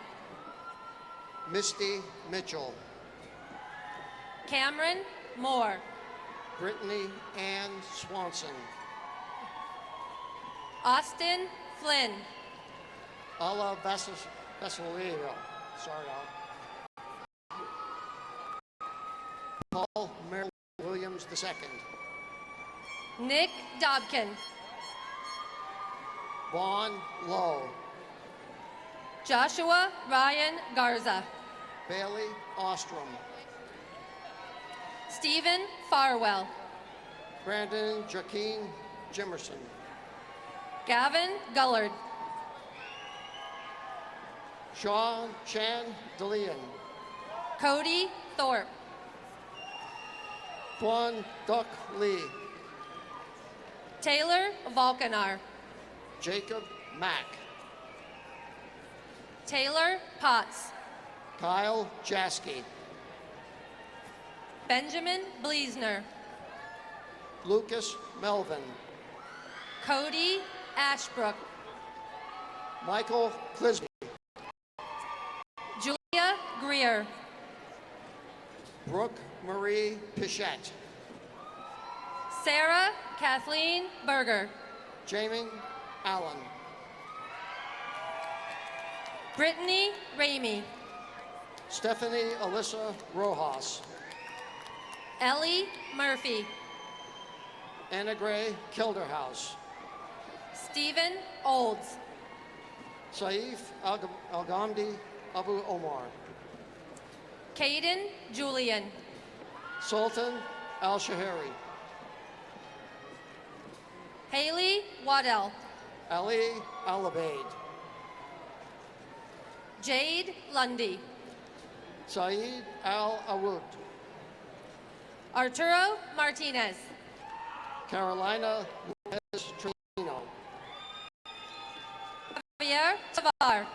U: Misty Mitchell.
I: Cameron Moore.
U: Brittany Ann Swanson.
I: Austin Flynn.
U: Alla Vasilievo. Sorry, Al. Paul Merrill Williams II.
I: Nick Dobkin.
U: Vaughn Lowe.
I: Joshua Ryan Garza.
U: Bailey Ostrom.
I: Stephen Farwell.
U: Brandon Joaquin Jimerson.
I: Gavin Gullard.
U: Sean Chan DeLeon.
I: Cody Thorpe.
U: Quan Duck Lee.
I: Taylor Volkanar.
U: Jacob Mack.
I: Taylor Potts.
U: Kyle Jasky.
I: Benjamin Bleesner.
U: Lucas Melvin.
I: Cody Ashbrook.
U: Michael Clisby.
I: Julia Greer.
U: Brooke Marie Pichette.
I: Sarah Kathleen Berger.
U: Jamie Allen.
I: Brittany Ramey.
U: Stephanie Alyssa Rojas.
I: Ellie Murphy.
U: Anna Gray Kilderhouse.
I: Stephen Olds.
U: Saif Al-Ghamdi Abu Omar.
B: Caden Julian.
U: Sultan Al-Shahari.
B: Haley Waddell.
U: Ali Al-Abaid.
B: Jade Lundy.
U: Saeed Al-Awood.
B: Arturo Martinez.
U: Carolina Lopez Trino.
B: Javier Tavar.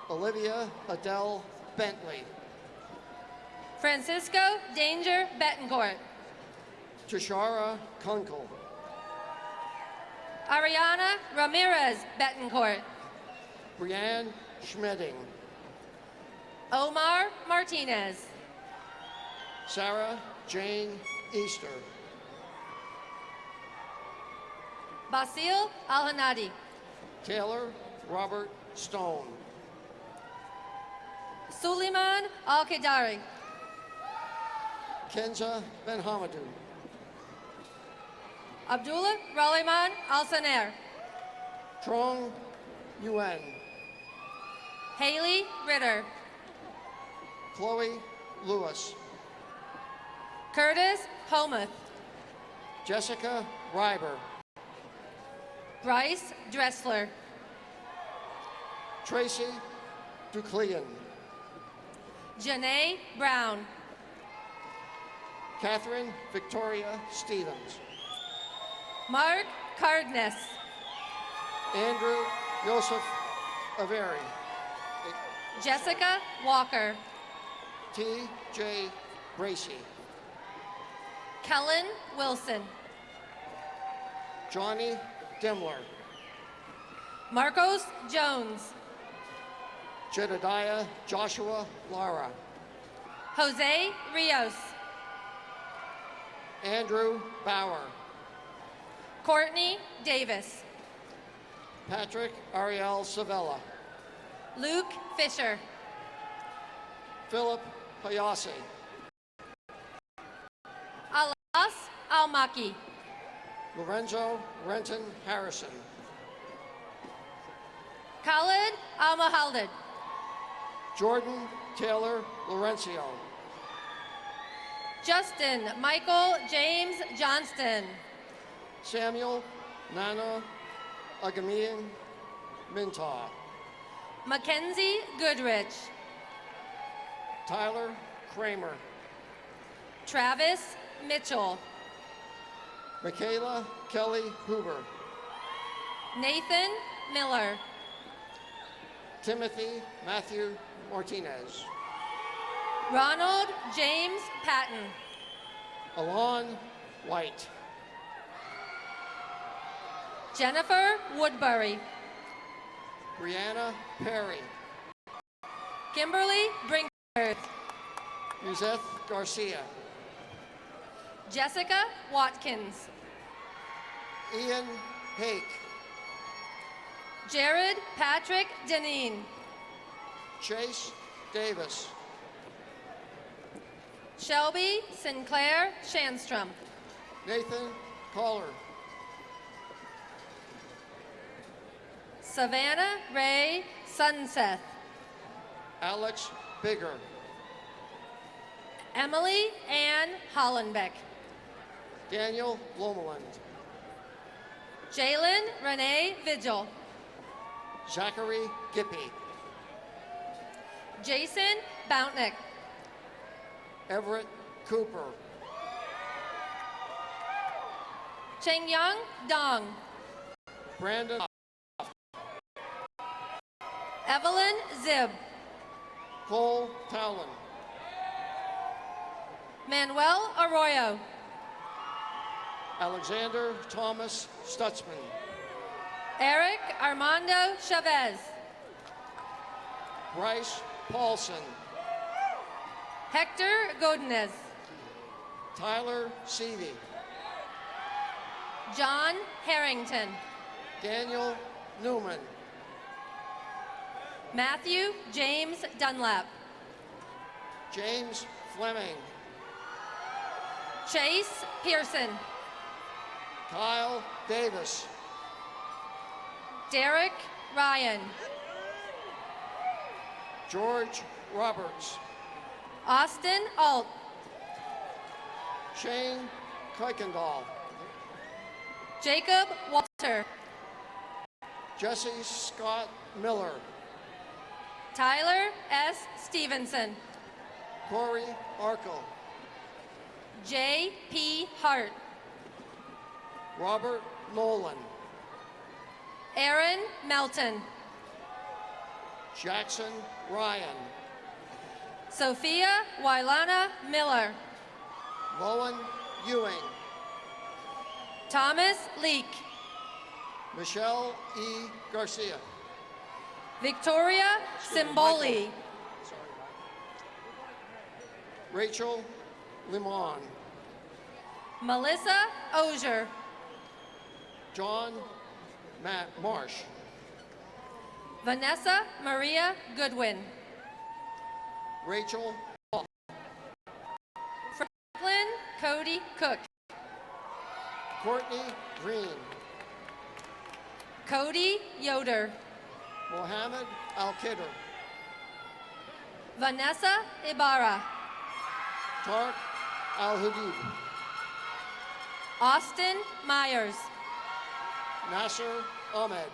U: Olivia Adele Bentley.
B: Francisco Danger Betancourt.
U: Tashara Kunkel.
B: Ariana Ramirez Betancourt.
U: Brianne Schmedding.
B: Omar Martinez.
U: Sarah Jane Easter.
B: Basil Alhanadi.
U: Taylor Robert Stone.
B: Suleiman Al-Qadari.
U: Kenza Ben Hamadou.
B: Abdullah Raliman Al-Saner.
U: Trong Yuen.
B: Haley Ritter.
U: Chloe Lewis.
B: Curtis Homuth.
U: Jessica Reiber.
B: Bryce Dressler.
U: Tracy Duclean.
B: Janae Brown.
U: Catherine Victoria Stevens.
B: Mark Cardness.
U: Andrew Joseph Averi.
B: Jessica Walker.
U: T.J. Bracy.
B: Kellen Wilson.
U: Johnny Demler.
B: Marcos Jones.
U: Jedediah Joshua Lara.
B: Jose Rios.
U: Andrew Bauer.
B: Courtney Davis.
U: Patrick Ariel Savella.
B: Luke Fisher.
U: Philip Hayase.
B: Alas Almaki.
U: Lorenzo Renton Harrison.
B: Khalid Almahaldid.
U: Jordan Taylor Laurencio.
B: Justin Michael James Johnston.
U: Samuel Nana Agamian Mintaw.
B: Mackenzie Goodrich.
U: Tyler Kramer.
B: Travis Mitchell.
U: Michaela Kelly Huber.
B: Nathan Miller.
U: Timothy Matthew Martinez.
B: Ronald James Patton.
U: Alon White.
B: Jennifer Woodbury.
U: Brianna Perry.
B: Kimberly Brinkworth.
U: Yuseth Garcia.
B: Jessica Watkins.
U: Ian Hake.
B: Jared Patrick Deneen.
U: Chase Davis.
B: Shelby Sinclair Shandstrom.
U: Nathan Caller.
B: Savannah Ray Sunseth.
U: Alex Bigger.
B: Emily Ann Hollenbeck.
U: Daniel Lomeland.
B: Jalen Renee Vigil.
U: Zachary Gippy.
B: Jason Bountnick.
U: Everett Cooper.
B: Chengyang Dong.
U: Brandon.
B: Evelyn Zib.
U: Cole Talon.
B: Manuel Arroyo.
U: Alexander Thomas Stutzman.
B: Eric Armando Chavez.
U: Bryce Paulson.
B: Hector Godinez.
U: Tyler Seavey.
B: John Harrington.
U: Daniel Newman.
B: Matthew James Dunlap.
U: James Fleming.
B: Chase Pearson.
U: Kyle Davis.
B: Derek Ryan.
U: George Roberts.
B: Austin Alt.
U: Shane Kuykendall.
B: Jacob Walter.
U: Jesse Scott Miller.
B: Tyler S. Stevenson.
U: Corey Arkel.
B: J. P. Hart.
U: Robert Nolan.
B: Aaron Melton.
U: Jackson Ryan.
B: Sophia Wailana Miller.
U: Lowen Ewing.
B: Thomas Leak.
U: Michelle E. Garcia.
B: Victoria Simboli.
U: Rachel Limon.
B: Melissa Ozier.
U: John Matt Marsh.
B: Vanessa Maria Goodwin.
U: Rachel Hall.
B: Franklin Cody Cook.
U: Courtney Green.
B: Cody Yoder.
U: Mohammed Al-Kidder.
B: Vanessa Ibarra.
U: Tark Al-Hadid.
B: Austin Myers.
U: Nasser Ahmed.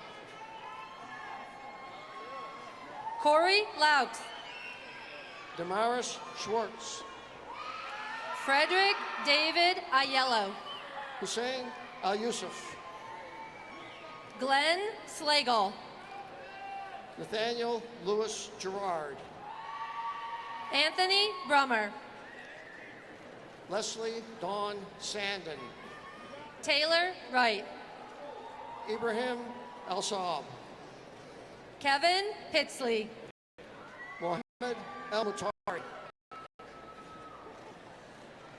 B: Corey Laux.
U: Damaris Schwartz.
B: Frederick David Aiello.
U: Hussein Al-Yusuf.
B: Glenn Slagle.
U: Nathaniel Lewis Gerard.
B: Anthony Brummer.
U: Leslie Dawn Sandin.
B: Taylor Wright.
U: Ibrahim Al-Saab.
B: Kevin Pitsley.
U: Mohammed El-Mutari.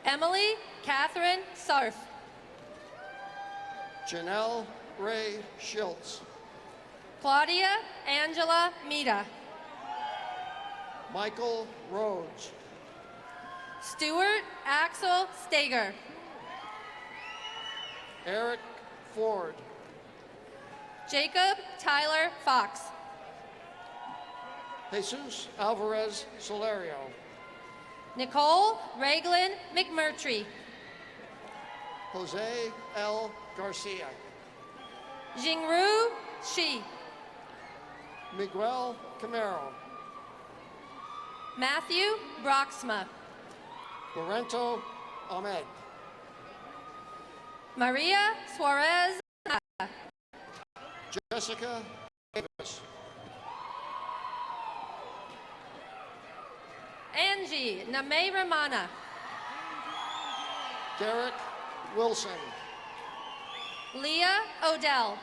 B: Emily Catherine Sarf.
U: Janelle Ray Schiltz.
B: Claudia Angela Mita.
U: Michael Rhodes.
B: Stuart Axel Stager.
U: Eric Ford.
B: Jacob Tyler Fox.
U: Jesus Alvarez Solario.
B: Nicole Raglan McMurtry.
U: Jose L. Garcia.
B: Jingru Shi.
U: Miguel Camaro.
B: Matthew Broxma.
U: Lorento Ahmed.
B: Maria Suarez.
U: Jessica Davis.
B: Angie Name Ramana.
U: Derek Wilson.
B: Leah Odell.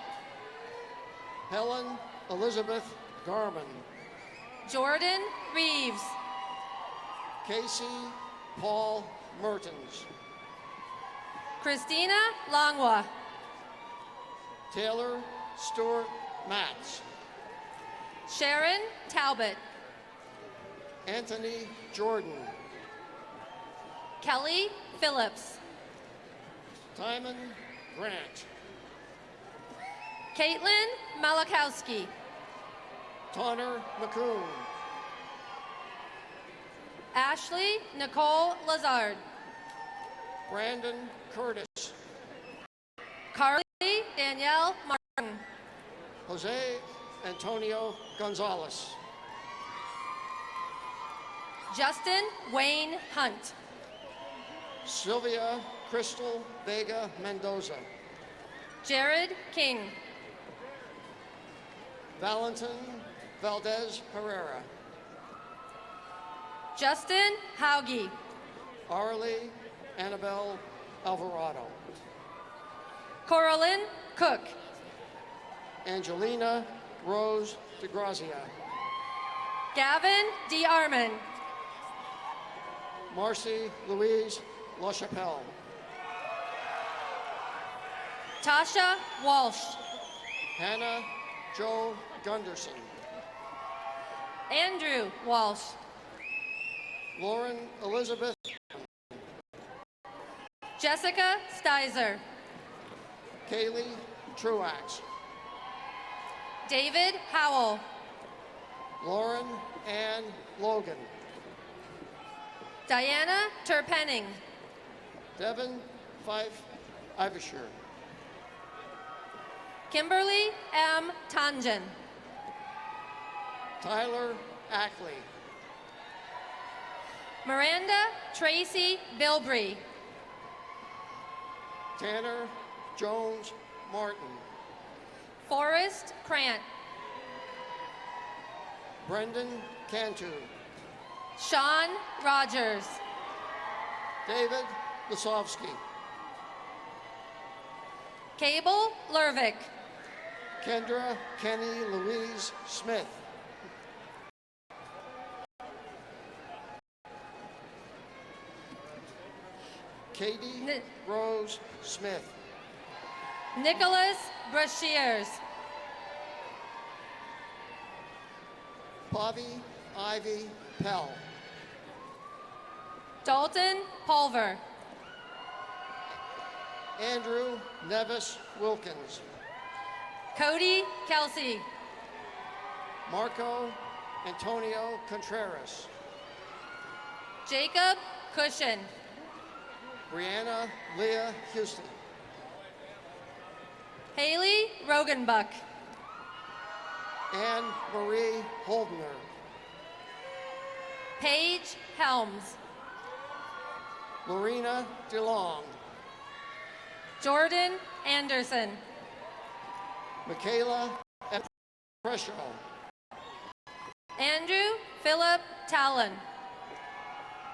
U: Helen Elizabeth Garman.
B: Jordan Reeves.
U: Casey Paul Mertens.
B: Christina Longwa.
U: Taylor Stewart Matz.
B: Sharon Talbot.
U: Anthony Jordan.
B: Kelly Phillips.
U: Timon Grant.
B: Caitlin Malakowski.
U: Tonner McCoon.
B: Ashley Nicole Lazard.
U: Brandon Curtis.
B: Carly Danielle Martin.
U: Jose Antonio Gonzalez.
B: Justin Wayne Hunt.
U: Sylvia Crystal Vega Mendoza.
B: Jared King.
U: Valentin Valdez Herrera.
B: Justin Hauge.
U: Arlie Annabelle Alvarado.
B: Coraline Cook.
U: Angelina Rose DeGrazia.
B: Gavin D. Arman.
U: Marcy Louise LaChapelle.
B: Tasha Walsh.
U: Hannah Joe Gunderson.
B: Andrew Walsh.
U: Lauren Elizabeth.
B: Jessica Stizer.
U: Kaylee Truax.
B: David Howell.
U: Lauren Ann Logan.
B: Diana Terpenning.
U: Devin Fife Ivershire.
B: Kimberly M. Tangen.
U: Tyler Ackley.
B: Miranda Tracy Bilbrey.
U: Tanner Jones Martin.
B: Forrest Krant.
U: Brendan Cantu.
B: Sean Rogers.
U: David Lisowski.
B: Cable Lervick.
U: Kendra Kenny Louise Smith. Katie Rose Smith.
B: Nicholas Brashears.
U: Bobby Ivy Pell.
B: Dalton Pulver.
U: Andrew Nevis Wilkins.
B: Cody Kelsey.
U: Marco Antonio Contreras.
B: Jacob Cushion.
U: Brianna Leah Houston.
B: Haley Rogenbuck.
U: Anne Marie Holdner.
B: Paige Helms.
U: Lorena DeLong.
B: Jordan Anderson.
U: Michaela Presho.
B: Andrew Philip Talon.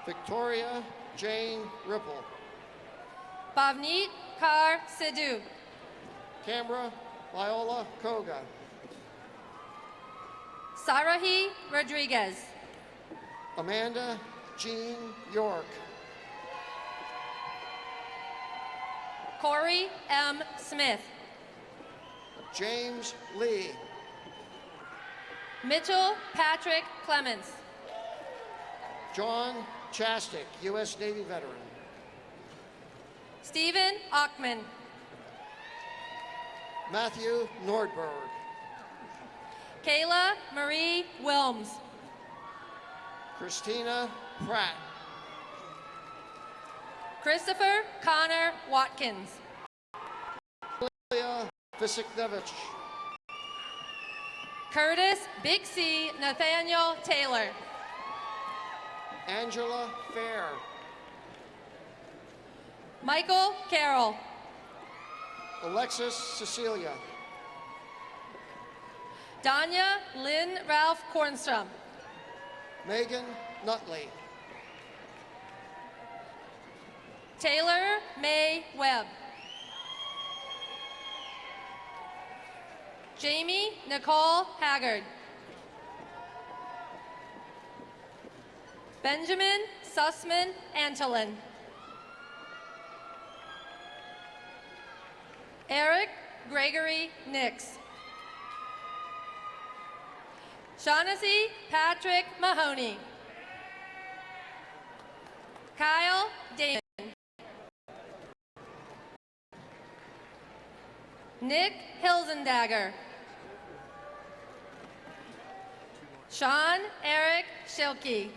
U: Victoria Jane Ripple.
B: Bhavneet Kaur Sidhu.
U: Canberra Viola Koga.
B: Sarahi Rodriguez.
U: Amanda Jean York.
B: Corey M. Smith.
U: James Lee.
B: Mitchell Patrick Clements.
U: John Chastik, U.S. Navy veteran.
B: Stephen Ockman.
U: Matthew Nordberg.
B: Kayla Marie Wilms.
U: Christina Pratt.
B: Christopher Connor Watkins.
U: Julia Visiknevich.
B: Curtis Big C Nathaniel Taylor.
U: Angela Fair.
B: Michael Carroll.
U: Alexis Cecilia.
B: Danya Lynn Ralph Kornstrom.
U: Megan Nutley.
B: Taylor May Webb. Jamie Nicole Haggard. Benjamin Sussman Antolin. Eric Gregory Nix. Shaughnessy Patrick Mahoney. Kyle Damon. Nick Hilzendagger. Sean Eric Schilke.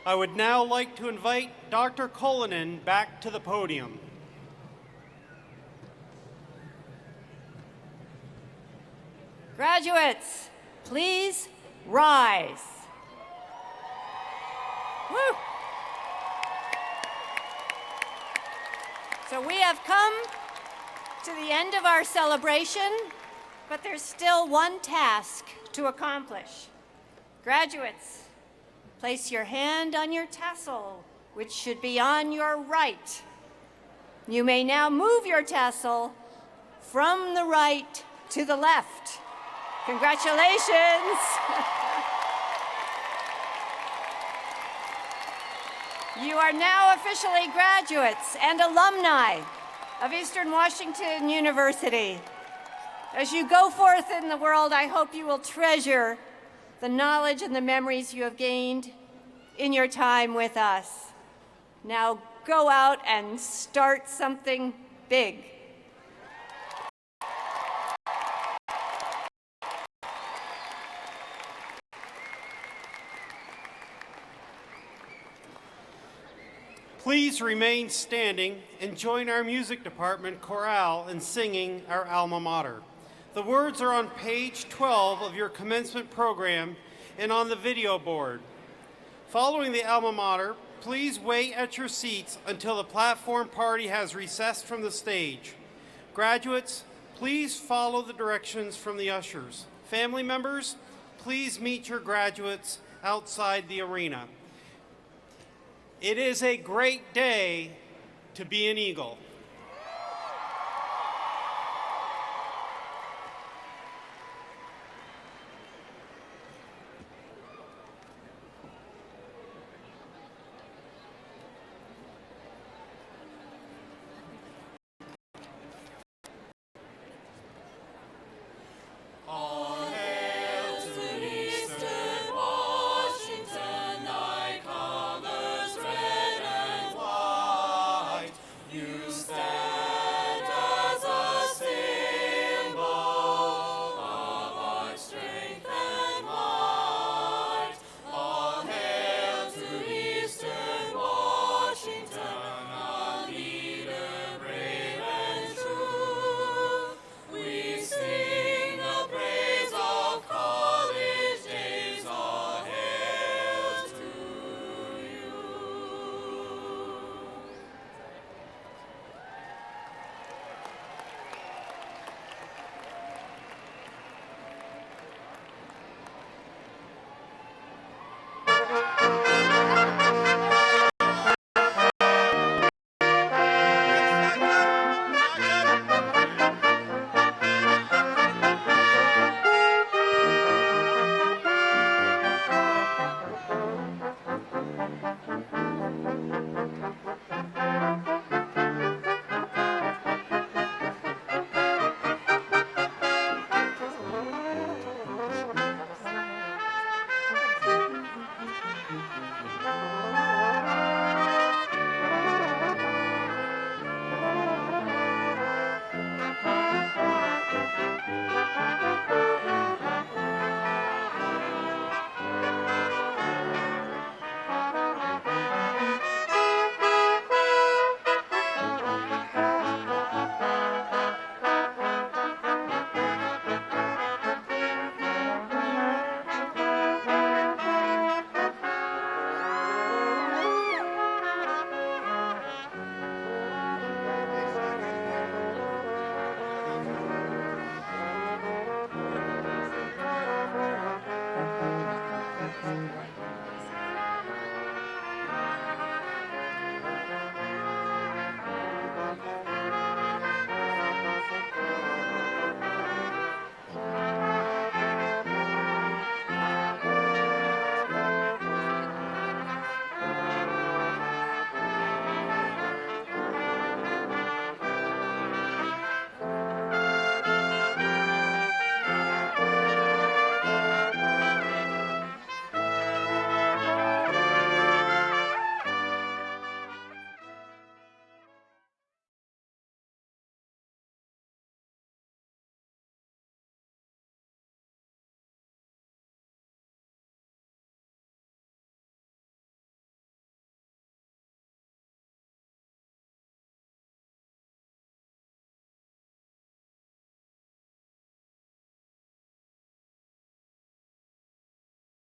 S: I would now like to invite Dr. Cullinan back to the podium.
O: Graduates, please rise. Woo! So we have come to the end of our celebration, but there's still one task to accomplish. Graduates, place your hand on your tassel, which should be on your right. You may now move your tassel from the right to the left. Congratulations. You are now officially graduates and alumni of Eastern Washington University. As you go forth in the world, I hope you will treasure the knowledge and the memories you have gained in your time with us. Now go out and start something big.
S: Please remain standing and join our music department chorale in singing our alma mater. The words are on page 12 of your commencement program and on the video board. Following the alma mater, please wait at your seats until the platform party has recessed from the stage. Graduates, please follow the directions from the ushers. Family members, please meet your graduates outside the arena. It is a great day to be an Eagle.